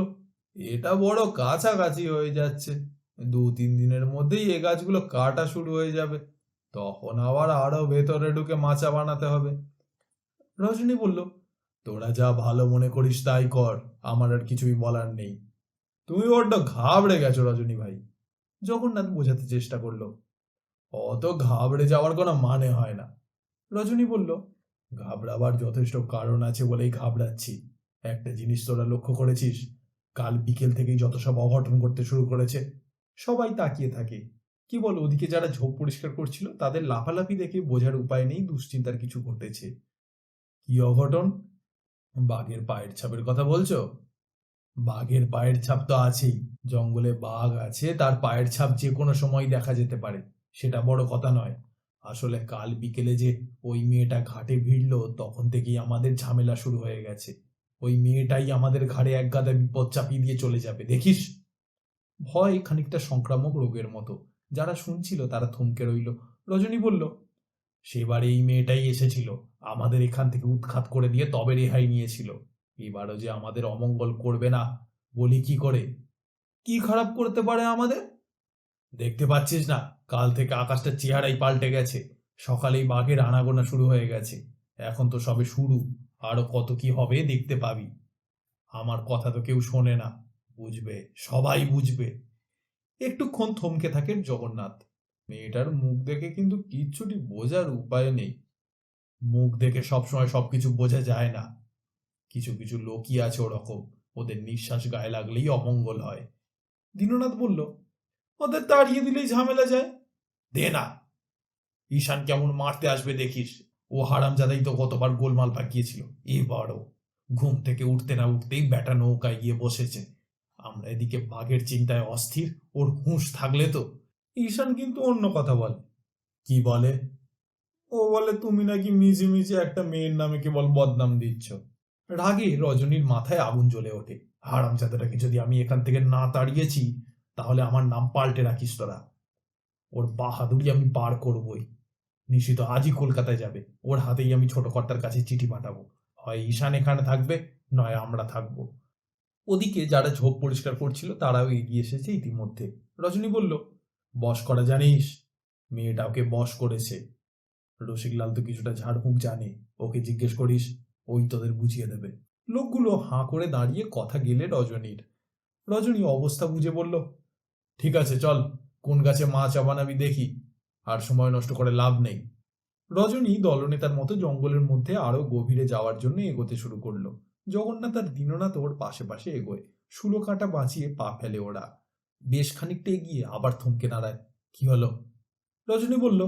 এটা বড় কাছাকাছি হয়ে যাচ্ছে। 2-3 দিনের মধ্যেই এ গাছগুলো কাটা শুরু হয়ে যাবে। তখন আবার আরো ভেতরে ঢুকে মাচা বানাতে হবে। রজনী বলল, তোরা যা ভালো মনে করিস তাই কর, আমার আর কিছুই বলার নেই। তুমি বড্ড ঘাবড়ে গেছো রজনী ভাই। জগন্নাথ বোঝাতে চেষ্টা করলো। অত ঘাবড়ে যাওয়ার কোনো মানে হয় না। রজনী বলল, ঘাবড়াবার যথেষ্ট কারণ আছে বলেই ঘাবড়াচ্ছি। একটা জিনিস তোরা লক্ষ্য করেছিস? কাল বিকেল থেকেই যত সব অঘটন করতে শুরু করেছে। সবাই তাকিয়ে থাকে। কেবল ওদিকে যারা ঝোপ পরিষ্কার করছিল তাদের লাফালাফি দেখে বোঝার উপায় নেই দুশ্চিন্তার কিছু ঘটেছে। কি অঘটন? বাঘের পায়ের ছাপের কথা বলছো? বাঘের পায়ের ছাপ তো আছেই। জঙ্গলে বাঘ আছে, তার পায়ের ছাপ যে কোনো সময় দেখা যেতে পারে, সেটা বড় কথা নয়। আসলে কাল বিকেলে যে ওই মেয়েটা ঘাটে ভিড়লো তখন থেকেই আমাদের ঝামেলা শুরু হয়ে গেছে। ওই মেয়েটাই আমাদের ঘাড়ে এক গাদা বিপদ চাপিয়ে দিয়ে চলে যাবে, দেখিস। ভয় খানিকটা সংক্রামক রোগের মতো। যারা শুনছিল তারা থমকে রইল। রজনী বলল, সেবার এই মেয়েটাই এসেছিল, আমাদের এখান থেকে উৎখাত করে দিয়ে তবে রেহাই নিয়েছিল। এবারও যে আমাদের অমঙ্গল করবে না বলি কি করে? কি খারাপ করতে পারে আমাদের? দেখতে পাচ্ছিস না, কাল থেকে আকাশটার চেহারাই পাল্টে গেছে। সকালেই বাঘের আনাগোনা শুরু হয়ে গেছে। এখন তো সবে শুরু, আরো কত কি হবে দেখতে পাবি। আমার কথা তো কেউ শোনে না। বুঝবে, সবাই বুঝবে। একটুক্ষণ থমকে থাকেন জগন্নাথ। মেয়েটার মুখ দেখে কিন্তু কিচ্ছুটি বোঝার উপায় নেই। মুখ দেখে সবসময় সবকিছু বোঝা যায় না। কিছু কিছু লোকই আছে ওরকম, ওদের নিঃশ্বাস গায়ে লাগলেই অমঙ্গল হয়। দীননাথ বলল, ওদের তাড়িয়ে দিলেই ঝামেলা যায়। দে না, ঈশান কেমন মারতে আসবে দেখিস। ও হারামজাদাই তো কতবার গোলমাল পাকিয়েছিল, এবারও। ঘুম থেকে উঠতে না উঠতেই ব্যাটা নৌকায় গিয়ে বসেছে। আমরা এদিকে বাঘের চিন্তায় অস্থির, ওর হুঁশ থাকলে তো। ঈশান কিন্তু অন্য কথা বলে। কি বলে? ও বলে তুমি নাকি মিছে মিছে একটা মেয়ের নামে কেবল বদনাম দিচ্ছ। রাগে রজনীর মাথায় আগুন জ্বলে ওঠে। হারামজাদাটাকে যদি আমি এখান থেকে না তাড়িয়েছি তাহলে আমার নাম পাল্টে রাখিস তোরা। ওর বাহাদুরি আমি বার করবই। নিশ্চিত আজই কলকাতায় যাবে। ওর হাতেই আমি ছোট কর্তার কাছে চিঠি পাঠাবো। হয় ঈশান এখানে থাকবে, নয় আমরা থাকবো। ওদিকে যারা ঝোপ পরিষ্কার করছিল তারাও এগিয়ে এসেছে ইতিমধ্যে। রজনী বলল, বশ করা জানিস? মেয়েটা ওকে বশ করেছে। রসিকলাল তো কিছুটা ঝাড়ফুঁক জানে, ওকে জিজ্ঞেস করিস, ওই তোদের বুঝিয়ে দেবে। লোকগুলো হাঁ করে দাঁড়িয়ে কথা গেলে রজনীর। রজনী অবস্থা বুঝে বলল, ঠিক আছে চল, কোন গাছে মাছ বানাবি দেখি। আর সময় নষ্ট করে লাভ নেই। রজনী দলনেতার মতো জঙ্গলের মধ্যে আরো গভীরে যাওয়ার জন্য এগোতে শুরু করলো। জগন্নাথ আর দীননাথ ওর পাশে পাশে এগোয়। শুলো কাটা বাঁচিয়ে পা ফেলে ওরা। বেশ খানিকটা এগিয়ে আবার থমকে দাঁড়ায়। কি হলো? রজনী বলল,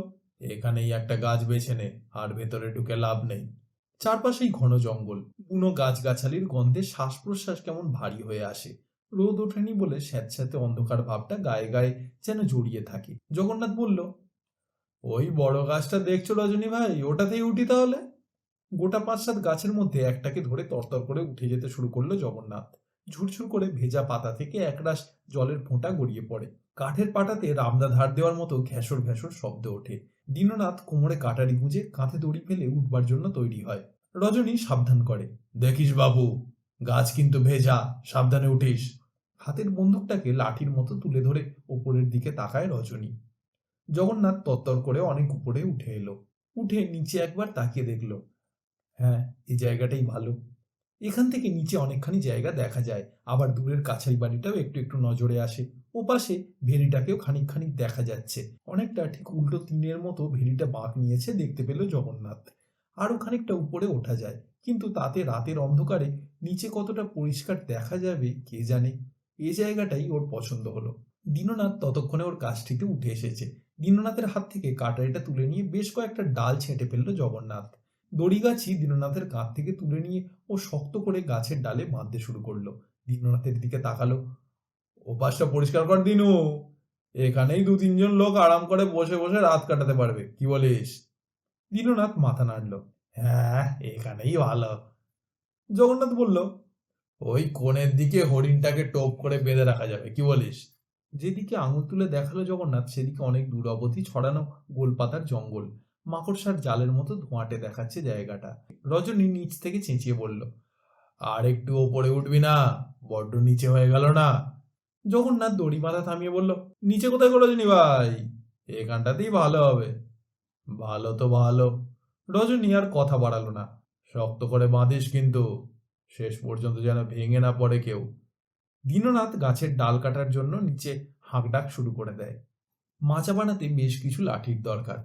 এখানেই একটা গাছ বেছে নে, আর ভেতরে ঢুকে লাভ নেই। চারপাশেই ঘন জঙ্গল, বুনো গাছগাছালির গন্ধে শ্বাস প্রশ্বাস কেমন ভারী হয়ে আসে। রোদ ওঠেনি বলে স্যাঁতস্যাঁতে অন্ধকার ভাবটা গায়ে গায়ে যেন জড়িয়ে থাকে। জগন্নাথ বলল, ওই বড় গাছটা দেখছো রজনী ভাই, ওটাতেই উঠি তাহলে। গোটা ৫-৭ গাছের মধ্যে একটাকে ধরে তরতর করে উঠে যেতে শুরু করলো জগন্নাথ। ঝুরঝুর করে ভেজা পাতা থেকে একরাশ জলের ফোঁটা গড়িয়ে পড়ে। কাঠের পাটাতে রামদা ধার দেওয়ার মতো ঘ্যাসর ঘ্যাসর শব্দ ওঠে। দীননাথ কোমরে কাটারি গুঁজে কাঁধে দড়ি ফেলে উঠবার জন্য তৈরি হয়। রজনী সাবধান করে, দেখিস বাবু, গাছ কিন্তু ভেজা, সাবধানে উঠিস। হাতের বন্দুকটাকে লাঠির মতো তুলে ধরে ওপরের দিকে তাকায় রজনী। জগন্নাথ তত্তর করে অনেক উপরে উঠে এলো। উঠে নিচে একবার তাকিয়ে দেখলো, হ্যাঁ, এই জায়গাটাই ভালো। এখান থেকে নিচে অনেকখানি জায়গা দেখা যায়, আবার দূরের কাছারি বাড়িটাও একটু একটু নজরে আসে। ওপাশে ভেড়িটাকেও খানিক খানিক দেখা যাচ্ছে। অনেকটা ঠিক উল্টো তীরের মতো ভেড়িটা বাঁক নিয়েছে দেখতে পেল জগন্নাথ। আরো খানিকটা উপরে ওঠা যায়, কিন্তু তাতে রাতের অন্ধকারে নিচে কতটা পরিষ্কার দেখা যাবে কে জানে। এ জায়গাটাই ওর পছন্দ হলো। দীননাথ ততক্ষণে ওর কাছটিতে উঠে এসেছে। দীননাথের হাত থেকে কাটারিটা তুলে নিয়ে বেশ কয়েকটা ডাল ছেঁটে ফেললো জগন্নাথ। দড়িগাছি দীননাথের কাঁধ থেকে তুলে নিয়ে ও শক্ত করে গাছের ডালে বাঁধতে শুরু করলো। দীননাথের দিকে তাকালো, ওপাশটা পরিষ্কার কর দিনু, এখানেই ২-৩ জন লোক আরাম করে বসে বসে রাত কাটাতে পারবে, কি বলিস? দীননাথ মাথা নাড়ল, হ্যাঁ, এখানেই ভালো। জগন্নাথ বলল, ওই কোণের দিকে হরিণটাকে টোপ করে বেঁধে রাখা যাবে, কি বলিস? যেদিকে আঙুল তুলে দেখালো জগন্নাথ সেদিকে অনেক দূর অবধি ছড়ানো গোলপাতার জঙ্গল। মাকড়সার জালের মতো ধোঁয়াটে দেখাচ্ছে জায়গাটা। রজনী নিচ থেকে চেঁচিয়ে বলল, আর একটু ওপরে উঠবি না? বড্ড নিচে হয়ে গেল না? জগন্নাথ দড়ি বাঁধা থামিয়ে বলল, নিচে কোথায় গো রজনী ভাই, এখানটাতেই ভালো হবে। ভালো তো ভালো। রজনী আর কথা বাড়ালো না। শক্ত করে বাঁধিস কিন্তু, শেষ পর্যন্ত যেন ভেঙে না পড়ে কেউ। দীননাথ গাছের ডাল কাটার জন্য নিচে হাঁকডাক শুরু করে দেয়। মাচা বানাতে বেশ কিছু লাঠির দরকার।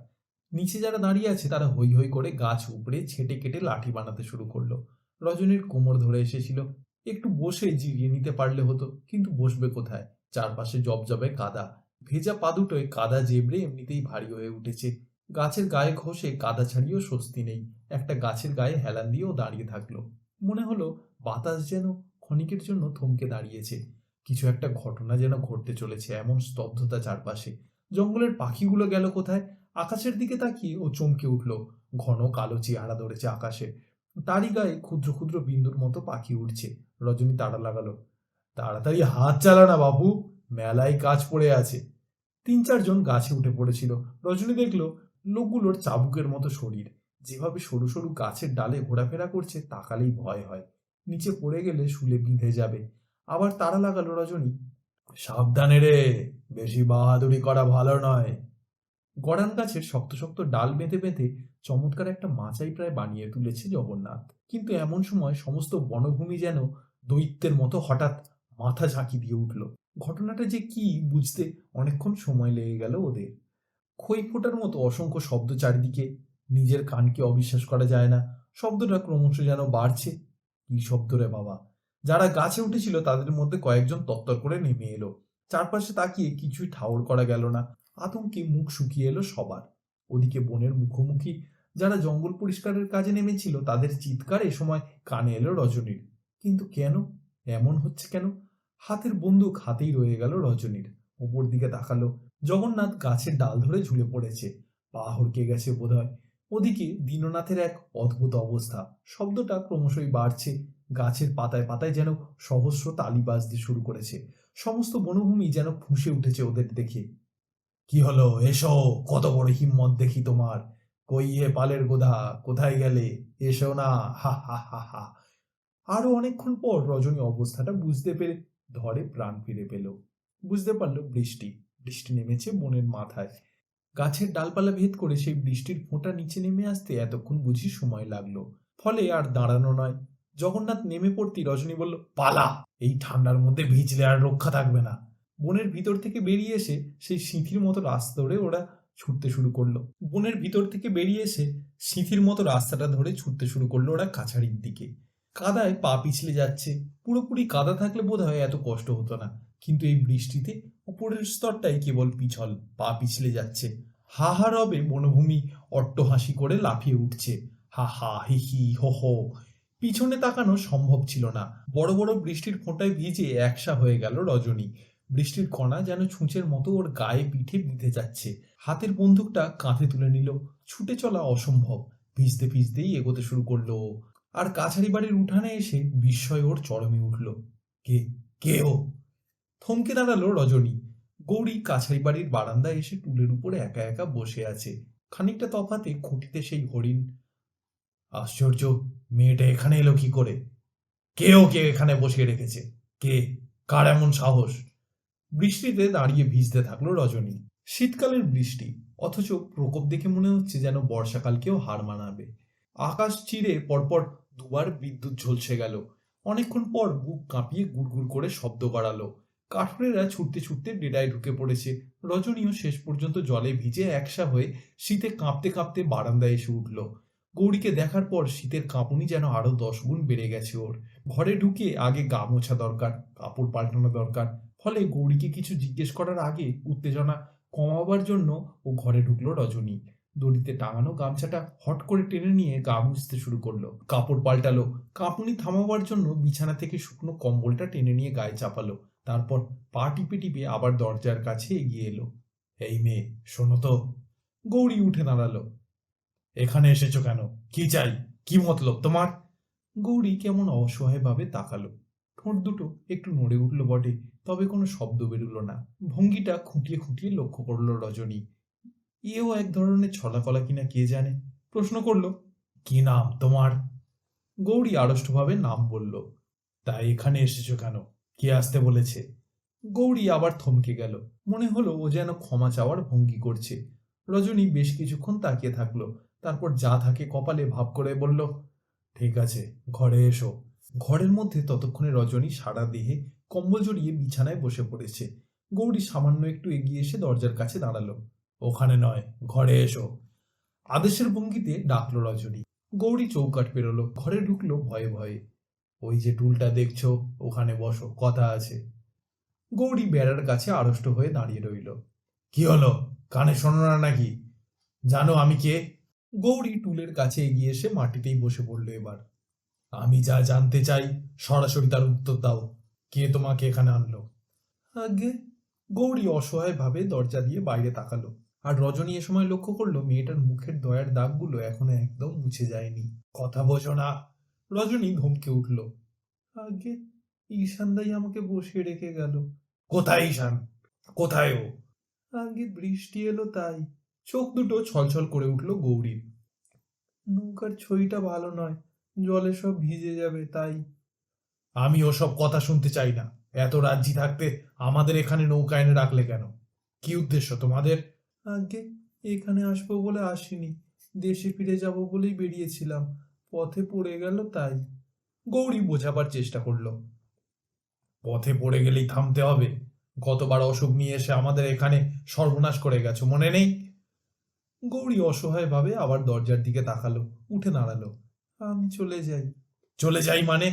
নিচে যারা দাঁড়িয়ে আছে তারা হৈ হৈ করে গাছ উপড়ে ছেটে কেটে লাঠি বানাতে শুরু করলো। রজনীর কোমর ধরে এসেছিল, একটু বসে জিরিয়ে নিতে পারলে হতো, কিন্তু বসবে কোথায়? চারপাশে জবজবে কাদা, ভেজা পা দুটোয় কাদা জেবড়ে এমনিতেই ভারী হয়ে উঠেছে। গাছের গায়ে ঘষে কাদা ছাড়িয়েও স্বস্তি নেই। একটা গাছের গায়ে হেলান দিয়েও দাঁড়িয়ে থাকলো। মনে হলো বাতাস যেন ক্ষণিকের জন্য থমকে দাঁড়িয়েছে। কিছু একটা ঘটনা যেন ঘটতে চলেছে, এমন স্তব্ধতা চারপাশে। জঙ্গলের পাখিগুলো গেল কোথায়? আকাশের দিকে তাকিয়ে ও চমকে উঠল। ঘন কালো চেহারা ধরেছে আকাশে, তারই গায়ে ক্ষুদ্র ক্ষুদ্র বিন্দুর মতো পাখি উঠছে। রজনী তাড়া লাগালো, তাড়াতাড়ি হাত চালা না বাবু, মেলায় কাজ পড়ে আছে। ৩-৪ জন গাছে উঠে পড়েছিল। রজনী দেখল লোকগুলোর চাবুকের মতো শরীর, যেভাবে সরু সরু গাছের ডালে ঘোরাফেরা করছে তাকালেই ভয় হয়, নিচে পড়ে গেলে শুলে বিঁধে যাবে। আবার তাড়া লাগালো রজনী, সাবধানে রে, বেশি বাহাদুরি করা ভালো নয়। গড়ান গাছের শক্ত শক্ত ডাল বেঁধে বেঁধে চমৎকার একটা মাচাই প্রায় বানিয়ে তুলেছে জগন্নাথ। কিন্তু এমন সময় সমস্ত বনভূমি যেন দৈত্যের মতো হঠাৎ মাথা ঝাঁকি দিয়ে উঠল। ঘটনাটা যে কি বুঝতে অনেকক্ষণ সময় লেগে গেল ওদের। খই ফোটার মতো অসংখ্য শব্দ চারিদিকে, নিজের কানকে অবিশ্বাস করা যায় না। শব্দটা ক্রমশ যেন বাড়ছে। কি শব্দ রে বাবা! যারা গাছে উঠেছিল তাদের মধ্যে কয়েকজন তত্তর করে নেমে এলো। চারপাশে তাকিয়ে কিছুই ঠাউর করা গেল না। আতঙ্কে মুখ শুকিয়ে এলো সবার। ওদিকে বনের মুখোমুখি যারা জঙ্গল পরিষ্কারের কাজে নেমেছিল তাদের চিৎকার এ সময় কানে এলো রজনীর। কিন্তু কেন এমন হচ্ছে কেন? হাতের বন্দুক হাতেই রয়ে গেল রজনীর। ওপর দিকে তাকালো, জগন্নাথ গাছের ডাল ধরে ঝুলে পড়েছে, পা হড়কে গেছে বোধহয়। ওদিকে দীননাথের এক অদ্ভুত অবস্থা। শব্দটা ক্রমশই বাড়ছে। গাছের পাতায় পাতায় যেন সহস্র তালি বাজতে শুরু করেছে। সমস্ত বনভূমি যেন ফুঁসে উঠেছে ওদের দেখে। কি হলো, এসো, কত বড় হিম্মত দেখি তোমার! কই হে পালের গোধা, কোথায় গেলে? এসো না, হা হা হা হা। আরো অনেকক্ষণ পর রজনী অবস্থাটা বুঝতে পেরে ধরে প্রাণ ফিরে পেল। বুঝতে পারলো বৃষ্টি বৃষ্টি নেমেছে বনের মাথায়। গাছের ডালপালা ভেদ করে সেই বৃষ্টির ফোঁটা নিচে নেমে আসতে এতক্ষণ বুঝি সময় লাগলো। ফলে আর দাঁড়ানো নয়। জগন্নাথ নেমে পড়তেই রজনী বলল, পালা, এই ঠান্ডার মধ্যে ভিজলে আর রক্ষা থাকবে না। বনের ভিতর থেকে বেরিয়ে এসে সেই সিঁথির মতো রাস্তা ধরে ওরা ছুটতে শুরু করলো। বনের ভিতর থেকে বেরিয়ে এসে সিঁথির মতো রাস্তাটা ধরে ছুটতে শুরু করলো ওরা কাছারির দিকে। কাদায় পা পিছলে যাচ্ছে। পুরোপুরি কাদা থাকলে বোধহয় এত কষ্ট হতো না, কিন্তু এই বৃষ্টিতে উপরের স্তরটাই কেবল পিছল, পা পিছলে যাচ্ছে। হাহা রবে বনভূমি অট্টহাসি করে লাফিয়ে উঠছে। হা হা হি হি হো হো। পিছনে তাকানো সম্ভব ছিল না। বড় বড় বৃষ্টির ফোঁটায় ভিজে একসা হয়ে গেল রজনী। বৃষ্টির কণা যেন ছুঁচের মতো ওর গায়ে পিঠে বিঁধে যাচ্ছে। হাতের বন্দুকটা কাঁধে তুলে নিল। ছুটে চলা অসম্ভব। ভিজতে ভিজতেই এগোতে শুরু করলো ও। আর কাছারি বাড়ির উঠানে এসে বিস্ময় ওর চরমে উঠল। কে কে ও? থমকে দাঁড়ালো রজনী। গৌরী কাছারি বাড়ির বারান্দায় এসে টুলের উপরে একা একা বসে আছে। খানিকটা তফাতে খুঁটিতে সেই হরিণ। আশ্চর্য, মেয়েটা এখানে এলো কি করে? কে ওকে এখানে বসিয়ে রেখেছে? কে? কার এমন সাহস? বৃষ্টিতে দাঁড়িয়ে ভিজতে থাকলো রজনী। শীতকালের বৃষ্টি, অথচ প্রকোপ দেখে মনে হচ্ছে যেন বর্ষাকালকেও হার মানাবে। আকাশ চিরে পরপর দুবার বিদ্যুৎ ঝলসে গেল। অনেকক্ষণ পর বুক কাঁপিয়ে গুড়গুড় করে শব্দ বাড়ালো। কাঠুরেরা ছুটতে ছুটতে ডেরায় ঢুকে পড়েছে। রজনীও শেষ পর্যন্ত জলে ভিজে একসা হয়ে শীতে কাঁপতে কাঁপতে বারান্দায় এসে উঠল। গৌরীকে দেখার পর শীতের কাঁপুনি যেন আরো 10 গুণ বেড়ে গেছে ওর। ঘরে ঢুকে আগে গা মোছা দরকার, কাপড় পাল্টানো দরকার। ফলে গৌরীকে কিছু জিজ্ঞেস করার আগে উত্তেজনা কমাবার জন্য ও ঘরে ঢুকলো রজনী। দড়িতে টাঙানো গামছাটা হট করে টেনে নিয়ে গা মুছতে শুরু করলো। কাপড় পাল্টালো। কাঁপুনি থামাবার জন্য বিছানা থেকে শুকনো কম্বলটা টেনে নিয়ে গায়ে চাপালো। তারপর পা টিপে টিপে আবার দরজার কাছে এগিয়ে এলো। এই মেয়ে, শোনো তো। গৌরী উঠে দাঁড়ালো। এখানে এসেছো কেন? কি চাই? কি মতলব তোমার? গৌরী কেমন অসহায় ভাবে তাকালো। ঠোঁট দুটো একটু নড়ে উঠল বটে, তবে কোনো শব্দ বেরুলো না। ভঙ্গিটা খুঁটিয়ে খুঁটিয়ে লক্ষ্য করলো রজনী। এও এক ধরনের ছলাকলা কিনা কে জানে। প্রশ্ন করলো, কি নাম তোমার? গৌরী আড়ষ্টভাবে নাম বলল। তাই এখানে এসেছো কেন? কে আসতে বলেছে? গৌরী আবার থমকে গেল। মনে হলো ও যেন ক্ষমা চাওয়ার ভঙ্গি করছে। রজনী বেশ কিছুক্ষণ তাকিয়ে থাকলো। তারপর যা থাকে কপালে ভাব করে বলল, ঠিক আছে, ঘরে এসো। ঘরের মধ্যে ততক্ষণে রজনী সারা দেহে কম্বল জড়িয়ে বিছানায় বসে পড়েছে। গৌরী সামান্য একটু এগিয়ে এসে দরজার কাছে দাঁড়ালো। ওখানে নয়, ঘরে এসো। আদেশের ভঙ্গিতে ডাকলো রজনী। গৌরী চৌকাঠ পেরোলো, ঘরে ঢুকলো ভয়ে ভয়ে। ওই যে টুলটা দেখছো, ওখানে বসো, কথা আছে। গৌরী বেড়ার কাছে আড়ষ্ট হয়ে দাঁড়িয়ে রইল। কি হলো? কানে শোনো না নাকি? জানো আমি কে? গৌরী টুলের কাছে এগিয়ে এসে মাটিতেই বসে পড়ল এবার। আমি যা জানতে চাই সরাসরি তার উত্তর দাও। কে তোমাকে এখানে আনলো? আগে। গৌরী অসহায় ভাবে দরজা দিয়ে বাইরে তাকালো। আর রজনী এ সময় লক্ষ্য করলো মেয়েটার মুখের দয়ার দাগগুলো এখনো একদম মুছে যায়নি। কথা বোঝো না? রজনী ধমকে উঠল। আগে, ঈশান দাই আমাকে বসিয়ে রেখে গেল। কোথায় ঈশান? কোথায় ও? আগে বৃষ্টি এলো তাই। চোখ দুটো ছলছল করে উঠল গৌরীর। নৌকার ছইটা ভালো নয়, জলে সব ভিজে যাবে তাই। আমি ওসব কথা শুনতে চাই না। এত রাজ্যি থাকতে আমাদের এখানে নৌকা এনে রাখলে কেন? কি উদ্দেশ্য তোমাদের? আগে, এখানে আসবো বলে আসিনি, দেশে ফিরে যাব বলেই বেরিয়েছিলাম। পথে পড়ে গেল তাই। গৌরী বোঝাবার চেষ্টা করলো। পথে পড়ে গেলেই থামতে হবে? গতবার অসুখ নিয়ে এসে আমাদের এখানে সর্বনাশ করে গেছো, মনে নেই? গৌরী অসহায় ভাবে আবার দরজার দিকে তাকালো, উঠে দাঁড়ালো। আমি চলে যাই। চলে যাই মানে?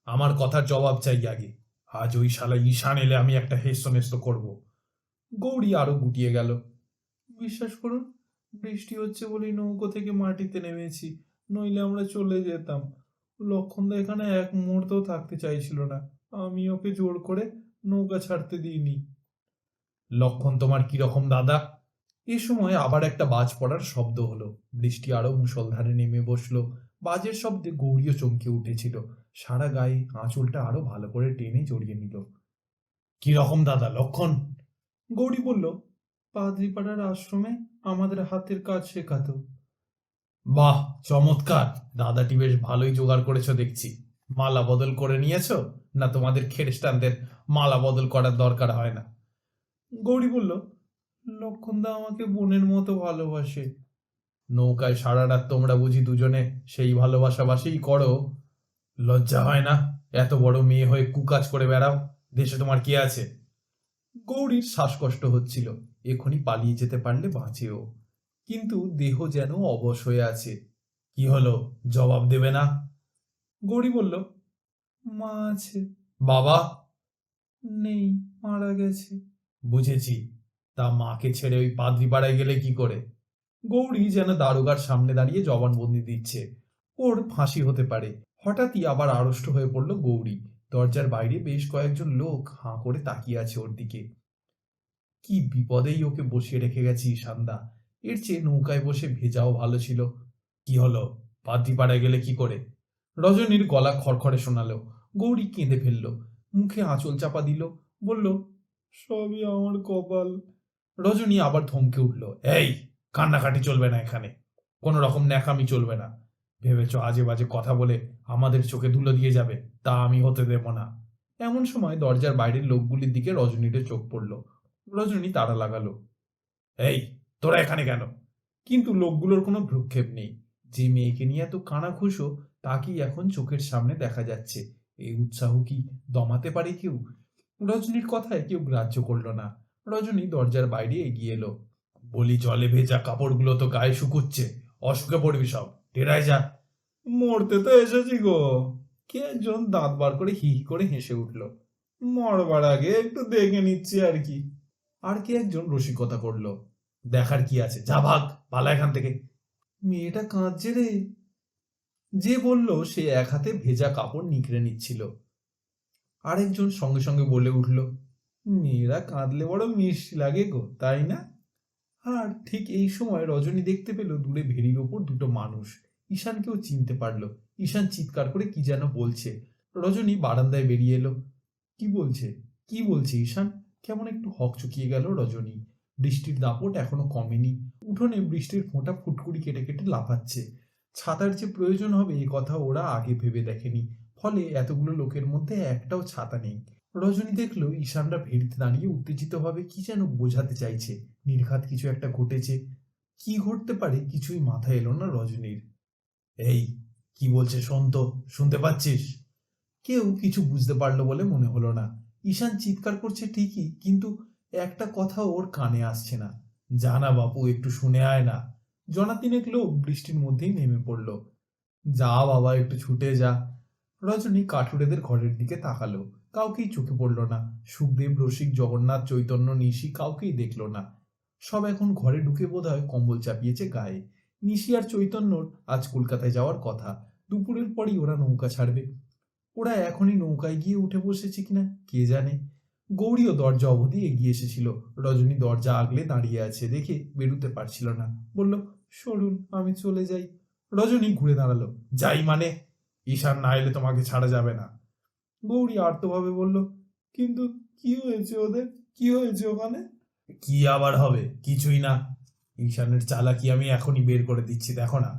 আমার কথার জবাব চাই আগে। আজ ওই শালা ঈশান এলে আমি একটা হেস্ত নেস্ত করব। গৌরী আরো গুটিয়ে গেল। বিশ্বাস করুন, বৃষ্টি হচ্ছে বলেই নৌকো থেকে মাটিতে নেমেছি, নইলে আমরা চলে যেতাম। লক্ষণদা এখানে এক মুহূর্তও থাকতে চাইছিল না, আমি ওকে জোর করে নৌকা ছাড়তে দিইনি। লক্ষণ তোমার কিরকম দাদা? এ সময় আবার একটা বাজ পড়ার শব্দ হলো। বৃষ্টি আরো মুষলধারে নেমে বসলো। বাজের শব্দে গৌরীও চমকে উঠেছিল। সারা গায়ে আঁচলটা আরো ভালো করে টেনে জড়িয়ে নিল। কি রকম দাদা লক্ষণ? গৌরী বলল, পাদ্রিপাড়ার আশ্রমে আমাদের হাতের কাজ শেখাতো। বাহ, চমৎকার। দাদাটি বেশ ভালোই জোগাড় করেছো দেখছি। মালা বদল করে নিয়েছো? না তোমাদের খ্রিস্টানদের মালা বদল করার দরকার হয় না? গৌরী বলল, লক্ষণদা আমাকে বোনের মতো ভালোবাসে। নৌকায় সারা রাত তোমরা বুঝি দুজনে সেই ভালোবাসাবাসিই করো? লজ্জা হয় না? এত বড় মেয়ে হয়ে কুকাজ করে বেড়াও। দেশে তোমার কি আছে? গৌরীর শ্বাসকষ্ট হচ্ছিল। এখনই পালিয়ে যেতে পারলে বাঁচেও, কিন্তু দেহ যেন অবশ হয়ে আছে। কি হলো, জবাব দেবে না? গৌরী বলল, মা আছে। বাবা? নেই, মারা গেছে। বুঝেছি। তা মাকে ছেড়ে ওই পাদ্রি পাড়ায় গেলে কি করে? গৌরী যেন দারোগার সামনে দাঁড়িয়ে জবানবন্দি দিচ্ছে। ওর ফাঁসি হতে পারে। হঠাৎই আবার আড়ষ্ট হয়ে পড়ল গৌরী। দরজার বাইরে বেশ কয়েকজন লোক হাঁ করে তাকিয়ে আছে ওর দিকে। কি বিপদেই ওকে বসিয়ে রেখে গেছি ঈশানদা। এর চেয়ে নৌকায় বসে ভেজাও ভালো ছিল। কি হলো, পাদ্রিপাড়ায় গেলে কি করে? রজনীর গলা খড়খড়ে শোনালো। গৌরী কেঁদে ফেলল, মুখে আঁচল চাপা দিল, বলল, সবই আমার কপাল। রজনী আবার ধমকে উঠল, এই, কান্নাকাটি চলবে না এখানে, কোনো রকম ন্যাকামি চলবে না। ভেবেছ আজে বাজে কথা বলে আমাদের চোখে ধুলো দিয়ে যাবে? তা আমি হতে দেব না। এমন সময় দরজার বাইরের লোকগুলির দিকে রজনীর চোখ পড়ল। রজনী তাড়া লাগালো, এই, তোরা এখানে কেন? কিন্তু লোকগুলোর কোনো ভ্রুক্ষেপ নেই। যে মেয়েকে নিয়ে এত কানাঘুষো তাকেই এখন চোখের সামনে দেখা যাচ্ছে। এই উৎসাহ কি দমাতে পারে কেউ? রজনীর কথায় কেউ গ্রাহ্য করল না। রজনী দরজার বাইরে এগিয়ে এলো। বলি, জলে ভেজা কাপড়গুলো তো গায়ে শুকুচ্ছে, অসুখে পড়বি সব, টেরায় যা। মরতে তো এসেছি গো। কে একজন দাঁত বার করে হি হি করে হেসে উঠল। মরবার আগে একটু দেখে নিচ্ছি আর কি। আর কে একজন রসিকতা করলো, দেখার কি আছে, যা ভাগ, পালা এখান থেকে। মেয়েটা কাঁদছে রে। যে বলল সে এক হাতে ভেজা কাপড় নিকড়ে নিচ্ছিল। আরেকজন সঙ্গে সঙ্গে বলে উঠল, মেয়েরা কাঁদলে বড় মিষ্টি লাগে গো, তাই না? আর ঠিক এই সময় রজনী দেখতে পেল দূরে ভেড়ির ওপর দুটো মানুষ। ঈশানকেও চিনতে পারলো। ঈশান চিৎকার করে কি যেন বলছে। রজনী বারান্দায় বেরিয়ে এলো। কি বলছে, কি বলছে ঈশান? কেমন একটু হকচকিয়ে গেল রজনী। বৃষ্টির দাপট এখনো কমেনি। উঠোনে বৃষ্টির ফোঁটা ফুটকুড়ি কেটে কেটে লাফাচ্ছে। ছাতার যে প্রয়োজন হবে এ কথা ওরা আগে ভেবে দেখেনি। ফলে এতগুলো লোকের মধ্যে একটাও ছাতা নেই। রজনী দেখলো ঈশানরা ভেড়িতে দাঁড়িয়ে উত্তেজিতভাবে কি যেন বোঝাতে চাইছে। নির্ঘাত কিছু একটা ঘটেছে। কি ঘটতে পারে কিছুই মাথায় এলো না রজনীর। এই, কি বলছে শোন তো, শুনতে পাচ্ছিস? কেউ কিছু বুঝতে পারলো বলে মনে হলো না। ঈশান চিৎকার করছে ঠিকই, কিন্তু একটা কথা ওর কানে আসছে না। জানা বাপু, একটু শুনে আয় না। জনা তিনেক লোক বৃষ্টির মধ্যেই নেমে পড়ল। যা বাবা, একটু ছুটে যা। রজনী কাঠুরেদের ঘরের দিকে তাকালো। কাউকেই চোখে পড়ল না। সুখদেব, রসিক, জগন্নাথ, চৈতন্য, নিশি কাউকেই দেখলো না। সব এখন ঘরে ঢুকে বোধহয় কম্বল চাপিয়েছে গায়ে। নিশি আর চৈতন্যর আজ কলকাতায় যাওয়ার কথা। দুপুরের পরই ওরা নৌকা ছাড়বে। ওরা এখনই নৌকায় গিয়ে উঠে বসেছে কিনা কে জানে। গৌরীও দরজা অবধি এগিয়ে এসেছিল। রজনী দরজা আগলে দাঁড়িয়ে আছে দেখে বেরুতে পারছিল না। বলল, সরুন, আমি চলে যাই। রজনী ঘুরে দাঁড়ালো। যাই মানে? ঈশান না এলে তোমাকে ছাড়া যাবে না। গৌরী আর্তভাবে বলল, কিন্তু কি হয়েছে ওদের? কি হয়েছে ওখানে? কি আবার হবে? কিছুই না। ঈশানের চালাকি আমি এখনই বের করে দিচ্ছি, দেখো না।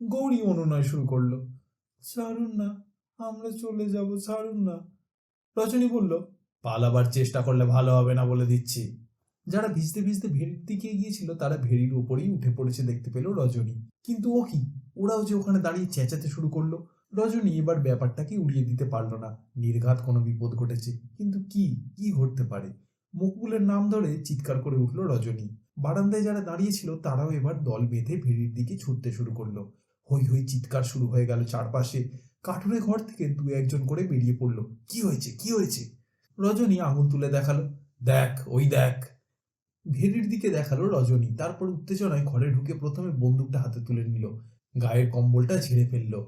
গৌরী অনুনয় শুরু করলো। ছাড়ুন না, আমরা চলে যাব, ছাড়ুন না। রজনী বলল, পালাবার চেষ্টা করলে ভালো হবে না বলে দিচ্ছি। যারা ভিজতে ভিজতে ভেড়ির দিকে গিয়েছিল তারা ভেড়ির উপরেই উঠে পড়েছে দেখতে পেল রজনী। কিন্তু ও কি, ওরাও যে ওখানে দাঁড়িয়ে চেঁচাতে শুরু করলো। রজনী এবার ব্যাপারটাকে উড়িয়ে দিতে পারলো না। নির্ঘাত কোনো বিপদ ঘটেছে, কিন্তু কি কি ঘটতে পারে? মকবুলের নাম ধরে চিৎকার করে উঠল রজনী। বারান্দায় যারা দাঁড়িয়েছিল তারাও এবার দল বেঁধে ভেড়ির দিকে ছুটতে শুরু করলো। হই হই চিৎকার শুরু হয়ে গেল চারপাশে। কাঠুরে ঘর থেকে দু একজন করে বেরিয়ে পড়লো। কি হয়েছে, কি হয়েছে? রজনী আঙুল তুলে দেখালো, দেখ, ওই দেখ। ভেড়ির দিকে দেখালো রজনী। তারপর উত্তেজনায় ঘরে ঢুকে প্রথমে বন্দুকটা হাতে তুলে নিল। গায়ের কম্বলটা ঝেড়ে ফেললো।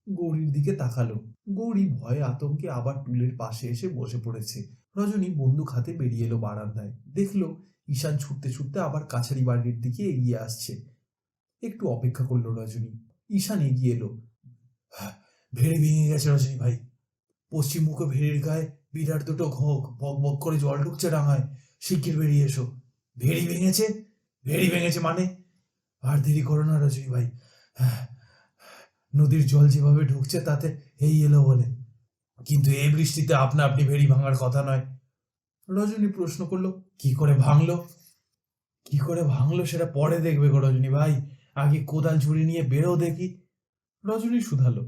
গৌরীর দিকে তাকালো। গৌরী ভয়ে আতঙ্কে আবার টুলের পাশে এসে বসে পড়েছে। রজনী বন্দুক হাতে বেরিয়ে এলো বারান্দায়। দেখলো ঈশান ছুটতে ছুটতে আবার কাছারি বাড়ির দিকে এগিয়ে আসছে। একটু অপেক্ষা করলো রজনী। ঈশান এগিয়ে এলো। ভেড়ি ভেঙে গেছে রজনী ভাই। পশ্চিম মুখে ভেড়ির গায়ে বিরাট দুটো ঘোক, বক বক করে জল ঢুকছে ডাঙায়। শিগগির বেরিয়ে এসো। ভেড়ি ভেঙেছে? ভেড়ি ভেঙেছে মানে? আর দেরি করো না রজনী ভাই। নদীর জল যেভাবে ঢুকছে তাতে এই এলো বলে। কিন্তু এই বৃষ্টিতে আপনা আপনি ভেড়ি ভাঙার কথা নয়। রজনী প্রশ্ন করলো, কি করে ভাঙলো? কি করে ভাঙলো সেটা পরে দেখবে গো রজনী ভাই, আগে কোদাল ঝুড়ি নিয়ে বেরো দেখি। রজনী শুধালো,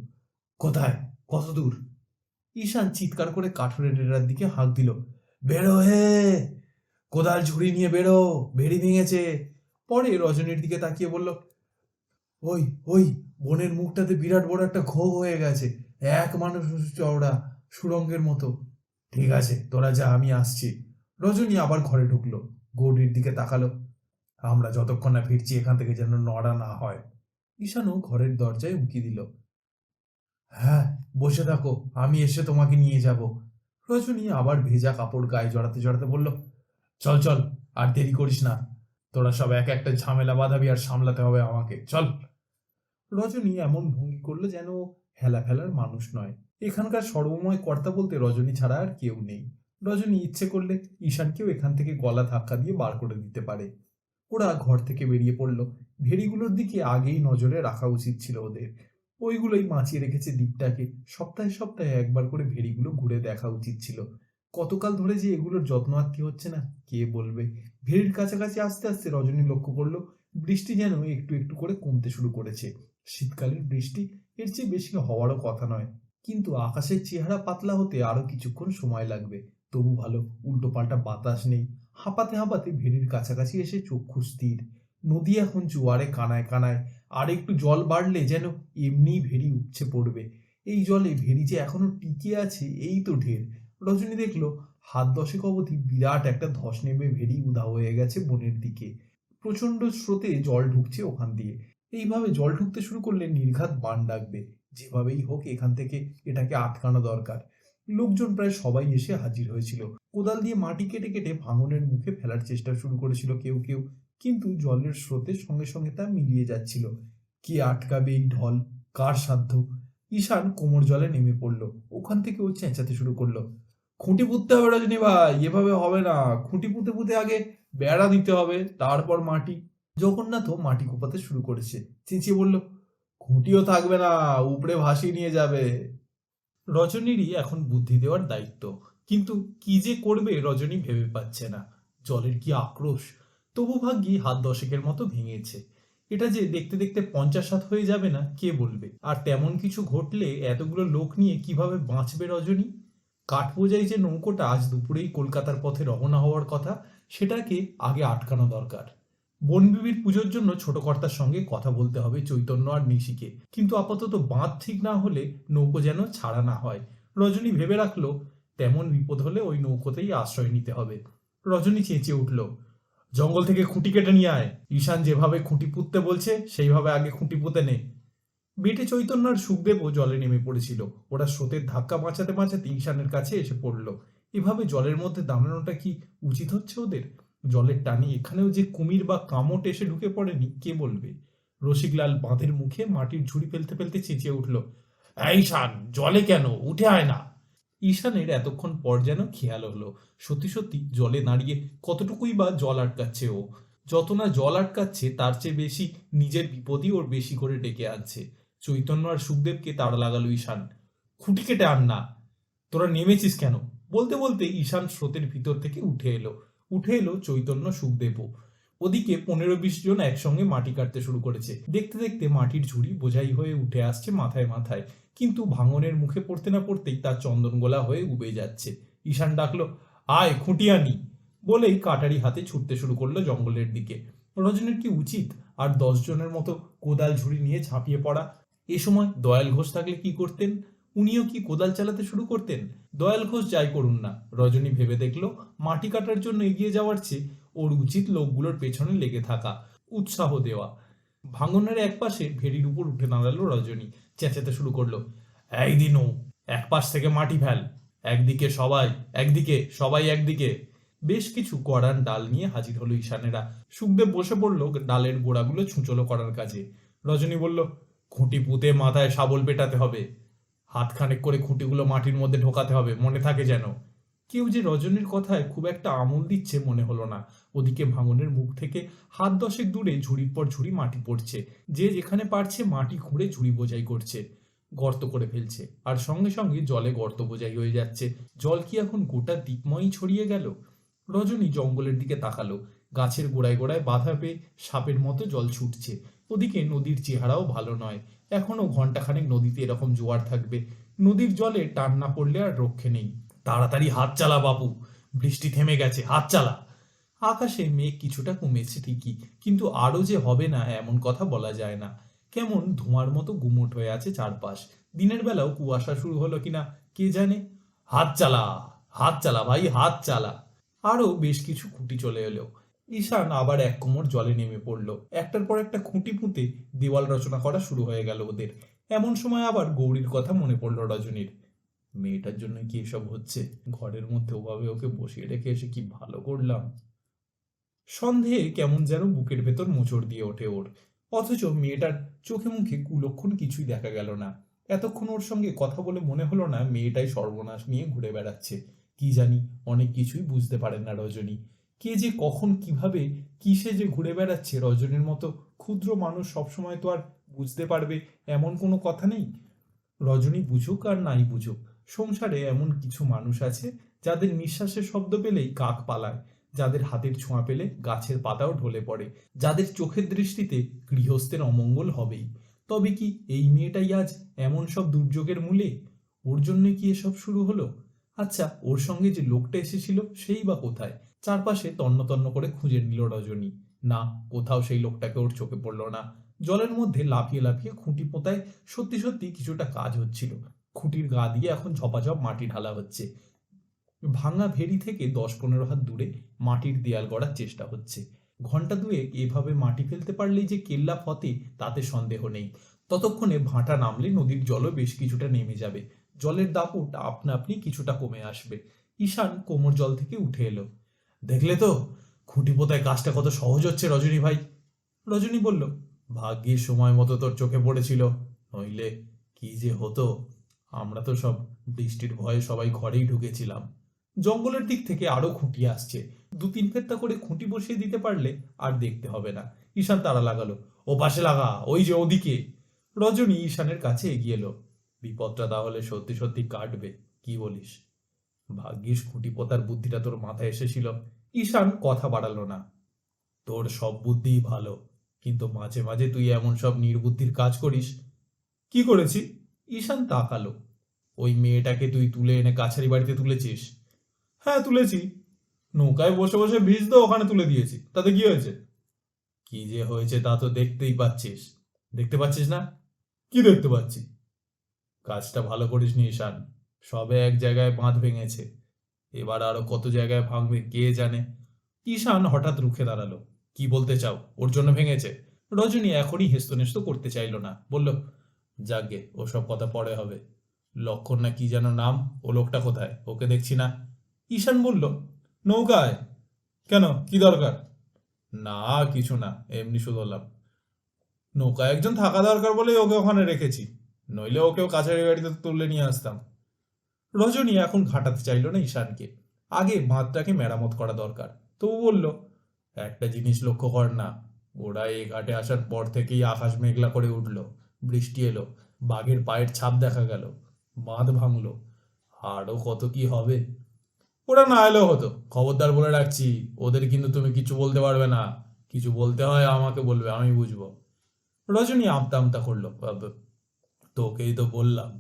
কোথায়, কত দূর? ঈশান চিৎকার করে কাঠুরে ডেরার দিকে হাঁক দিল, বেরো হে, কোদাল ঝুড়ি নিয়ে বেরো, ভেড়ি ভেঙেছে। পরে রজনীর দিকে তাকিয়ে বলল, ওই ওই বনের মুখটাতে বিরাট বড় একটা ঘোগ হয়ে গেছে, এক মানুষ চওড়া, সুরঙ্গের মতো। ঠিক আছে, তোরা যা, আমি আসছি। রজনী আবার ঘরে ঢুকলো। গৌরীর দিকে তাকালো, আমরা যতক্ষণ না ফিরছি এখান থেকে যেন নড়া না হয়। ঈশানও ঘরের দরজায় উঁকি দিল। হ্যাঁ, বসে থাকো, আমি এসে তোমাকে নিয়ে যাব। রজনী আবার ভেজা কাপড় গায়ে জড়াতে জড়াতে বলল, চল চল, আর দেরি করিস না। তোরা সব এক একটা ঝামেলা বাঁধাবি আর সামলাতে হবে আমাকে, চল। রজনী এমন ভঙ্গি করলো যেন ও হেলা ফেলার মানুষ নয়। এখানকার সর্বময় কর্তা বলতে রজনী ছাড়া আর কেউ নেই। রজনী ইচ্ছে করলে ঈশানকেও এখান থেকে গলা ধাক্কা দিয়ে বার করে দিতে পারে। ওরা ঘর থেকে বেরিয়ে পড়ল। ভেড়িগুলোর দিকে আগেই নজরে রাখা উচিত ছিল ওদের। ওইগুলোই বাঁচিয়ে রেখেছে দ্বীপটাকে। সপ্তাহে সপ্তাহে একবার করে ভেড়িগুলো ঘুরে দেখা উচিত ছিল। কতকাল ধরে যে এগুলোর যত্ন আত্তি হচ্ছে না কে বলবে। ভেড়ির কাছাকাছি আস্তে আস্তে রজনী লক্ষ্য করলো বৃষ্টি যেন একটু একটু করে কমতে শুরু করেছে। শীতকালের বৃষ্টি, এর চেয়ে বেশি হওয়ারও কথা নয়, কিন্তু আকাশের চেহারা পাতলা হতে আরো কিছুক্ষণ সময় লাগবে। তবু ভালো উল্টো পাল্টা বাতাস নেই। হাঁপাতে হাঁপাতে ভেড়ির কাছাকাছি এসে চক্ষু স্থির। নদী এখন জোয়ারে কানায় কানায়, আর একটু জল বাড়লে যেন এমনি ভেড়ি উপচে পড়বে। এই জলে ভেড়ি যে এখনো টিকে আছে এই তো ঢের। রজনী দেখলো হাত দশেক অবধি বিরাট একটা ধস নেমে ভেড়ি উধাও হয়ে গেছে বনের দিকে। প্রচন্ড স্রোতে জল ঢুকছে ওখান দিয়ে। এইভাবে জল ঢুকতে শুরু করলে নির্ঘাত বান ডাকবে। যেভাবেই হোক এখান থেকে এটাকে আটকানো দরকার। লোকজন প্রায় সবাই এসে হাজির হয়েছিল। কোদাল দিয়ে মাটি কেটে কেটে ভাঙনের মুখে ফেলার চেষ্টা শুরু করেছিল কেউ কেউ, কিন্তু জলের স্রোতের সঙ্গে সঙ্গে তা মিলিয়ে যাচ্ছিল। কে আটকাবে এই ঢল, কার সাধ্য? ঈশান কোমর জলে নেমে পড়ল। ওখান থেকে ও চেঁচাতে শুরু করলো, খুঁটি পুঁততে হবে রজনী ভাই, এভাবে হবে না। খুঁটি পুঁতে পুঁতে আগে বেড়া দিতে হবে, তারপর মাটি। জগন্নাথও মাটি কোপাতে শুরু করেছে। চেঁচিয়ে বলল, খুঁটিও থাকবে না, উপরে ভাসিয়ে নিয়ে যাবে। রজনীরই এখন বুদ্ধি দেওয়ার দায়িত্ব, কিন্তু কি যে করবে রজনী ভেবে পাচ্ছে না। জলের কি আক্রোশ! তবু ভাগ্যি হাত দশেকের মতো ভেঙেছে। এটা যে দেখতে দেখতে 50 হাত হয়ে যাবে না কে বলবে। আর তেমন কিছু ঘটলে এতগুলো লোক নিয়ে কিভাবে বাঁচবে রজনী? কাঠবোঝাই যে নৌকোটা আজ দুপুরেই কলকাতার পথে রওনা হওয়ার কথা, সেটাকে আগে আটকানো দরকার। বনবিবির পুজোর জন্য ছোট কর্তার সঙ্গে কথা বলতে হবে চৈতন্য আর নিশিকে, কিন্তু আপাতত বাঁধ ঠিক না হলে নৌকো যেন ছাড়া না হয়। রজনী ভেবে রাখলো তেমন বিপদ হলে ওই নৌকোতেই আশ্রয় নিতে হবে। রজনী চেঁচিয়ে উঠল, জঙ্গল থেকে খুঁটি কেটে নিয়ে আয়। ঈশান যেভাবে খুঁটি পুঁততে বলছে সেইভাবে আগে খুঁটি পুঁতে নে। বেটে চৈতন্য আর সুখদেবও জলে নেমে পড়েছিল। ওরা স্রোতের ধাক্কা বাঁচাতে বাঁচাতে ঈশানের কাছে এসে পড়ল। এভাবে জলের মধ্যে দাঁড়ানোটা কি উচিত হচ্ছে ওদের? জলের টানে এখানেও যে কুমির বা কামট এসে ঢুকে পড়েনি কে বলবে। রসিকলাল বাঁধের মুখে মাটির ঝুড়ি ফেলতে ফেলতে চেঁচিয়ে উঠল, এই ঈশান, জলে কেন, উঠে আয় না। ঈশানের এতক্ষণ পর যেন খেয়াল হলো সত্যি সত্যি জলে দাঁড়িয়ে কতটুকুই বা জল আটকাচ্ছে ও। যত না জল আটকাচ্ছে তার চেয়ে বেশি নিজের বিপদই ওর বেশি করে ডেকে আনছে। চৈতন্য আর সুখদেবকে তাড়া লাগালো ঈশান, খুঁটি কেটে আন না, তোরা নেমেছিস কেন? বলতে বলতে ঈশান স্রোতের ভিতর থেকে উঠে এলো চৈতন্য সুখদেবও। ওদিকে 15-20 জন একসঙ্গে মাটি কাটতে শুরু করেছে। দেখতে দেখতে মাটির ঝুড়ি বোঝাই হয়ে উঠে আসছে মাথায় মাথায়, কিন্তু ভাঙনের মুখে পড়তে না পড়তেই তার চন্দন গোলা হয়ে উবে যাচ্ছে। ঈশান ডাকলো, আয় খুঁটি আনি। বলেই কাটারি হাতে ছুটতে শুরু করলো জঙ্গলের দিকে। রজনীর কি উচিত আর 10 জনের মতো কোদাল ঝুড়ি নিয়ে ঝাঁপিয়ে পড়া? এ সময় দয়াল ঘোষ থাকলে কি করতেন? উনিও কি কোদাল চালাতে শুরু করতেন? দয়াল ঘোষ যাই করুন না, রজনী ভেবে দেখলো মাটি কাটার জন্য এগিয়ে যাওয়ার চেয়ে ওর উচিত লোকগুলোর পেছনে লেগে থাকা, উৎসাহ দেওয়া। ভাঙনের এক পাশে ভেড়ির উপর উঠে দাঁড়ালো রজনী। চেঁচাতে শুরু করলো, এই দিনু, এক পাশ থেকে মাটি ফেল, একদিকে সবাই, একদিকে সবাই, একদিকে। বেশ কিছু কড়ান ডাল নিয়ে হাজির হলো ঈশানেরা। সুখদেব বসে পড়লো ডালের গোড়াগুলো ছুঁচলো করার কাজে। রজনী বলল, খুঁটি পুঁতে মাথায় শাবল পেটাতে হবে, হাতখানেক করে খুঁটিগুলো মাটির মধ্যে ঢোকাতে হবে, মনে থাকে যেন। কেউ যে রজনীর কথায় খুব একটা আমল দিচ্ছে মনে হলো না। ওদিকে ভাঙনের মুখ থেকে হাত দশেক দূরে ঝুড়ির পর ঝুড়ি মাটি পড়ছে। যে যেখানে পারছে মাটি খুঁড়ে ঝুড়ি বোঝাই করছে, গর্ত করে ফেলছে, আর সঙ্গে সঙ্গে জলে গর্ত বোঝাই হয়ে যাচ্ছে। জল কি এখন গোটা দ্বীপময়ই ছড়িয়ে গেল? রজনী জঙ্গলের দিকে তাকালো। গাছের গোড়ায় গোড়ায় বাধা পেয়ে সাপের মতো জল ছুটছে। ওদিকে নদীর চেহারাও ভালো নয়। এখনো ঘন্টাখানেক নদীতে এরকম জোয়ার থাকবে। নদীর জলে টান না পড়লে আর রক্ষে নেই। তাড়াতাড়ি হাত চালা বাপু, বৃষ্টি থেমে গেছে, হাত চালা। আকাশে মেঘ কিছুটা কমেছে ঠিকই, কিন্তু আরো যে হবে না এমন কথা বলা যায় না। কেমন ধোঁয়ার মতো গুমোট হয়ে আছে চারপাশ। দিনের বেলাও কুয়াশা শুরু হলো কিনা কে জানে। হাত চালা, হাত চালা ভাই, হাত চালা। আরো বেশ কিছু খুঁটি চলে এলো। ঈশান আবার এক কোমর জলে নেমে পড়ল। একটার পর একটা খুঁটি পুঁতে দেওয়াল রচনা করা শুরু হয়ে গেল ওদের। এমন সময় আবার গৌরীর কথা মনে পড়ল রজনীর। মেয়েটার জন্য কি এসব হচ্ছে? ঘরের মধ্যে ওভাবে ওকে বসিয়ে রেখে এসে কি ভালো করলাম। সন্দেহে কেমন যেন বুকের ভেতর মোচড় দিয়ে ওঠে ওর। অথচ মেয়েটার চোখে মুখে কুলক্ষণ কিছুই দেখা গেল না। এতক্ষণ ওর সঙ্গে কথা বলে মনে হলো না মেয়েটাই সর্বনাশ নিয়ে ঘুরে বেড়াচ্ছে। কি জানি, অনেক কিছুই বুঝতে পারেন না রজনী। কে যে কখন কিভাবে কিসে যে ঘুরে বেড়াচ্ছে রজনীর মতো ক্ষুদ্র মানুষ সবসময় তো আর বুঝতে পারবে এমন কোনো কথা নেই। রজনী বুঝুক আর নাই বুঝুক, সংসারে এমন কিছু মানুষ আছে যাদের নিঃশ্বাসের শব্দ পেলেই কাক পালায়, যাদের হাতের ছোঁয়া পেলে গাছের পাতাও ঢলে পড়ে, যাদের চোখের দৃষ্টিতে গৃহস্থের অমঙ্গল হবেই। তবে কি এই মেয়েটাই আজ এমন সব দুর্যোগের মূলে? ওর জন্য কি এসব শুরু হলো? আচ্ছা, ওর সঙ্গে যে লোকটা এসেছিল সেই বা কোথায়? চারপাশে তন্ন তন্ন করে খুঁজে নিল রজনী। না, কোথাও সেই লোকটাকে ওর চোখে পড়ল না। জলের মধ্যে লাফিয়ে লাফিয়ে খুঁটি পোঁতায় সত্যি সত্যি কিছুটা কাজ হচ্ছিল। খুঁটির গা দিয়ে এখন ঝপাঝপ মাটি ঢালা হচ্ছে। ভাঙা ভেড়ি থেকে 10-15 হাত দূরে মাটির দেয়াল গড়ার চেষ্টা হচ্ছে। ঘন্টা দুয়েক এভাবে মাটি ফেলতে পারলেই যে কেল্লা ফতে তাতে সন্দেহ নেই। ততক্ষণে ভাঁটা নামলে নদীর জলও বেশ কিছুটা নেমে যাবে। জলের দাপট আপনা আপনি কিছুটা কমে আসবে। ঈশান কোমর জল থেকে উঠে এলো। দেখলে তো, খুঁটি পোতায় কাজটা কত সহজ হচ্ছে রজনী ভাই। রজনী বলল, ভাগ্যের সময় মতো তোর চোখে পড়েছিল, নইলে কি যে হতো। আমরা তো সব বৃষ্টির ভয়ে সবাই ঘরেই ঢুকেছিলাম। জঙ্গলের দিক থেকে আরো খুঁটি আসছে। 2-3 ফেত্তা করে খুঁটি বসিয়ে দিতে পারলে আর দেখতে হবে না। ঈশান তারা লাগালো, ও পাশে লাগা, ওই যে ওদিকে। রজনী ঈশানের কাছে এগিয়ে এলো। বিপদটা তাহলে সত্যি সত্যি কাটবে, কি বলিস? ভাগ্যিস খুঁটি পোতার বুদ্ধিটা তোর মাথায় এসেছিল। ঈশান কথা বাড়ালো না। তোর সব বুদ্ধিই ভালো, কিন্তু মাঝে মাঝে তুই এমন সব নির্বুদ্ধির কাজ করিস। কি করেছি? ঈশান তাকালো। ওই মেয়েটাকে তুই তুলে এনে কাছারি বাড়িতে তুলেছিস? হ্যাঁ, তুলেছি। নৌকায় বসে বসে বীজ তো ওখানে তুলে দিয়েছি, তাতে কি হয়েছে? কি যে হয়েছে তা তো দেখতেই পাচ্ছিস। দেখতে পাচ্ছিস না? কি দেখতে পাচ্ছি? কাজটা ভালো করিসনি ঈশান। সবে এক জায়গায় বাঁধ ভেঙেছে, এবার আরো কত জায়গায় ভাঙবে কে জানে। ঈশান হঠাৎ রুখে দাঁড়ালো। কি বলতে চাও? ওর জন্য ভেঙেছে? রজনী এখনই হেস্তনেস্ত করতে চাইল না, বলল, যাকগে, ওসব কথা পরে হবে। লক্ষণ না কি যেন নাম, ও লোকটা কোথায়? ওকে দেখছি না। ঈশান বলল, নৌকায়। কেন, কি দরকার? না, কিছু না, এমনি শুধলাম। নৌকায় একজন থাকা দরকার বলেই ওকে ওখানে রেখেছি, নইলে ওকেও কাছারি গাড়িতে তুলে নিয়ে আসতাম। রজনী এখন ঘাটাতে চাইল না ঈশানকে। আগে বাঁধটাকে মেরামত করা দরকার। তবু বলল, একটা জিনিস লক্ষ্য কর না, ওরা এই ঘাটে আসার পর থেকেই আকাশ মেঘলা করে উঠল, বৃষ্টি এলো, বাঘের পায়ের ছাপ দেখা গেল, বাঁধ ভাঙলো, আরও কত কি হবে। ওরা না এলেও হতো, খবরদার বলে রাখছি, ওদের কিন্তু তুমি কিছু বলতে পারবে না। কিছু বলতে হয় আমাকে বলবে, আমি বুঝবো। রজনী আমতা আমতা করলো, তোকেই তো বললাম।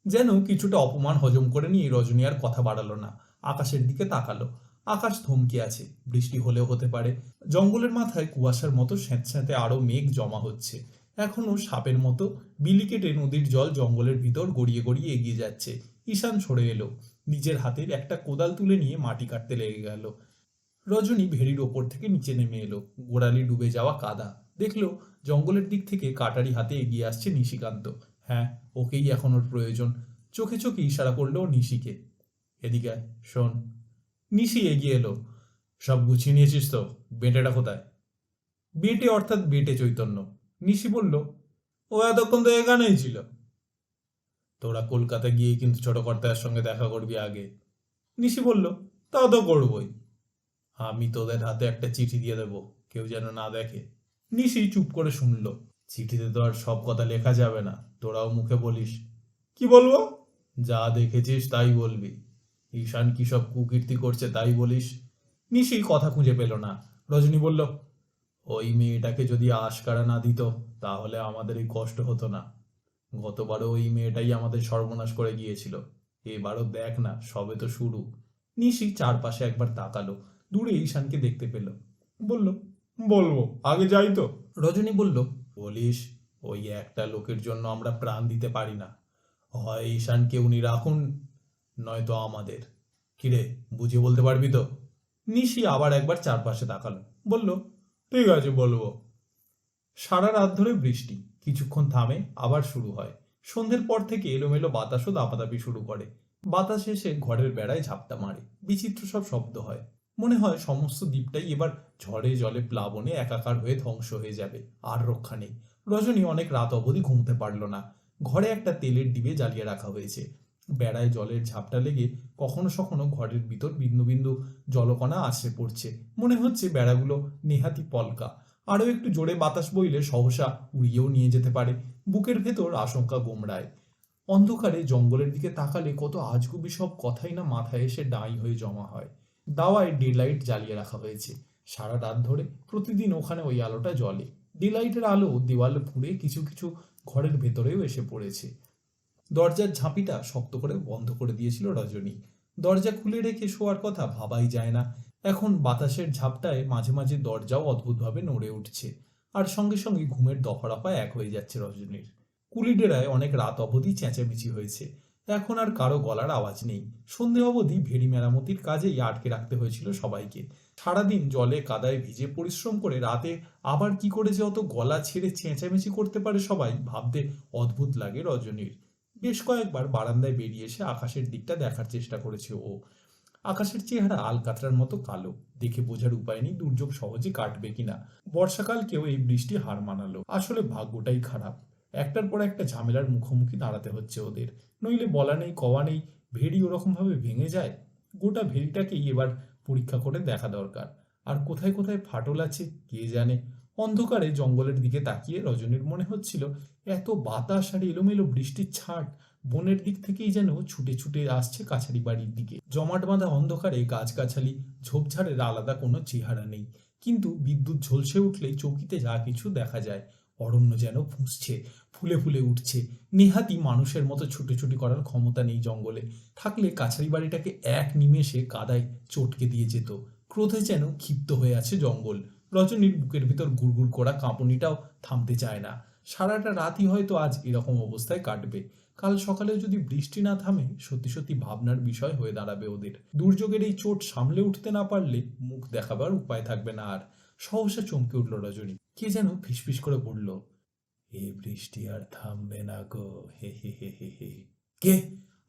যেন কিছুটা অপমান হজম করে নিয়ে রজনী আর কথা বাড়ালো না। আকাশের দিকে তাকালো। আকাশ থমকে আছে, বৃষ্টি হলেও হতে পারে। জঙ্গলের মাথায় কুয়াশার মতো স্যাঁতস্যাঁতে আরো মেঘ জমা হচ্ছে। এখনো সাপের মতো বিলি কেটে নদীর জল জঙ্গলের ভিতর গড়িয়ে গড়িয়ে এগিয়ে যাচ্ছে। ঈশান সরে এলো। নিজের হাতের একটা কোদাল তুলে নিয়ে মাটি কাটতে লেগে গেল। রজনী ভেড়ির ওপর থেকে নিচে নেমে এলো। গোড়ালি ডুবে যাওয়া কাদা। দেখলো জঙ্গলের দিক থেকে কাটারি হাতে এগিয়ে আসছে নিশিকান্ত। হ্যাঁ, ওকেই এখন ওর প্রয়োজন। চোখে চোখে ইশারা করলো নিশিকে। এদিকে আয়, শোন। নিশি এগিয়ে এলো। সব গুছিয়ে নিয়েছিস তো? বেটেটা কোথায়? বেটে অর্থাৎ বেটে চৈতন্য। নিশি বলল, ও এতক্ষণ তো এখানেই ছিল। তোরা কলকাতা গিয়ে কিন্তু ছোট কর্তার সঙ্গে দেখা করবি আগে। নিশি বলল, তাও তো করবই। আমি তোদের হাতে একটা চিঠি দিয়ে দেবো, কেউ যেন না দেখে। নিশি চুপ করে শুনল। চিঠিতে তো আর সব কথা লেখা যাবে না, তোরাও মুখে বলিস। কি বলবো? যা দেখেছিস তাই বলবি। ঈশান কি সব কুকীর্তি করছে তাই বলিস। নিশি কথা খুঁজে পেল না। রজনী বলল, ওই মেয়েটাকে যদি আশকারা না দিত তাহলে আমাদের এই কষ্ট হতো না। গতবারও ওই মেয়েটাই আমাদের সর্বনাশ করে গিয়েছিল, এবারও দেখ না, সবে তো শুরু। নিশি চারপাশে একবার তাকালো। দূরে ঈশানকে দেখতে পেল। বলল, বলবো, আগে যাই তো। রজনী বলল, বলিস, ওই একটা লোকের জন্য আমরা প্রাণ দিতে পারি না। হয় ঈশানকে উনি রাখুন, নয়তো আমাদের। কিরে, বুঝিয়ে বলতে পারবি তো? নিশি আবার একবার চারপাশে তাকালো, বলল, ঠিক আছে বলবো। সারা রাত ধরে বৃষ্টি, কিছুক্ষণ থামে আবার শুরু হয়। সন্ধ্যের পর থেকে এলোমেলো বাতাসও দাপাদাপি শুরু করে। বাতাস এসে ঘরের বেড়ায় ঝাপটা মারে, বিচিত্র সব শব্দ হয়। মনে হয় সমস্ত দ্বীপটাই এবার ঝড়ে জলে প্লাবনে একাকার হয়ে ধ্বংস হয়ে যাবে, আর রক্ষা নেই। রজনী অনেক রাত অবধি ঘুমোতে পারল না। ঘরে একটা তেলের ডিবে জ্বালিয়ে রাখা হয়েছে। বেড়ায় জলের ঝাপটা লেগে কখনো সখনো ঘরের ভিতর বিন্দু বিন্দু জলকণা আছড়ে পড়ছে। মনে হচ্ছে বেড়াগুলো নেহাতি পলকা। আরও একটু জোরে বাতাস বইলে সহসা উড়িয়েও নিয়ে যেতে পারে। বুকের ভেতর আশঙ্কা গোমড়ায়। অন্ধকারে জঙ্গলের দিকে তাকালে কত আজগুবি সব কথাই না মাথায় এসে ডাঁই হয়ে জমা হয়। দাওয়ায় ডে লাইট জ্বালিয়ে রাখা হয়েছে। সারা রাত ধরে প্রতিদিন ওখানে ওই আলোটা জ্বলে। ডে লাইটের আলো দেওয়াল ফুঁড়ে কিছু কিছু ঘরের ভেতরেও এসে পড়েছে। দরজার ঝাঁপিটা শক্ত করে বন্ধ করে দিয়েছিল রজনী। দরজা খুলে রেখে শোয়ার কথা ভাবাই যায় না। এখন বাতাসের ঝাপটায় মাঝে মাঝে দরজাও অদ্ভুতভাবে নড়ে উঠছে, আর সঙ্গে সঙ্গে ঘুমের দফারফা এক হয়ে যাচ্ছে রজনীর। কুলিডেরায় অনেক রাত অবধি চেঁচামেচি হয়েছে। এখন আর কারো গলার আওয়াজ নেই। সন্ধে অবধি ভেড়ি মেরামতির কাজেই আটকে রাখতে হয়েছিল সবাইকে। সারাদিন জলে কাদায় ভিজে পরিশ্রম করে রাতে আবার কি করে যে অত গলা ছেড়ে চেঁচামেচি করতে পারে সবাই ভাবতে অদ্ভুত লাগে রজনীর। বেশ কয়েকবার বারান্দায় বেরিয়ে এসে আকাশের দিকটা দেখার চেষ্টা করেছে ও। আকাশের চেহারা আলকাতরার মতো কালো, দেখে বোঝার উপায় নেই দুর্যোগ সহজে কাটবে কিনা। বর্ষাকালকেও এই বৃষ্টি হার মানালো। আসলে ভাগ্যটাই খারাপ। একটার পর একটা ঝামেলার মুখোমুখি দাঁড়াতে হচ্ছে ওদের। নইলে বলা নেই কওয়া নেই, ভেড়ি ওরকম ভাবে ভেঙে যায়। গোটা ভেড়িটাকেই এবার পরীক্ষা করে দেখা দরকার। আর কোথায় কোথায় ফাটল আছে কে জানে। অন্ধকারে জঙ্গলের দিকে তাকিয়ে রজনীর মনে হচ্ছিল এত বাতাস আর এলোমেলো বৃষ্টির ছাট বনের দিক থেকেই যেন ছুটে ছুটে আসছে কাছারি বাড়ির দিকে। জমাট বাঁধা অন্ধকারে গাছগাছালি ঝোপঝাড়ের আলাদা কোনো চেহারা নেই, কিন্তু বিদ্যুৎ ঝলসে উঠলেই চৌকিতে যা কিছু দেখা যায়। অরণ্য যেন ফুঁসছে, ফুলে ফুলে উঠছে। নেহাতি মানুষের মতো ছুটোছুটি করার ক্ষমতা নেই জঙ্গলে। থাকলে কাছারি বাড়িটাকে এক নিমেষে কাদায় চটকে দিয়ে যেত। ক্রোধে যেন ক্ষিপ্ত হয়ে আছে জঙ্গল। রজনীর বুকের ভিতর গুড়গুড় করা কাঁপুনিটাও থামতে চায় না। সারাটা রাতই হয়তো আজ এরকম অবস্থায় কাটবে। কাল সকালে যদি বৃষ্টি না থামে সত্যি সত্যি ভাবনার বিষয় হয়ে দাঁড়াবে ওদের। দুর্যোগের এই চোট সামলে উঠতে না পারলে মুখ দেখাবার উপায় থাকবে না আর। সহসা চমকে উঠল রজনী। কে যেন ফিসফিস করে বলল, এ বৃষ্টি আর থামবে না গো, হে হে হে হে হে। কে?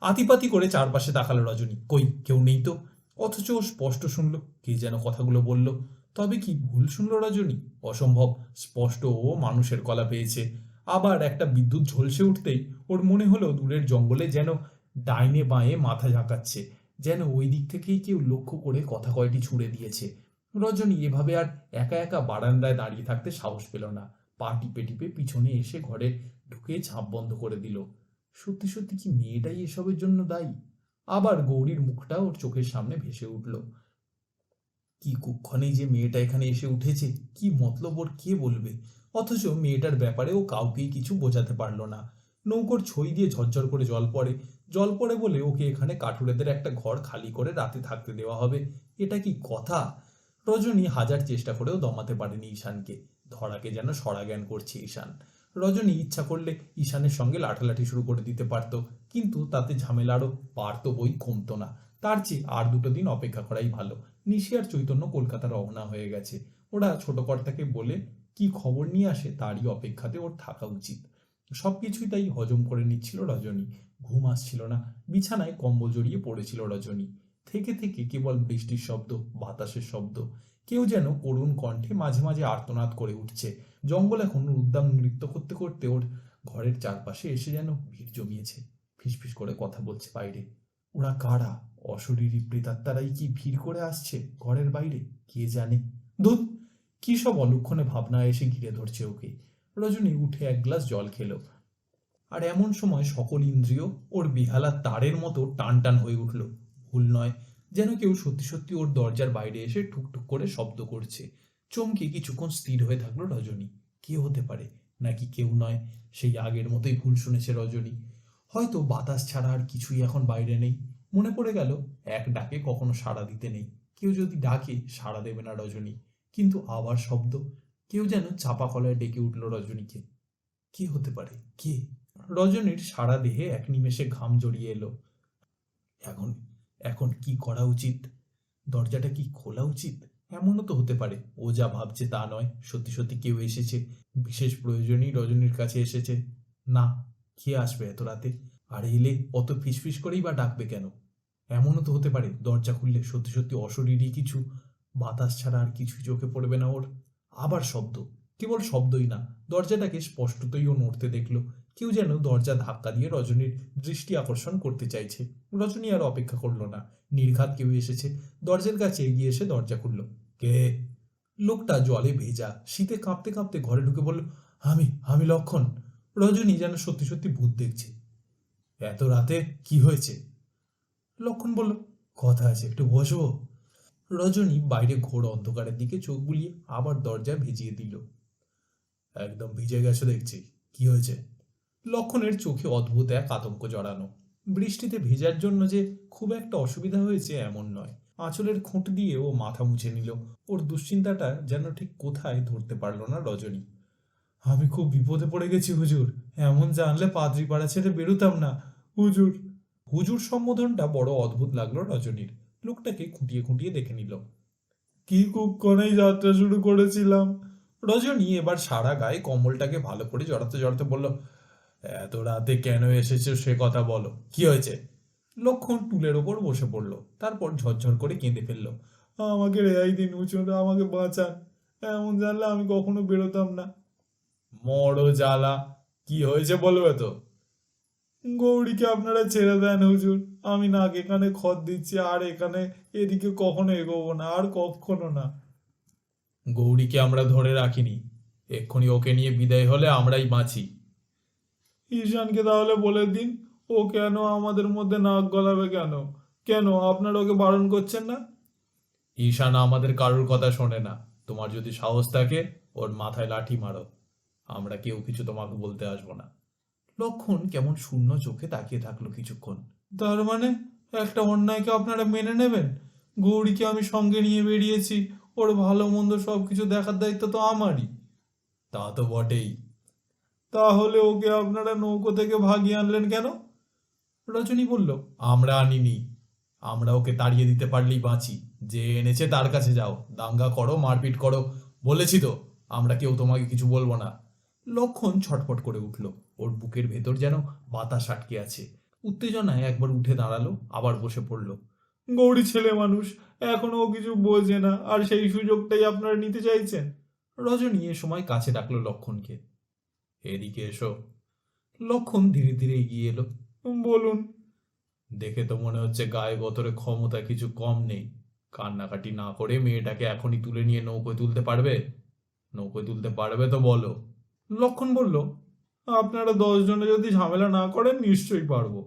আতিপাতি করে চারপাশে তাকালো রজনী। কই কেউ নেই তো। অথচ ও স্পষ্ট শুনল কে যেন কথাগুলো বলল। তবে কি ভুল শুনল রজনী? অসম্ভব। স্পষ্ট ও মানুষের গলা পেয়েছে। আবার একটা বিদ্যুৎ ঝলসে উঠতেই ওর মনে হলো দূরের জঙ্গলে যেন ডাইনে বাঁয়ে মাথা ঝাঁকাচ্ছে, যেন ওই দিক থেকেই কেউ লক্ষ্য করে কথা কয়টি ছুড়ে দিয়েছে। রজনী এভাবে আর একা একা বারান্দায় দাঁড়িয়ে থাকতে সাহস পেল না। পা টিপে টিপে পিছনে এসে ঘরে ঢুকে ঝাঁপ বন্ধ করে দিল। সত্যি সত্যি কি মেয়েটাই এসবের জন্য দায়ী? আবার গৌরীর মুখটা ওর চোখের সামনে ভেসে উঠল। কি কুক্ষণেই যে মেয়েটা এখানে এসে উঠেছে, কি মতলব ওর কে বলবে? অথচ মেয়েটার ব্যাপারে ও কাউকেই কিছু বোঝাতে পারল না। নৌকোর ছই দিয়ে ঝরঝর করে জল পড়ে। জল পড়ে বলে ওকে এখানে কাঠুরেদের একটা ঘর খালি করে রাতে থাকতে দেওয়া হবে? এটা কি কথা? রজনী হাজার চেষ্টা করেও দমাতে পারেনি ঈশানকে। ধরাকে যেন সরা জ্ঞান করছে ঈশান। রজনী ইচ্ছা করলে ঈশানের সঙ্গে লাঠালাঠি শুরু করে দিতে পারত, কিন্তু তাতে ঝামেলারও পারত বই কমতো না। তার চেয়ে আর দুটো দিন অপেক্ষা করাই ভালো। নিশি আর চৈতন্য কলকাতা রওনা হয়ে গেছে। ওরা ছোট কর্তাকে বলে কি খবর নিয়ে আসে তারই অপেক্ষাতে ওর থাকা উচিত। সবকিছুই তাই হজম করে নিচ্ছিল রজনী। ঘুম আসছিল না। বিছানায় কম্বল জড়িয়ে পড়েছিল রজনী। থেকে থেকে কেবল বৃষ্টির শব্দ, বাতাসের শব্দ। কেউ যেন করুণ কণ্ঠে মাঝে মাঝে আর্তনাদ করে উঠছে। জঙ্গল এখন উদ্দাম নৃত্য করতে করতে ওর ঘরের চারপাশে এসে যেন ভিড় জমিয়েছে। ফিসফিস করে কথা বলছে বাইরে। ওরা কারা? অশরীরী প্রেতাত্মারাই কি ভিড় করে আসছে ঘরের বাইরে? কে জানে। ধুত, কি সব অলক্ষণে ভাবনা এসে ঘিরে ধরছে ওকে। রজনী উঠে এক গ্লাস জল খেলো। আর এমন সময় সকল ইন্দ্রিয় ওর বেহালা তারের মতো টান টান হয়ে উঠল। ভুল নয়, যেন কেউ সত্যি সত্যি ওর দরজার বাইরে এসে ঠুকঠুক করে শব্দ করছে। চমকে কিছুক্ষণ স্থির হয়ে থাকলো রজনী। কে হতে পারে? নাকি কেউ নয়, সেই আগের মতোই ভুল শুনেছে রজনী। হয়তো বাতাস ছাড়া আর কিছুই এখন বাইরে নেই। মনে পড়ে গেল এক ডাকে কখনো সাড়া দিতে নেই। কেউ যদি ডাকে সাড়া দেবে না রজনী। কিন্তু আবার শব্দ। কেউ যেন চাপা গলায় ডেকে উঠল রজনীকে। কে হতে পারে? কে? রজনীর সারা দেহে এক নিমেষে ঘাম জড়িয়ে এলো। এখন এখন কি করা উচিত? দরজাটা কি খোলা উচিত? এমনও তো হতে পারে ও যা ভাবছে তা নয়, সত্যি সত্যি কেউ এসেছে, বিশেষ প্রয়োজনেই রজনীর কাছে এসেছে। না, কে আসবে এত রাতে? আর এলে অত ফিসফিস করেই বা ডাকবে কেন? এমনও তো হতে পারে দরজা খুললে সত্যি সত্যি অশরীরী কিছু, বাতাস ছাড়া আর কিছু চোখে পড়বে না ওর। আবার শব্দ, কেবল শব্দই না, দরজাটাকে স্পষ্টতই ও নড়তে দেখলো। কেউ যেন দরজা ধাক্কা দিয়ে রজনীর দৃষ্টি আকর্ষণ করতে চাইছে। রজনী আর অপেক্ষা করলো না, নির্ঘাত কেউ এসেছে। দরজার কাছে এগিয়ে এসে দরজা খুলল। কে? লোকটা জলে ভেজা, শীতে কাঁপতে কাঁপতে ঘরে ঢুকে বলল, আমি লক্ষণ। রজনী যেন সত্যি সত্যি ভূত দেখছে। এত রাতে কি হয়েছে? লক্ষণ বলল, কথা আছে, একটু বসবো। রজনী বাইরে ঘোর অন্ধকারের দিকে চোখ বুলিয়ে আবার দরজা ভিজিয়ে দিল। একদম ভিজে গেছো দেখছি, কি হয়েছে? লক্ষণের চোখে অদ্ভুত এক আতঙ্ক জড়ানো। বৃষ্টিতে ভেজার জন্য যে খুব একটা অসুবিধা হয়েছে এমন নয়। আঁচলের খুঁট দিয়ে ও মাথা মুছে নিল। ওর দুশ্চিন্তাটা যেন ঠিক কোথায় ধরতে পারল না রজনী। আমি খুব বিপদে পড়ে গেছি হুজুর, এমন জানলে পাদ্রি পাড়া ছেড়ে বেরোতাম না হুজুর। হুজুর সম্বোধনটা বড় অদ্ভুত লাগলো রজনীর। লোকটাকে খুঁটিয়ে খুঁটিয়ে দেখে নিল। কি কুক্ষণেই যাত্রা শুরু করেছিলাম। রজনী এবার সারা গায়ে কম্বলটাকে ভালো করে জড়াতে জড়াতে বলল, এত রাতে কেন এসেছো সে কথা বলো, কি হয়েছে? লক্ষণ টুলের ওপর বসে পড়ল, তারপর ঝরঝর করে কেঁদে ফেলল। আমাকে রেহাই দিন হুজুর, আমাকে বাঁচান, এমন জানলে আমি কখনো বেরোতাম না। মরো জ্বালা, কি হয়েছে বলবে তো? গৌরীকে আপনারা ছেড়ে দেন হুজুর, আমি নাক এখানে খত দিচ্ছি, আর এখানে এদিকে কখনো এগোবো না, আর কখনো না। গৌরীকে আমরা ধরে রাখিনি, এক্ষুনি ওকে নিয়ে বিদায় হলে আমরাই বাঁচি। ঈশানকে তাহলে বলে দিন, ও কেন আমাদের মধ্যে নাক গলাবে কেন? কেন আপনারা ওকে বারণ করছেন না? ঈশান আমাদের কারোর কথা শোনে না। তোমার যদি সাহস থাকে ওর মাথায় লাঠি মারো, আমরা কেউ কিছু তোমাকে বলতে আসবো না। লক্ষণ কেমন শূন্য চোখে তাকিয়ে থাকলো কিছুক্ষণ। তার মানে একটা অন্যায়কে আপনারা মেনে নেবেন? গৌরীকে আমি সঙ্গে নিয়ে বেরিয়েছি, ওর ভালো মন্দ সবকিছু দেখার দায়িত্ব তো আমারই। তা তো বটেই। তাহলে ওকে আপনারা নৌকো থেকে ভাগিয়ে আনলেন কেন? রজনী বলল, আমরা আনিনি, আমরা ওকে তাড়িয়ে দিতে পারলেই বাঁচি। যে এনেছে তার কাছে যাও, দাঙ্গা করো, মারপিট করো, বলেছি তো আমরা কেউ তোমাকে কিছু বলবো না। লক্ষণ ছটফট করে উঠল, ওর বুকের ভেতর যেন বাতাস আটকে আছে। উত্তেজনায় একবার উঠে দাঁড়ালো, আবার বসে পড়ল। গৌরী ছেলে মানুষ, এখনো ও কিছু বোঝে না, আর সেই সুযোগটাই আপনারা নিতে চাইছেন। রজনী এ সময় কাছে ডাকলো লক্ষণকে। এদিকে এসো। লক্ষণ ধীরে ধীরে এগিয়ে এলো। বলুন। দেখে তো মনে হচ্ছে গায়ে গতরে ক্ষমতা কিছু কম নেই। কান্নাকাটি না করে মেয়েটাকে এখনই তুলে নিয়ে নৌকোয় তুলতে পারবে? নৌকোয় তুলতে পারবে তো বলো। লক্ষণ বলল, আপনারা 10 জনে যদি ঝামেলা না করেন নিশ্চয়ই পারবো।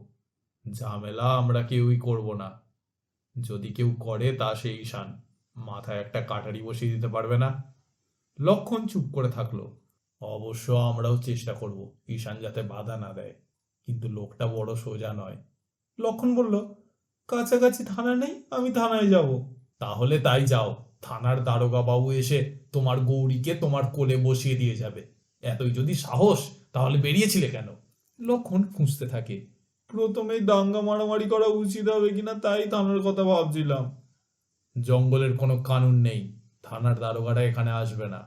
ঝামেলা আমরা কেউই করব না। যদি কেউ করে তা সেই ঈশান, মাথায় একটা কাটারি বসিয়ে দিতে পারবে না? লক্ষণ চুপ করে থাকলো। অবশ্য আমরাও চেষ্টা করব ঈশান যাতে বাধা না দেয়, কিন্তু লোকটা বড় সোজা নয়। লক্ষণ বলল, কাছাকাছি থানা নেই, আমি থানায় যাব। তাহলে তাই যাও, থানার দারোগা বাবু এসে তোমার গৌরীকে তোমার কোলে বসিয়ে দিয়ে যাবে। এতই যদি সাহস, তাহলে বেরিয়েছিলে কেন? লক্ষণ খুঁজতে থাকে। প্রথমেই দাঙ্গা মারামারি করা উচিত হবে কিনা তাই থানার কথা ভাবছিলাম। জঙ্গলের কোনো কানুন নেই, থানার দারোগাটা এখানে আসবে না।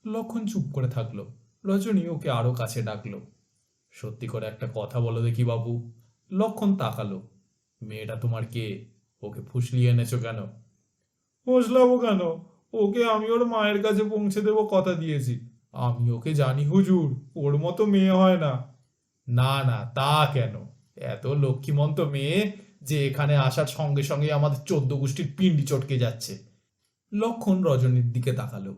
লক্ষণ চুপ করে থাকলো। রজনী ওকে আরো কাছে ডাকলো। সত্যি করে একটা কথা বলো দেখি বাবু। লক্ষণ তাকালো। মেয়েটা তোমার কে? ওকে ফুসলিয়ে এনেছো কেন? ফুসলাবো কেন? ওকে আমি ওর মায়ের কাছে পৌঁছে দেবো কথা দিয়েছি। আমি ওকে জানি হুজুর, ওর মতো মেয়ে হয় না। না না, তা কেন? এত লক্ষ্মীমন্ত মেয়ে যে এখানে আসার সঙ্গে সঙ্গে আমাদের 14 গোষ্ঠীর পিণ্ডি চটকে যাচ্ছে। লক্ষণ রজনীর দিকে তাকালো।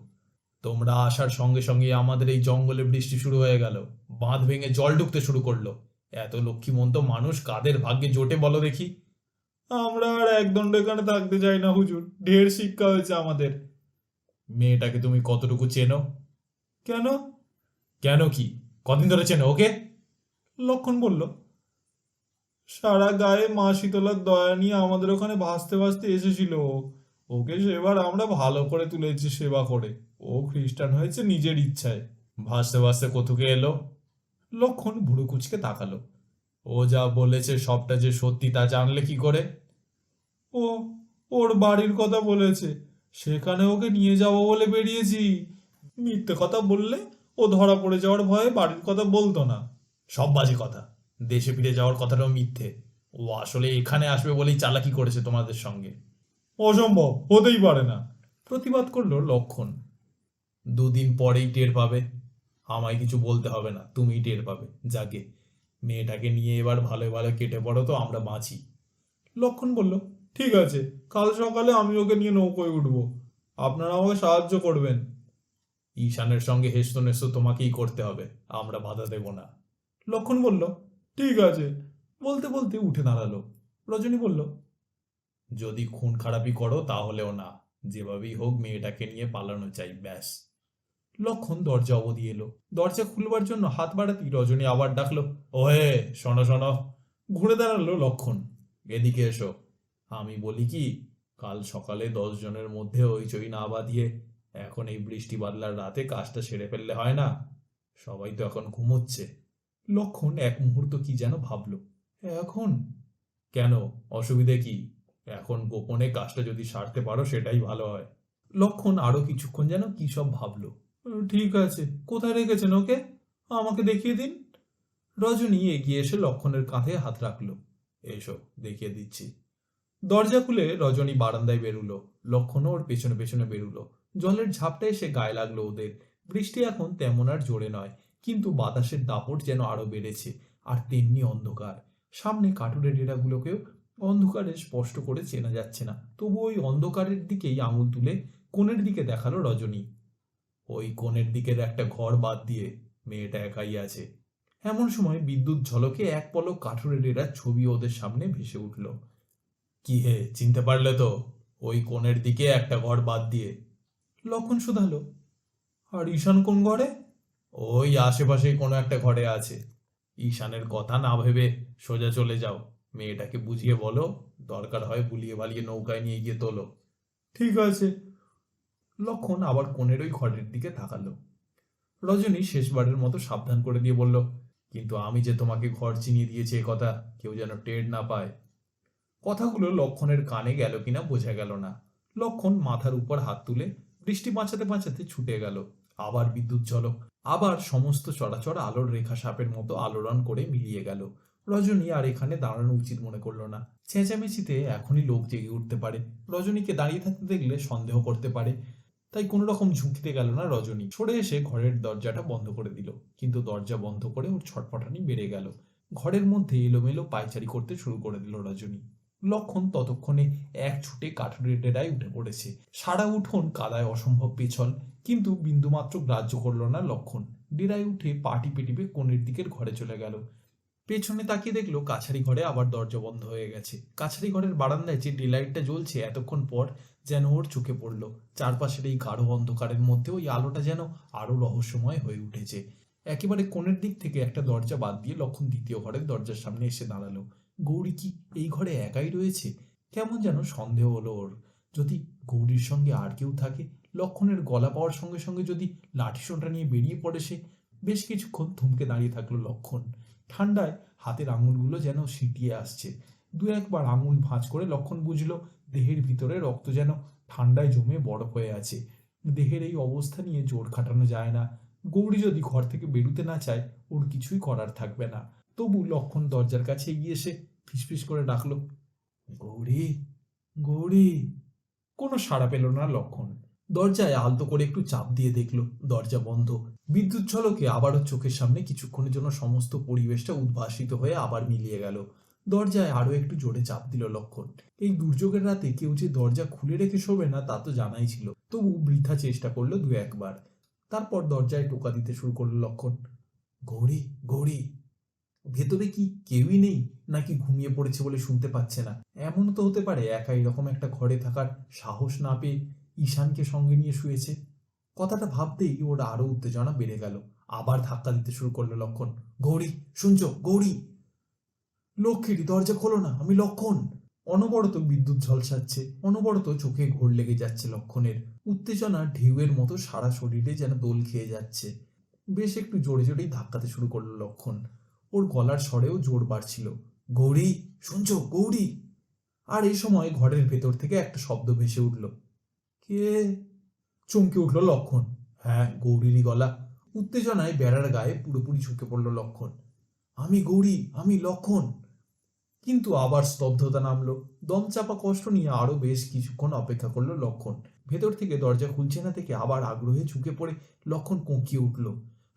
তোমরা আসার সঙ্গে সঙ্গে আমাদের এই জঙ্গলে বৃষ্টি শুরু হয়ে গেল, বাঁধ ভেঙে জল ঢুকতে শুরু করলো। এত লক্ষ্মীমন্ত মানুষ কাদের ভাগ্যে জোটে বলো দেখি? আমরা আর একদণ্ড এখানে থাকতে চাই না হুজুর, ঢের শিক্ষা হয়েছে আমাদের। মেয়েটাকে তুমি কতটুকু চেনো? কেন? কেন কি, কদিন ধরে চেনো ওকে? লক্ষণ বলল, সারা গায়ে মা শীতলার দয়া নিয়ে আমাদের ওখানে ভাসতে ভাসতে এসেছিল ও। ওকে সেবার আমরা ভালো করে তুলেছি সেবা করে। ও খ্রিস্টান হয়েছে নিজের ইচ্ছায়। ভাসতে ভাসতে কোথুকে এলো? লক্ষণ ভুরু কুচকে তাকালো। ও যা বলেছে সবটা যে সত্যি তা জানলে কি করে? ও ও ওর বাড়ির কথা বলেছে, সেখানে ওকে নিয়ে যাব বলে বেরিয়েছি। মিথ্যে কথা বললে ও ধরা পড়ে যাওয়ার ভয়ে বাড়ির কথা বলতো না। সব বাজে কথা, দেশে ফিরে যাওয়ার কথাটাও মিথ্যে। ও আসলে এখানে আসবে বলেই চালাকি করেছে তোমাদের সঙ্গে। অসম্ভব, হতেই পারে না, প্রতিবাদ করলো লক্ষণ। দুদিন পরেই টের পাবে। আমায় কিছু বলতে হবে না, তুমিই টের পাবে। যাকে মেয়েটাকে নিয়ে এবার ভালো ভালো কেটে পড়ো তো আমরা বাঁচি। লক্ষণ বলল, ঠিক আছে, কাল সকালে আমি ওকে নিয়ে নৌকোয় উঠবো, আপনারা আমাকে সাহায্য করবেন। ঈশানের সঙ্গে হেসতো নেস্তো তোমাকেই করতে হবে, আমরা বাধা দেব না। লক্ষণ বলল, ঠিক আছে। বলতে বলতে উঠে দাঁড়ালো। রজনী বলল, যদি খুন খারাপি করো তাহলেও না, যেভাবেই হোক মেয়েটাকে নিয়ে পালানো চাই, ব্যাস। লক্ষণ দরজা অবধি এলো। দরজা খুলবার জন্য হাত বাড়াতেই রজনী আবার ডাকলো, ওহে, শোনো শোনো। ঘুরে দাঁড়ালো লক্ষণ। এদিকে এসো। আমি বলি কি, কাল সকালে 10 জনের মধ্যে হইচই না বাঁধিয়ে এখন এই বৃষ্টি বাদলার রাতে কাজটা সেরে ফেললে হয় না? সবাই তো এখন ঘুমোচ্ছে। লক্ষণ এক মুহূর্ত কি যেন ভাবলো। এখন? কেন, অসুবিধে কি? এখন গোপনে কাজটা যদি সারতে পারো সেটাই ভালো হয়। লক্ষণ আরো কিছুক্ষণ যেন কি সব ভাবলো। ঠিক আছে, কোথায় রেখেছেন ওকে? আমাকে দেখিয়ে দিন। রজনী এগিয়ে এসে লক্ষণের কাঁধে হাত রাখলো। এসো, দেখিয়ে দিচ্ছি। দরজা খুলে রজনী বারান্দায় বেরুলো। লক্ষণও ওর পেছনে পেছনে বেরুলো। জলের ঝাপটা এসে গায়ে লাগলো ওদের। বৃষ্টি এখন তেমন আর জোরে নয়, কিন্তু বাতাসের দাপট যেন আরো বেড়েছে। আর তেমনি অন্ধকার। সামনে কাঠুরে ডেরাগুলোকেও অন্ধকারে স্পষ্ট করে চেনা যাচ্ছে না, তবু ওই অন্ধকারের দিকেই আঙুল তুলে কোণের দিকে দেখালো রজনী। ওই কোণের দিকের একটা ঘর বাদ দিয়ে মেয়েটা একাই আছে। এমন সময় বিদ্যুৎ ঝলকে এক পলক কাঠুরে ডেরার ছবি ওদের সামনে ভেসে উঠল। কি হে, চিনতে পারলে তো? ওই কোণের দিকে একটা ঘর বাদ দিয়ে। লক্ষণ শুধালো, আর ঈশান কোন ঘরে? ওই আশেপাশেই কোনো একটা ঘরে আছে। ঈশানের কথা না ভেবে সোজা চলে যাও, মেয়েটাকে বুঝিয়ে বলো, দরকার হয় বুলিয়ে বালিয়ে নৌকায় নিয়ে গিয়ে তোলো। ঠিক আছে। লক্ষণ আবার কোণের ওই ঘরের দিকে তাকালো। রজনী শেষবারের মতো সাবধান করে দিয়ে বলল, কিন্তু আমি যে তোমাকে ঘর চিনিয়ে দিয়েছি এ কথা কেউ যেন টের না পায়। কথাগুলো লক্ষণের কানে গেল কিনা বোঝা গেল না। লক্ষণ মাথার উপর হাত তুলে বৃষ্টি বাঁচাতে বাঁচাতে ছুটে গেল। আবার বিদ্যুৎ ঝলক, আবার সমস্ত চরাচর আলোর রেখা সাপের মতো আলোড়ন করে মিলিয়ে গেল। রজনী আর এখানে দাঁড়ানো উচিত মনে করলো না। চেঁচামেচিতে এখনই লোক জেগে উঠতে পারে। রজনীকে দাঁড়িয়ে থাকতে দেখলে সন্দেহ করতে পারে। তাই কোনো রকম ঝুঁকিতে গেল না রজনী। সরে এসে ঘরের দরজাটা বন্ধ করে দিল। কিন্তু দরজা বন্ধ করে ওর ছটফটানি বেড়ে গেল। ঘরের মধ্যে এলোমেলো পায়চারি করতে শুরু করে দিল রজনী। লক্ষণ ততক্ষণে এক ছুটে কাঠুরের ডেরায় উঠে পড়েছে। সারা উঠোন কাদায় অসম্ভব পেছল, কিন্তু বিন্দুমাত্র গ্রাহ্য করল না লক্ষণ। ডেরায় উঠে পা টিপে টিপে কোণের দিকের ঘরে চলে গেল। পেছনে তাকিয়ে দেখলো কাছারি ঘরে আবার দরজা বন্ধ হয়ে গেছে। কাছারি ঘরের বারান্দায় যে ডিলাইটটা জ্বলছে এতক্ষণ পর যেন ওর চোখে পড়ল। চারপাশের এই গাঢ় অন্ধকারের মধ্যে ওই আলোটা যেন আরো রহস্যময় হয়ে উঠেছে। একেবারে কোণের দিক থেকে একটা দরজা বাদ দিয়ে লক্ষণ দ্বিতীয় ঘরের দরজার সামনে এসে দাঁড়ালো। গৌরী কি এই ঘরে একাই রয়েছে? কেমন যেন সন্দেহ হলো ওর। যদি গৌরীর সঙ্গে আর কেউ থাকে, লক্ষণের গলা পাওয়ার সঙ্গে সঙ্গে যদি লাঠিসোঁটা নিয়ে বেরিয়ে পড়ে সে। বেশ কিছুক্ষণ থমকে দাঁড়িয়ে থাকলো লক্ষণ। ঠান্ডায় হাতের আঙুলগুলো যেন সিটিয়ে আসছে। দু একবার আঙুল ভাঁজ করে লক্ষণ বুঝলো দেহের ভিতরে রক্ত যেন ঠান্ডায় জমে বরফ হয়ে আছে। দেহের এই অবস্থা নিয়ে জোর খাটানো যায় না। গৌরী যদি ঘর থেকে বেরুতে না চায়, ওর কিছুই করার থাকবে না। তবু লক্ষণ দরজার কাছে এগিয়ে এসে ফিসফিস করে ডাকলো, গৌরী, গৌরী। কোনো সাড়া পেল না লক্ষণ। দরজায় আলতো করে একটু চাপ দিয়ে দেখলো, দরজা বন্ধ। বিদ্যুৎ ঝলকে আবারও চোখের সামনে কিছুক্ষণের জন্য সমস্ত পরিবেশটা উদ্ভাসিত হয়ে আবার মিলিয়ে গেল। দরজায় আরো একটু জোরে চাপ দিল লক্ষণ। এই দুর্যোগের রাতে কেউ যে দরজা খুলে রেখে শোবে না তা তো জানাই ছিল, তবু বৃথা চেষ্টা করলো দু একবার। তারপর দরজায় টোকা দিতে শুরু করলো লক্ষণ। গৌরী, গৌরী। ভেতরে কি কেউই নেই, নাকি ঘুমিয়ে পড়েছে বলে শুনতে পাচ্ছে না? এমন তো হতে পারে একা এরকম একটা ঘরে থাকার সাহস না পেয়ে ঈশানকে সঙ্গে নিয়ে শুয়েছে। কথাটা ভাবতেই ওর আরো উত্তেজনা বেড়ে গেল। আবার ধাক্কা দিতে শুরু করলো লক্ষণ। গৌরী, শুনছো গৌরী? লক্ষ্মীটি, দরজা খোলো না, আমি লক্ষণ। অনবরত বিদ্যুৎ ঝলসাচ্ছে, অনবরত চোখে ঘোর লেগে যাচ্ছে লক্ষণের। উত্তেজনা ঢেউয়ের মতো সারা শরীরে যেন দোল খেয়ে যাচ্ছে। বেশ একটু জোরে জোরেই ধাক্কাতে শুরু করলো লক্ষণ। ওর গলার স্বরেও জোর বাড়ছিল। গৌরী, শুনছো গৌরী? আর এই সময় ঘরের ভেতর থেকে একটা শব্দ ভেসে উঠল। কে? চমকে উঠল লক্ষণ। হ্যাঁ, গৌরীরই গলা। উত্তেজনায় বেড়ার গায়ে পুরোপুরি ঝুঁকে পড়ল লক্ষণ। আমি গৌরী, আমি লক্ষণ। কিন্তু আবার স্তব্ধতা নামলো। দম চাপা কষ্ট নিয়ে আরো বেশ কিছুক্ষণ অপেক্ষা করলো লক্ষণ। ভেতর থেকে দরজা খুলছে না থেকে আবার আগ্রহে ঝুঁকে পড়ে লক্ষণ কোঁকিয়ে উঠল।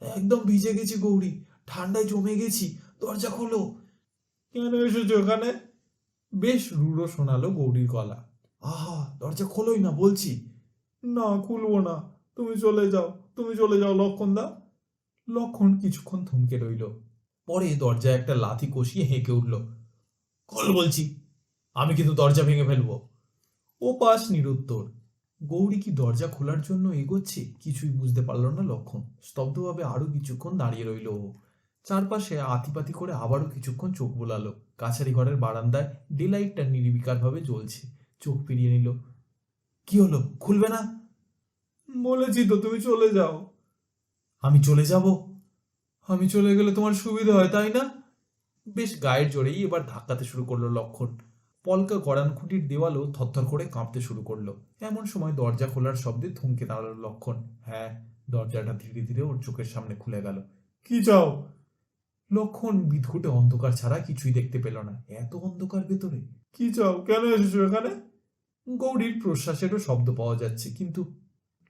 একদম ভিজে গেছি গৌরী, ঠান্ডায় জমে গেছি, দরজা খোলো। কেন এসেছো এখানে? বেশ রূঢ় শোনালো গৌরীর গলা। আহা, দরজা খোলোই না বলছি। না, খুলবো না, তুমি চলে যাও, তুমি চলে যাও লক্ষণদা। লক্ষণ কিছুক্ষণ থমকে রইল। পরে দরজায় একটা লাথি কষিয়ে হেঁকে উঠল। খোল বলছি, আমি কিন্তু দরজা ভেঙে ফেলবো। ও পাশ নিরুত্তর। গৌরী কি দরজা খোলার জন্য এগোচ্ছে কিছুই বুঝতে পারল না লক্ষণ। স্তব্ধভাবে আরো কিছুক্ষণ দাঁড়িয়ে রইল ও। চারপাশে আতিপাতি করে আবারও কিছুক্ষণ চোখ বোলালো। কাছারি ঘরের বারান্দায় ডেলাইটটা নির্বিকার ভাবে জ্বলছে। চোখ ফিরিয়ে নিল। কি হলো, খুলবে না? বলেছি তো তুমি চলে যাও। আমি চলে যাব? আমি চলে গেলে তোমার সুবিধা হয়, তাই না? বেশ গায়ের জোরেই এবার ধাক্কাতে শুরু করলো লক্ষণ। পলকা গড়ান খুঁটির দেওয়ালও থরথর করে কাঁপতে শুরু করলো। এমন সময় দরজা খোলার শব্দে থমকে দাঁড়ালো লক্ষণ। হ্যাঁ, দরজাটা ধীরে ধীরে ওর চোখের সামনে খুলে গেল। কি চাও? লক্ষণ বিদঘুটে অন্ধকার ছাড়া কিছুই দেখতে পেল না। এত অন্ধকার ভেতরে কি চাও? কেন এসেছো এখানে? গৌরীর প্রশ্বাসেরও শব্দ পাওয়া যাচ্ছে, কিন্তু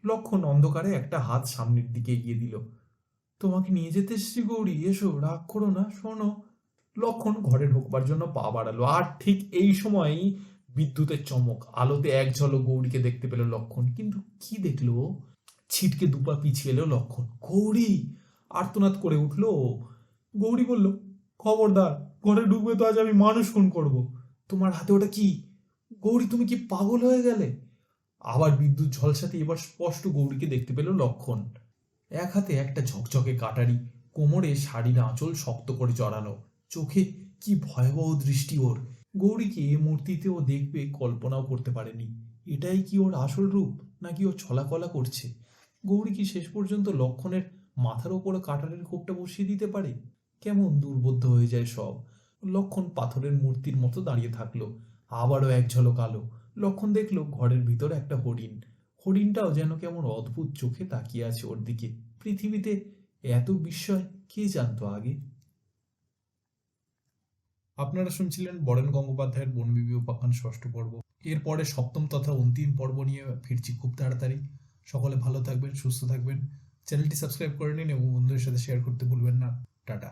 লক্ষণ অন্ধকারে একটা হাত সামনের দিকে এগিয়ে দিল। তোমাকে নিয়ে যেতে এসেছি গৌরী, এসো, রাগ করো না, শোনো। লক্ষণ ঘরে ঢোকবার জন্য পা বাড়ালো, আর ঠিক এই সময়ই বিদ্যুতের চমক। আলোতে এক ঝলক গৌরীকে দেখতে পেল লক্ষণ। কিন্তু কি দেখলো? ছিটকে দুপা পিছিয়ে এলো লক্ষণ। গৌরী! আর্তনাদ করে উঠল ও। গৌরী বলল, খবরদার, ঘরে ঢুকবে তো আজ আমি মানুষ খুন করব। তোমার হাতে ওটা কি? গৌরী, তুমি কি পাগল হয়ে গেলে? আবার বিদ্যুৎ ঝলসাতে এবার স্পষ্ট গৌরীকে দেখতে পেল লক্ষণ। এক হাতে একটা ঝকঝকে কাটারি, কোমরে শাড়ির আঁচল শক্ত করে জড়ানো, চোখে কি ভয়াবহ দৃষ্টি ওর। গৌরীকে এ মূর্তিতে ও দেখবে কল্পনাও করতে পারেনি। এটাই কি ওর আসল রূপ, নাকি ও ছলাকলা করছে? গৌরী কি শেষ পর্যন্ত লক্ষণের মাথার ওপরে কাটারের কোপটা বসিয়ে দিতে পারে? কেমন দুর্বোধ্য হয়ে যায় সব। লক্ষণ পাথরের মূর্তির মতো দাঁড়িয়ে থাকলো। আবারও এক ঝলক আলো। লক্ষণ দেখলো ঘরের ভিতরে একটা হরিণ। হরিণটাও যেন কেমন অদ্ভুত চোখে তাকিয়ে আছে ওর দিকে। পৃথিবীতে এত বিস্ময় কে জানতো আগে? আপনারা শুনছিলেন বরেন গঙ্গোপাধ্যায়ের বনবিবি উপাখ্যান ষষ্ঠ পর্ব। এরপরে সপ্তম তথা অন্তিম পর্ব নিয়ে ফিরছি খুব তাড়াতাড়ি। সকলে ভালো থাকবেন, সুস্থ থাকবেন। চ্যানেলটি সাবস্ক্রাইব করে নিন এবং বন্ধুদের সাথে শেয়ার করতে ভুলবেন না। টাটা।